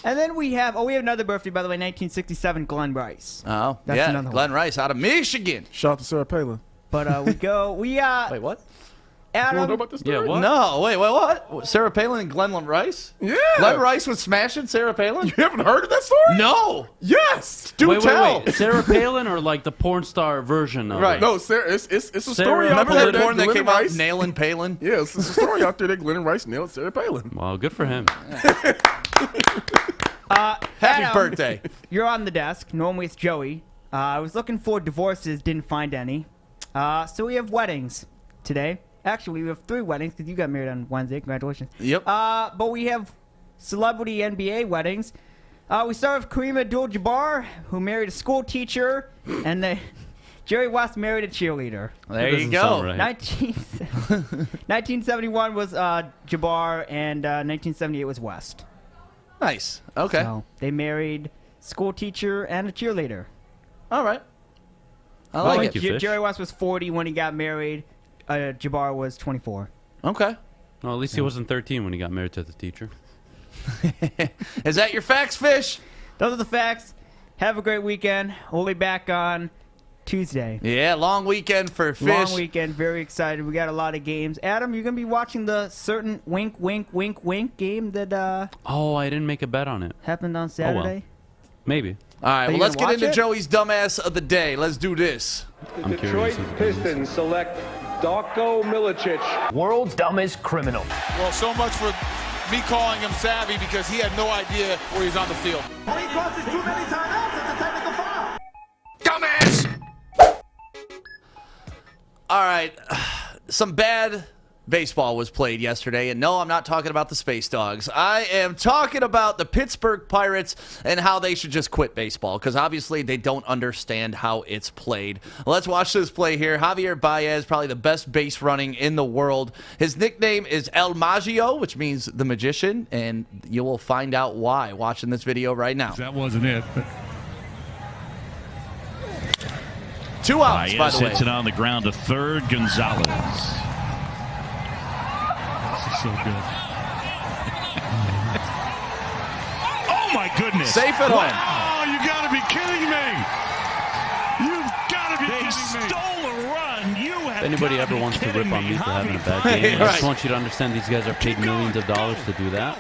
And then we have another birthday, by the way, 1967, Glenn Rice. Oh, That's yeah, another Glenn Rice out of Michigan. Shout out to Sarah Palin. But Wait, what? Adam. You want to know about this story? Yeah, what? No, wait, what? Sarah Palin and Glenn Rice? Yeah. Glenn Rice was smashing Sarah Palin? You haven't heard of that story? No. Yes. Do tell. Wait. Sarah Palin or like the porn star version of Right. it? No, Sarah, it's a Sarah- story out Remember there that porn that Glenn came Rice, out, Nailing Palin? Yeah, it's a story out there that Glenn Rice nailed Sarah Palin. Wow, good for him. Happy Adam, birthday. You're on the desk. Normally it's Joey. I was looking for divorces, didn't find any. So we have weddings today. Actually, we have 3 weddings because you got married on Wednesday. Congratulations. Yep. But we have celebrity NBA weddings. We start with Kareem Abdul-Jabbar, who married a school teacher, and Jerry West married a cheerleader. There you go. 1971 was Jabbar, and 1978 was West. Nice. Okay. So they married school teacher and a cheerleader. All right. I Well, like thank it. you, Fish. Jerry West was 40 when he got married. Jabbar was 24. Okay. Well, at least he wasn't 13 when he got married to the teacher. Is that your facts, Fish? Those are the facts. Have a great weekend. We'll be back on Tuesday. Yeah, long weekend for Fish. Long weekend. Very excited. We got a lot of games. Adam, you're going to be watching the certain wink, wink, wink, wink game that Oh, I didn't make a bet on it. happened on well. Saturday. Maybe. All right, Are well, you let's gonna get into watch it? Joey's dumbass of the day. Let's do this. I'm Detroit curious. Pistons select Darko Milicic. World's dumbest criminal. Well, so much for me calling him savvy because he had no idea where he's on the field. When he crosses too many timeouts, it's a technical foul. Dumbass! All right, some bad baseball was played yesterday, and no, I'm not talking about the Space Dogs. I am talking about the Pittsburgh Pirates and how they should just quit baseball, because obviously they don't understand how it's played. Let's watch this play here. Javier Baez, probably the best base running in the world. His nickname is El Maggio, which means the magician, and you will find out why watching this video right now. That wasn't it. But 2 outs, by the way. hits it on the ground to third. Gonzalez. This is so good. Oh my goodness! Safe at home. Oh, you got to be kidding me! You've got to be kidding me! Stole a run. You have If anybody ever wants to rip on me for having a bad game, I just want you to understand these guys are paid millions of dollars to do that.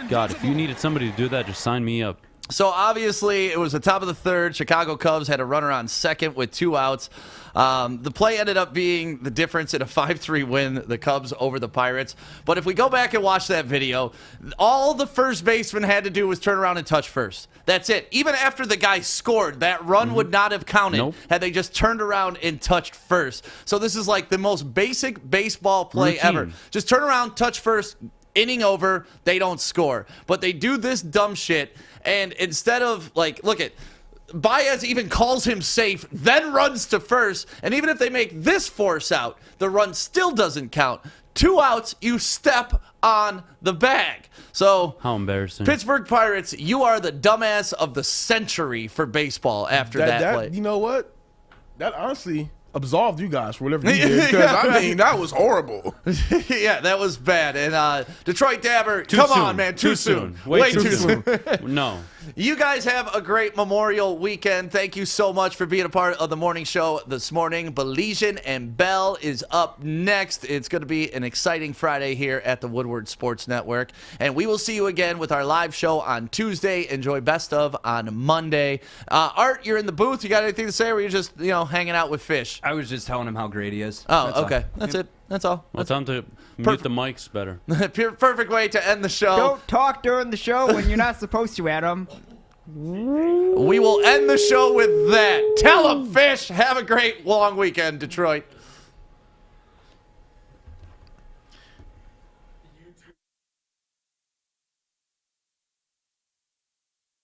God, if you needed somebody to do that, just sign me up. So obviously it was the top of the third. Chicago Cubs had a runner on second with 2 outs. The play ended up being the difference in a 5-3 win, the Cubs over the Pirates. But if we go back and watch that video, all the first baseman had to do was turn around and touch first. That's it. Even after the guy scored, that run would not have counted had they just turned around and touched first. So this is like the most basic baseball play ever. Just turn around, touch first, inning over, they don't score. But they do this dumb shit, and instead of, like, look at, Baez even calls him safe, then runs to first, and even if they make this force out, the run still doesn't count. 2 outs, you step on the bag. So, how embarrassing. Pittsburgh Pirates, you are the dumbass of the century for baseball after that play. You know what? That honestly absolved you guys for whatever you did, because I mean that was horrible. Yeah, that was bad. And Detroit Dabber, Too come soon. on, man, too soon. Way too soon. No. You guys have a great Memorial weekend. Thank you so much for being a part of the morning show this morning. Baligian and Bell is up next. It's going to be an exciting Friday here at the Woodward Sports Network. And we will see you again with our live show on Tuesday. Enjoy Best Of on Monday. Art, you're in the booth. You got anything to say, or are you just, hanging out with Fish? I was just telling him how great he is. Oh, okay. That's it. That's all. Well, time to mute the mics better. Perfect way to end the show. Don't talk during the show when you're not supposed to, Adam. We will end the show with that. Tell 'em, Fish. Have a great long weekend, Detroit.